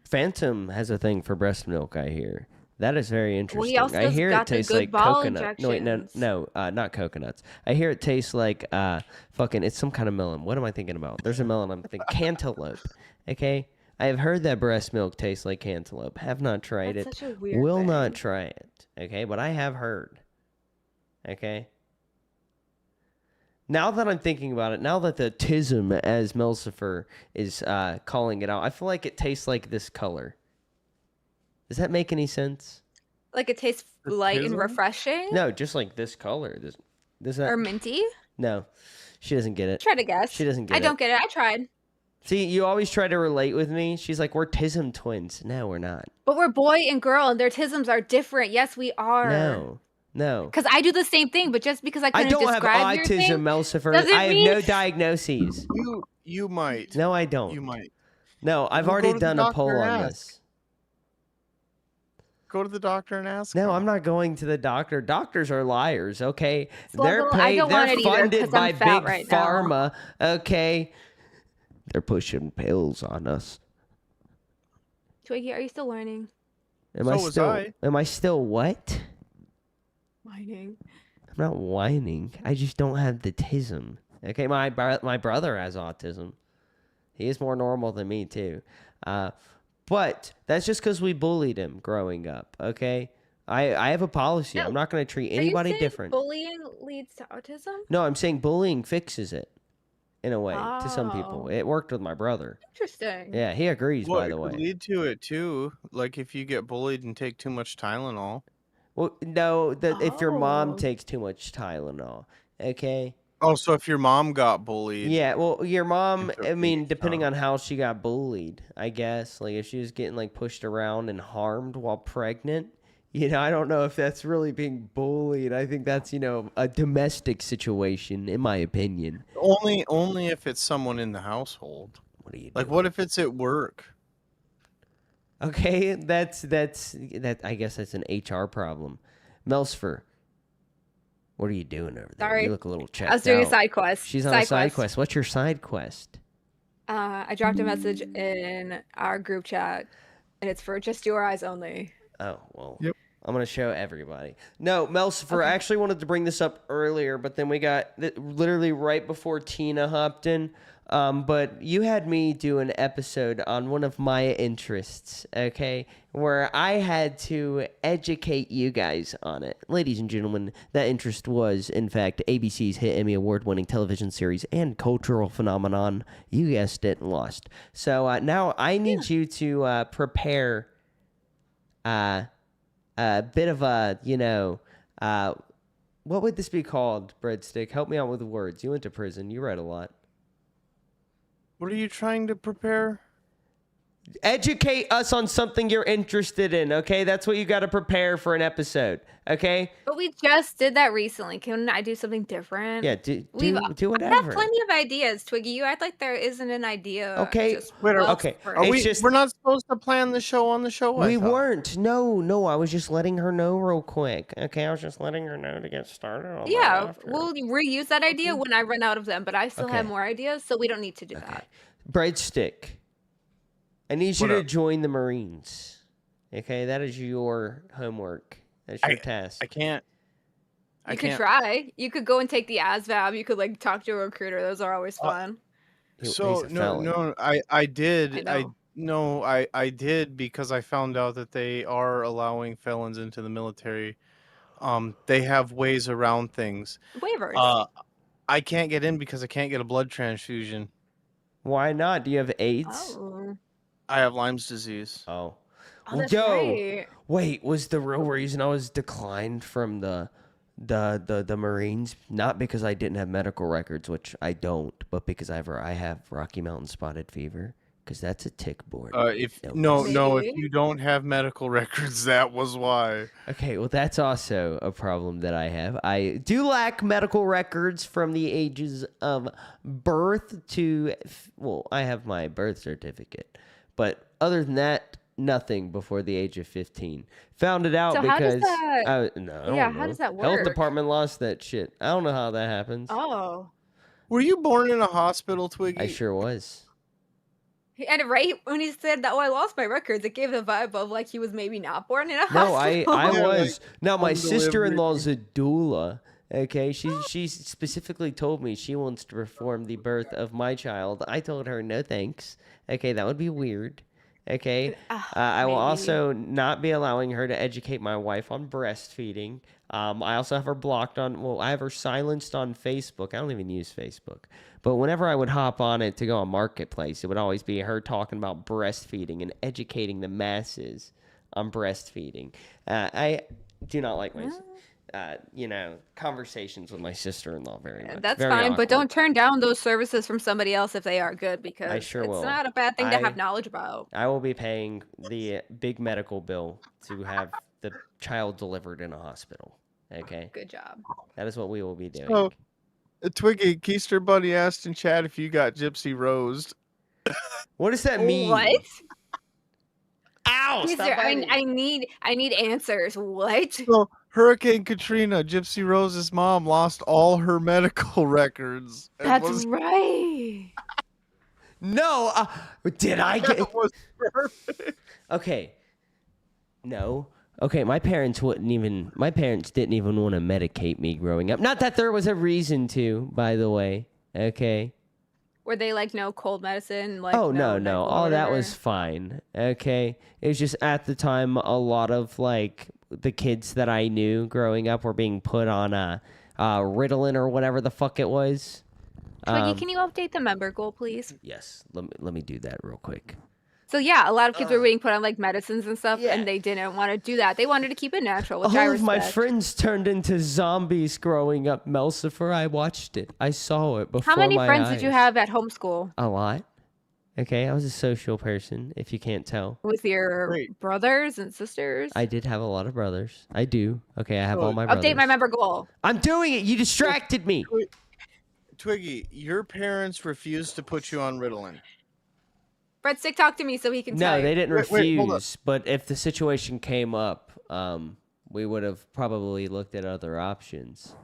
Phantom has a thing for breast milk, I hear. That is very interesting. also I hear it got the tastes good like ball coconut. No, wait, not coconuts. I hear it tastes like fucking. It's some kind of melon. What am I thinking about? There's a melon. I'm thinking cantaloupe. Okay, I have heard that breast milk tastes like cantaloupe. Have not tried That's it. such a weird Will not thing. try it. Okay, but I have heard. Okay. Now that I'm thinking about it, now that the tism, as Melcifer is calling it out, I feel like it tastes like this color. Does that make any sense? Like it tastes light and refreshing? No, just like this color. Does that? Or minty? No, she doesn't get it. Try to guess. She doesn't get I it. don't get it. I tried. See, you always try to relate with me. She's like, we're tism twins. No, we're not. But we're boy and girl, and their tisms are different. Yes, we are. No. Because I do the same thing, but just because I I couldn't don't have describe your thing, autism, Melcifer. doesn't I have mean- no diagnoses. You might. No, I don't. You might. No, I've Well, already go to the done a doctor poll and on ask. this. Go to the doctor and ask. No, I'm not going to the doctor. Doctors are liars, okay? Sluggle, They're I paid, don't want they're it either, funded 'cause by I'm fat big right now. pharma, okay? They're pushing pills on us. Twiggy, are you still learning? Am I So was still I. am I still what? Whining. I'm not whining. I just don't have the tism. Okay, my brother has autism. He is more normal than me too. But that's just because we bullied him growing up. Okay, I have a policy. I'm not going to treat Are you anybody saying different. bullying leads to autism? No, I'm saying bullying fixes it in a way to some people. Oh. It worked with my brother. Interesting. Yeah, he agrees. Well, by the it way. could lead to it too. Like if you get bullied and take too much Tylenol. Well, no, if your mom Oh. takes too much Tylenol, okay. Oh, so if your mom got bullied. Yeah, well, your mom, Into I mean, depending oh. on how she got bullied, I guess. Like, if she was getting, like, pushed around and harmed while pregnant, I don't know if that's really being bullied. I think that's, a domestic situation, in my opinion. Only if it's someone in the household. What are you Like, what if it's at work? Okay, that. I guess that's an HR problem. Melcifer, what are you doing over there? Sorry. You look a little checked I was doing a out. side quest. She's on a side quest. What's your side quest? I dropped a message in our group chat, and it's for just your eyes only. Oh, well. Yep. I'm going to show everybody. No, Melcifer, I actually wanted to bring this up earlier, but then we got literally right before Tina hopped in. But you had me do an episode on one of my interests, okay, where I had to educate you guys on it. Ladies and gentlemen, that interest was, in fact, ABC's hit Emmy Award-winning television series and cultural phenomenon. You guessed it, Lost. So now I need you to prepare a bit of a, what would this be called, Breadstick? Help me out with the words. You went to prison. You read a lot. What are you trying to prepare? Educate us on something you're interested in, okay? That's what you got to prepare for an episode, okay? But we just did that recently. Can I do something different? Yeah, do I have whatever. plenty of ideas, Twiggy. You act like there isn't an idea. Okay, just Wait, well okay. for Are it. we, we're not supposed to plan the show on the show? I We thought. weren't. No, I was just letting her know real quick. Okay, I was just letting her know to get started on that Yeah, after. we'll reuse that idea when I run out of them, but I still have Okay. more ideas, so we don't need to do that. Breadstick, I need you What to up? join the Marines. Okay, that is your homework. That's your task. I can't. I You could can't. try. You could go and take the ASVAB. You could talk to a recruiter. Those are always fun. So he's a no, felon. no, I did. I know. I did because I found out that they are allowing felons into the military. They have ways around things. Waivers. I can't get in because I can't get a blood transfusion. Why not? Do you have AIDS? Oh. I have Lyme's disease. Oh. Oh, that's Yo, right. wait, was the real reason I was declined from the Marines not because I didn't have medical records, which I don't, but because I have Rocky Mountain spotted fever, because that's a tick-borne. If you don't have medical records, that was why. Okay, well, that's also a problem that I have. I do lack medical records from the ages of birth to, well, I have my birth certificate, but other than that, nothing before the age of 15. Found it out So how does because that- I Yeah, don't how know. does that Health work? department lost that shit. I don't know how that happens. Oh. Were you born in a hospital, Twiggy? I sure was. And right when he said that, "Oh, I lost my records," it gave the vibe of like he was maybe not born in a No, hospital. I Yeah, was. Now my home delivery. sister-in-law's a doula. Okay, she specifically told me she wants to perform the birth of my child. I told her no thanks. Okay, that would be weird. Okay, I will maybe. also not be allowing her to educate my wife on breastfeeding. I also have her blocked on. Well, I have her silenced on Facebook. I don't even use Facebook. But whenever I would hop on it to go on Marketplace, it would always be her talking about breastfeeding and educating the masses on breastfeeding. I do not like my, conversations with my sister-in-law very much. That's Very fine, but awkward. don't turn down those services from somebody else if they are good, because sure it's will. not a bad thing to have knowledge about. I will be paying the big medical bill to have the child delivered in a hospital. Okay. Good job. That is what we will be doing. So, Twiggy, Keister Buddy asked in chat if you got Gypsy Rosed. What does that mean? What? Ow! Is Stop there, biting me. I need answers. What? So, Hurricane Katrina, Gypsy Rose's mom lost all her medical records. and That's was- right. No, did I get? That was perfect. Okay. No. Okay, my parents didn't even want to medicate me growing up. Not that there was a reason to, by the way. Okay. Were they like no cold medicine? Like Oh no, medical all that was whatever? fine. Okay. It was just at the time a lot of like the kids that I knew growing up were being put on Ritalin or whatever the fuck it was. Twiggy, can you update the member goal, please? Yes, let me do that real quick. So yeah, a lot of kids were being put on like medicines and stuff, and they didn't want to do that. They wanted to keep it natural, which I All of respect. my friends turned into zombies growing up, Melcifer. I watched it. I saw it before How many my friends did you eyes. have at homeschool A lot. Okay, I was a social person, if you can't tell. with your brothers and sisters? I did have a lot of brothers. I do. Okay, I have all my brothers. Update my member goal. I'm doing it. You distracted me. Twiggy, your parents refused to put you on Ritalin. Breadstick, talk to me so he can tell No, you. they didn't Wait, hold up. refuse. But if the situation came up, we would have probably looked at other options.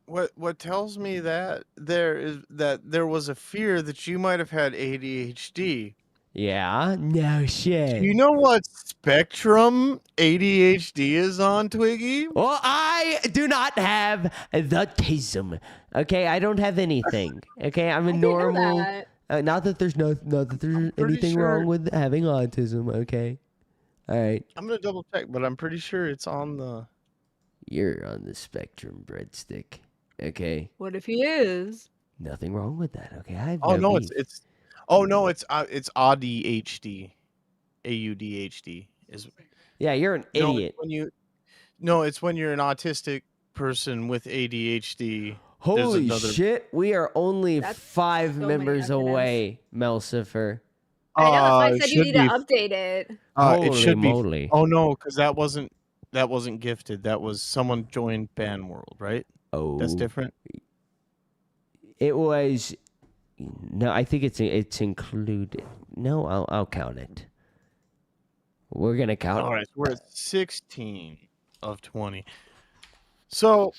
What tells me that there was a fear that you might have had ADHD. Yeah? No shit. Do you know what spectrum ADHD is on, Twiggy? Well, I do not have the autism. Okay, I don't have anything. Okay, I'm a normal. Not that there's anything sure- wrong with having autism. Okay, all right. I'm gonna double check, but I'm pretty sure it's on the. You're on the spectrum, breadstick. Okay, What if he is? nothing wrong with that. Okay, I have Oh no, beef. it's ADHD, AUDHD is. Yeah, you're an No, idiot. it's when you're an autistic person with ADHD. There's Holy another- shit, we are only That's 5 so many members acronyms. away, Melcifer. I know, that's why I it said you should need to be- update it. it Holy should be. moly. Oh no, because that wasn't gifted. That was someone joined Band World, right? Oh, That's different. It was. No, I think it's included. No, I'll count it. We're gonna count. All right, so we're at 16 of 20. So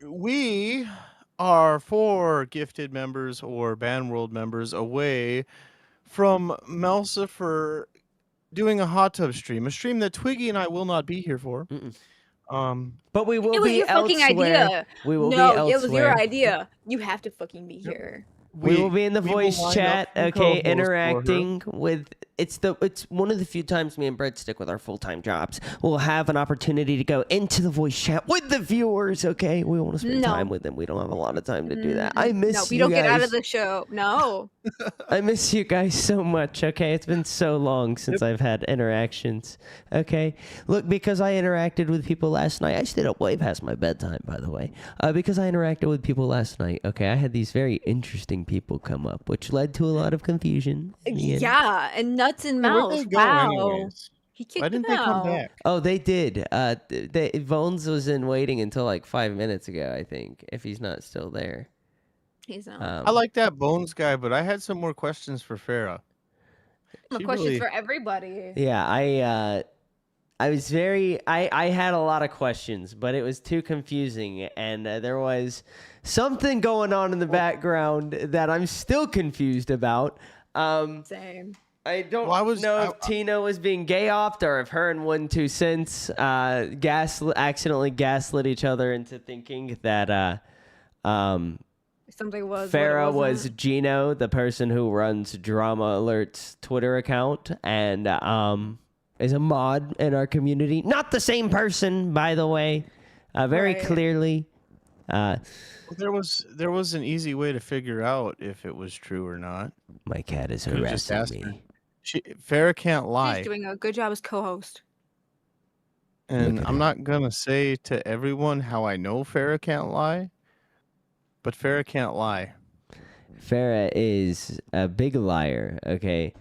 we are 4 gifted members or Band World members away from Melcifer doing a hot tub stream, a stream that Twiggy and I will not be here for. But we will It was be your fucking elsewhere. idea. We will No, be elsewhere. it was your idea. You have to fucking be here. We will be in the we will voice line chat, up some okay, co-hosts for her. interacting with. It's one of the few times me and Breadstick with our full-time jobs will have an opportunity to go into the voice chat with the viewers. Okay, we want to spend No. time with them. We don't have a lot of time to do that. I miss No, you we don't guys. get out of the show. No. I miss you guys so much, okay? It's been so long since I've had interactions, okay? Look, because I interacted with people last night, I stayed up way past my bedtime, by the way. Because I interacted with people last night, okay? I had these very interesting people come up, which led to a lot of confusion. in the end. Yeah, and nuts and Where'd mouth. they go Wow. anyways? He kicked Why didn't them they come out. back? Oh, they did. Bones was in waiting until like 5 minutes ago, I think, if he's not still there. He's not. I like that Bones guy, but I had some more questions for Farah. More She questions really- for everybody. Yeah, I was I had a lot of questions, but it was too confusing, and there was something going on in the background that I'm still confused about. Same. I don't know if Tina was being gay offed or if her and 1-2 Cents accidentally gaslit each other into thinking that Something was. Farrah was Gino, the person who runs Drama Alert's Twitter account, and is a mod in our community. Not the same person, by the way. Very clearly. There was an easy way to figure out if it was true or not. My cat is Could've just harassing asked her. me. Farrah can't lie. She's doing a good job as co-host. And I'm not gonna say to everyone how I know Farrah can't lie, but Farrah can't lie. Farrah is a big liar, okay?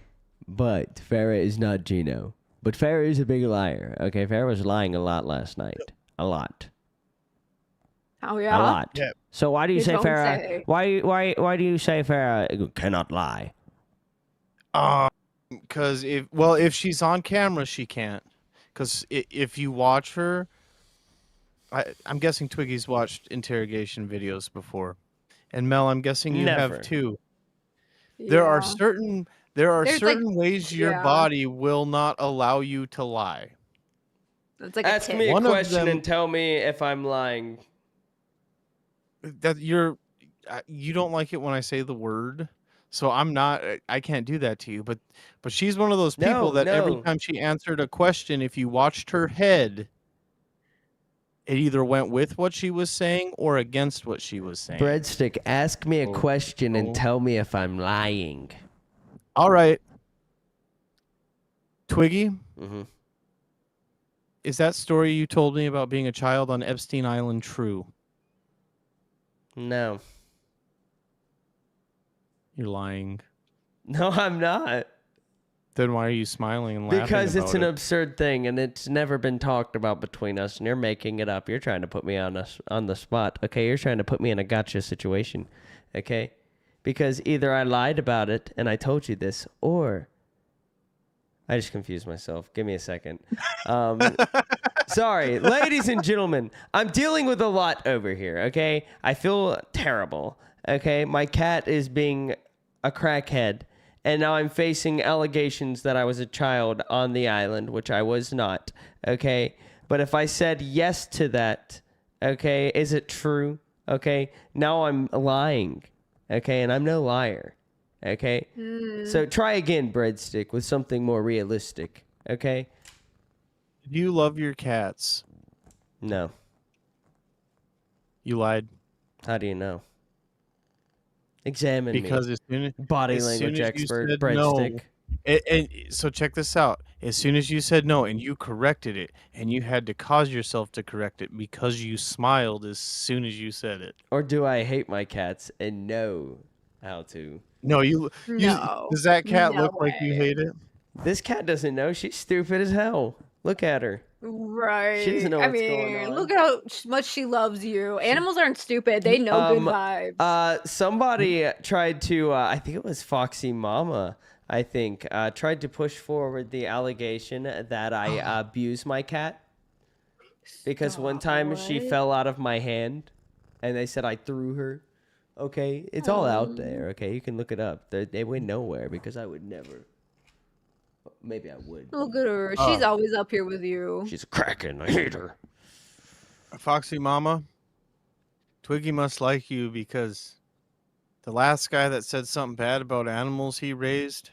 But Farrah is not Gino. But Farrah is a big liar, okay? Farrah was lying a lot last night. A lot. Oh yeah. A lot. Yeah. So why do you say don't Farrah? say. Why do you say Farrah cannot lie? Because if she's on camera, she can't. Because if you watch her, I'm guessing Twiggy's watched interrogation videos before, and Mel, I'm guessing you Never. have too. There are There's, certain ways your yeah. body will not allow you to lie. It's like Ask a me a One of question them- and tell me if I'm lying. That you don't like it when I say the word. So I can't do that to you, but she's one of those people that every no. time she answered a question, if you watched her head, it either went with what she was saying or against what she was saying. Breadstick, ask me a question and tell me if I'm lying. All right. Twiggy, Mm-hmm. is that story you told me about being a child on Epstein Island true? No. You're lying. No, I'm not. Then why are you smiling and laughing Because it's about an it? absurd thing and it's never been talked about between us and you're making it up. You're trying to put me on the spot. Okay, you're trying to put me in a gotcha situation. Okay? Because either I lied about it and I told you this, or I just confused myself. Give me a second. Sorry, ladies and gentlemen, I'm dealing with a lot over here, okay? I feel terrible, okay? My cat is being a crackhead, and now I'm facing allegations that I was a child on the island, which I was not, okay? But if I said yes to that, okay, is it true? Okay, now I'm lying, okay? And I'm no liar, okay? So try again, Breadstick, with something more realistic, okay? Do you love your cats? No. You lied. How do you know? Examine Because me. as soon Body as language soon as you expert, said Breadstick. no, and so check this out. As soon as you said no and you corrected it, and you had to cause yourself to correct it because you smiled as soon as you said it. Or do I hate my cats and know how to? No, you. No. Does that cat No look like you hate it? This cat doesn't know. She's stupid as hell. Look at her. Right. She doesn't know I what's mean, going on. look how much she loves you. Animals aren't stupid. They know good vibes. Somebody tried to, I think it was Foxy Mama, I think, tried to push forward the allegation that I abused my cat. Because one time she fell out of my hand and they said I threw her. Okay, it's all out there. Okay, you can look it up. They went nowhere because I would never. Maybe I would. Look at her. She's always up here with you. She's a kraken. I hate her. Foxy Mama, Twiggy must like you because the last guy that said something bad about animals he raised,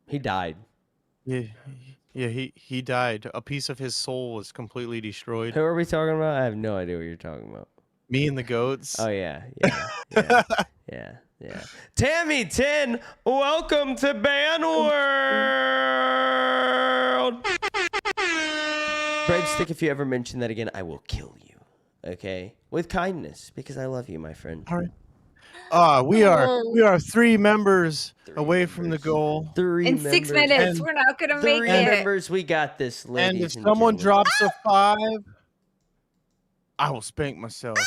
he died. Yeah, he died. A piece of his soul was completely destroyed. Who are we talking about? I have no idea what you're talking about. Me and the goats. Oh yeah. Tammy 10, welcome to Ban World. Breadstick, if you ever mention that again, I will kill you. Okay, with kindness, because I love you, my friend. All right. We are 3 members away from the goal. 3 In members. 6 minutes, And we're not gonna make 3 it. members, we got this, And ladies if someone gentlemen. drops a 5, I will spank myself.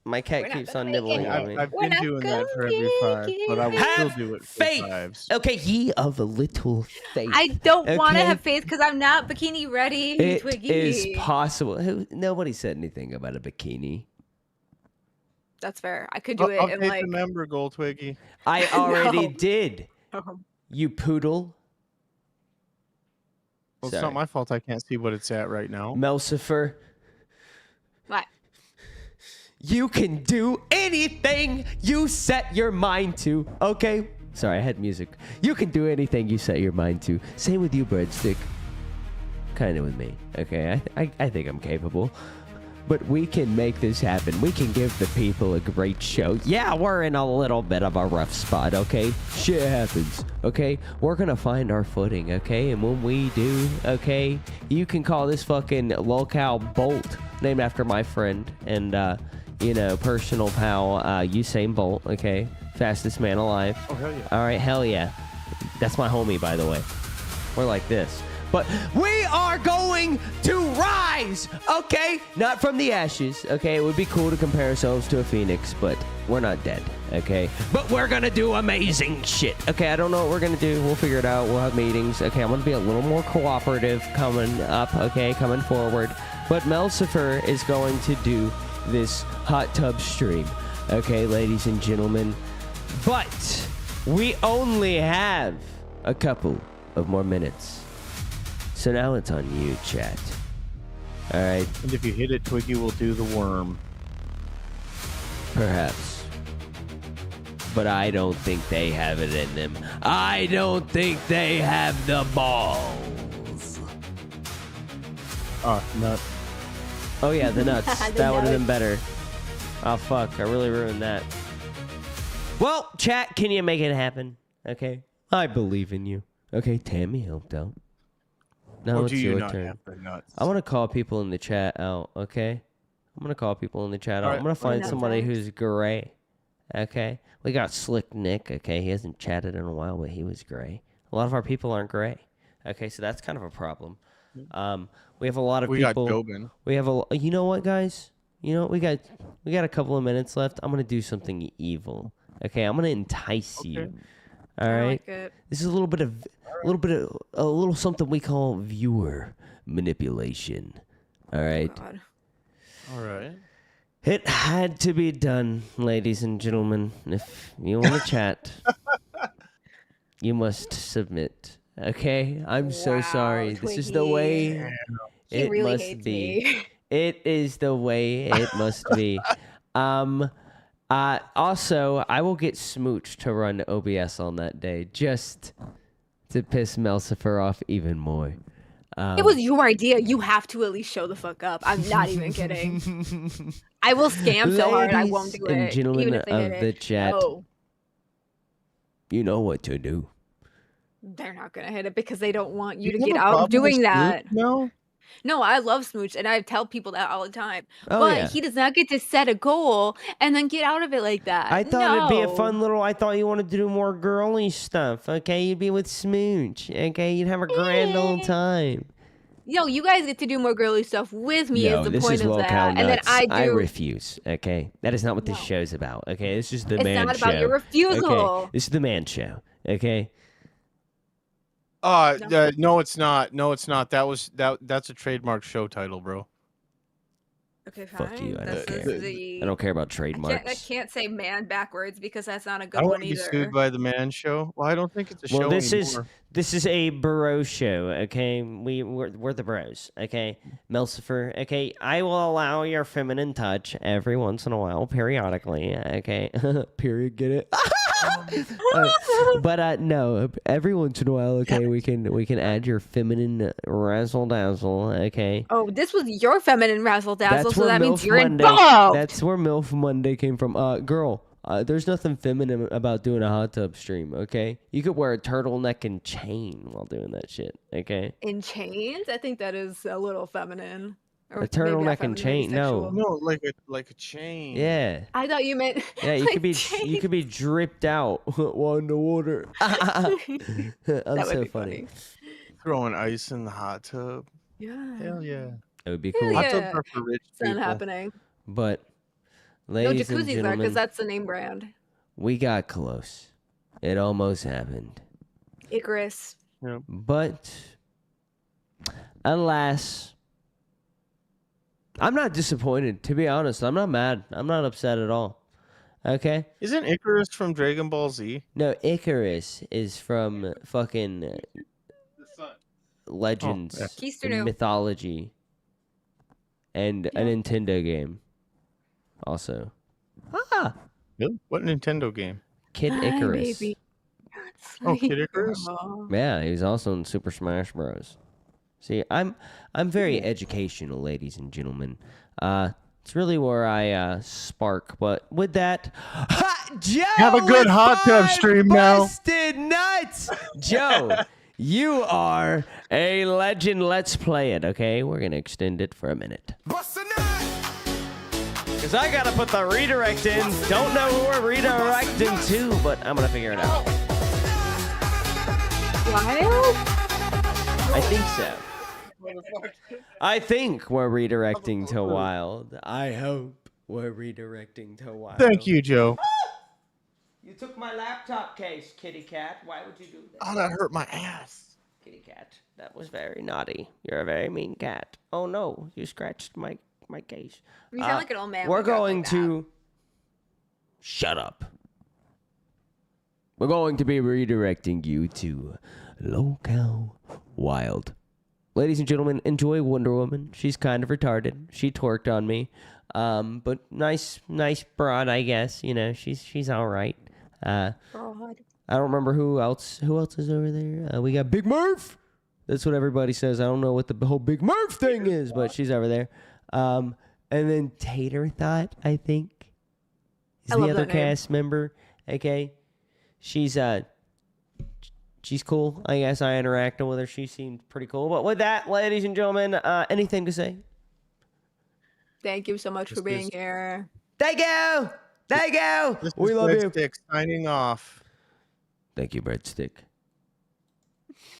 My cat keeps on nibbling on me. I've been doing that for every 5, but I will still do it for faith. 5s. Okay, ye of a little faith. I don't want to Okay? have faith because I'm not bikini ready, It Twiggy. is possible. Nobody said anything about a bikini. That's fair. I could do it in Update like. the member goal, Twiggy. I already No. did. You poodle. Well, it's not my fault I can't see what it's at right now. Melcifer. What? You can do anything you set your mind to, okay? Sorry, I had music. You can do anything you set your mind to. Same with you, Breadstick. Kind of with me, okay? I think I'm capable. But we can make this happen. We can give the people a great show. Yeah, we're in a little bit of a rough spot, okay? Shit happens, okay? We're gonna find our footing, okay? And when we do, okay, you can call this fucking locale Bolt, named after my friend and, you know, personal pal, Usain Bolt, okay? Fastest man alive. Oh, hell yeah. All right, hell yeah. That's my homie, by the way. We're like this. But we are going to rise, okay? Not from the ashes, okay? It would be cool to compare ourselves to a phoenix, but we're not dead, okay? But we're gonna do amazing shit, okay? I don't know what we're gonna do. We'll figure it out. We'll have meetings. Okay, I'm gonna be a little more cooperative coming up, okay? Coming forward. But Melcifer is going to do this hot tub stream, okay, ladies and gentlemen? But we only have a couple of more minutes. So now it's on you, chat. All right. And if you hit it, Twiggy will do the worm. Perhaps. But I don't think they have it in them. I don't think they have the balls. Oh, nut. Oh, yeah, the nuts. The That would have been nuts. better. Oh, fuck. I really ruined that. Well, chat, can you make it happen? Okay. I believe in you. Okay, Tammy helped out. Now Or it's do you your not turn. have the nuts? I want to call people in the chat out, okay? I'm going to call people in the chat out. Alright, I'm going to what find is somebody that? who's gray, okay? We got Slick Nick, okay? He hasn't chatted in a while, but he was gray. A lot of our people aren't gray, okay? So that's kind of a problem. We have a lot of We got people. Dobin. We have a. You know what, guys? You know what? We got a couple of minutes left. I'm going to do something evil, okay? I'm going to entice you. All right. like it. This is a little something we call viewer manipulation. All right. All right. It had to be done, ladies and gentlemen. If you want to chat, you must submit. Okay? I'm so sorry. This is the way He it really must hates be. me. It is the way it must be. Also, I will get Smooch to run OBS on that day just to piss Melcifer off even more. It was your idea. You have to at least show the fuck up. I'm not even kidding. I will scam so hard I won't do Ladies and it. gentlemen even if they of hit the it. chat. No, You know what to do. they're not gonna hit it because they don't want you to You get have a out problem with doing that. Smooch now? No, I love Smooch and I tell people that all the time. Oh, but yeah. he does not get to set a goal and then get out of it like that. I thought it'd be a No. fun little. I thought you wanted to do more girly stuff. Okay, you'd be with Smooch. Okay, you'd have a grand old time. Yo, you guys get to do more girly stuff with me No, is the this point is of locale that. And then nuts. I do refuse. Okay, that is not what this show's about. Okay, this is the It's man not show. about your refusal. Okay, this is the man show. Okay. No, it's not. No, it's not. That's a trademark show title, bro. Okay, fine. Fuck you. I This don't is care. the I don't care about I trademarks. can't say man backwards because that's not a I good don't one want to be either. sued by the man show. Well, I don't think it's a Well, show this anymore. is a bro show. Okay, we're the bros. Okay, Melcifer. Okay, I will allow your feminine touch every once in a while, periodically. Okay, period. Get it? But no, every once in a while. Okay, we can add your feminine razzle dazzle. Okay. Oh, this was your feminine razzle dazzle, That's so where that means MILF you're Monday, involved. That's where MILF Monday came from. Girl, there's nothing feminine about doing a hot tub stream, okay? You could wear a turtleneck and chain while doing that shit, okay? In chains? I think that is a little feminine. Or A maybe not turtleneck and feminine, maybe chain, no. sexual. No, like a chain. Yeah. I thought you meant Yeah, you like could be chains. dripped out while in the water. I'm That would so be funny. Throwing ice in the hot tub. Yeah. Hell yeah. It would be Hell cool. Hot yeah. tubs are for rich It's not people. happening. But, No, ladies and jacuzzis are gentlemen, because that's the name brand. we got close. It almost happened. Icarus. But, alas, I'm not disappointed, to be honest. I'm not mad. I'm not upset at all. Okay. Isn't Icarus from Dragon Ball Z? No, Icarus is from fucking Legends, Keystone. mythology, and a Nintendo game. Also, Really? What Nintendo game? Kid Icarus. Baby. Oh, Kid Icarus. Yeah, he's also in Super Smash Bros. See, I'm very educational, ladies and gentlemen. It's really where I spark. But with that, Joe, Have a good with hot tub 5 stream now. busted nuts, Joe. You are a legend. Let's play it, okay? We're gonna extend it for a minute. Cause I gotta put the redirect in. Don't know who we're redirecting to, but I'm gonna figure it out. Wild? I think so. I think we're redirecting to Wild. I hope we're redirecting to Wild. Thank you, Joe. You took my laptop case, kitty cat. Why would you do that? Oh, that hurt my ass. Kitty cat. That was very naughty. You're a very mean cat. Oh no, you scratched my case. You sound like an old man. We're when you talk going like that. to shut up. We're going to be redirecting you to Locale Wild. Ladies and gentlemen, enjoy Wonder Woman. She's kind of retarded. She twerked on me. But nice broad, I guess. You know, she's all right. Broad. I don't remember who else is over there. We got Big Murph. That's what everybody says. I don't know what the whole Big Murph thing is, but she's over there. And then Tater Thought, I think, is I the love other that name. cast member. Okay, she's cool. I guess I interacted with her. She seemed pretty cool. But with that, ladies and gentlemen, anything to say? Thank you so much for being Just- here. Thank you. Thank you. This We is love you. Breadstick signing off. Thank you, Breadstick.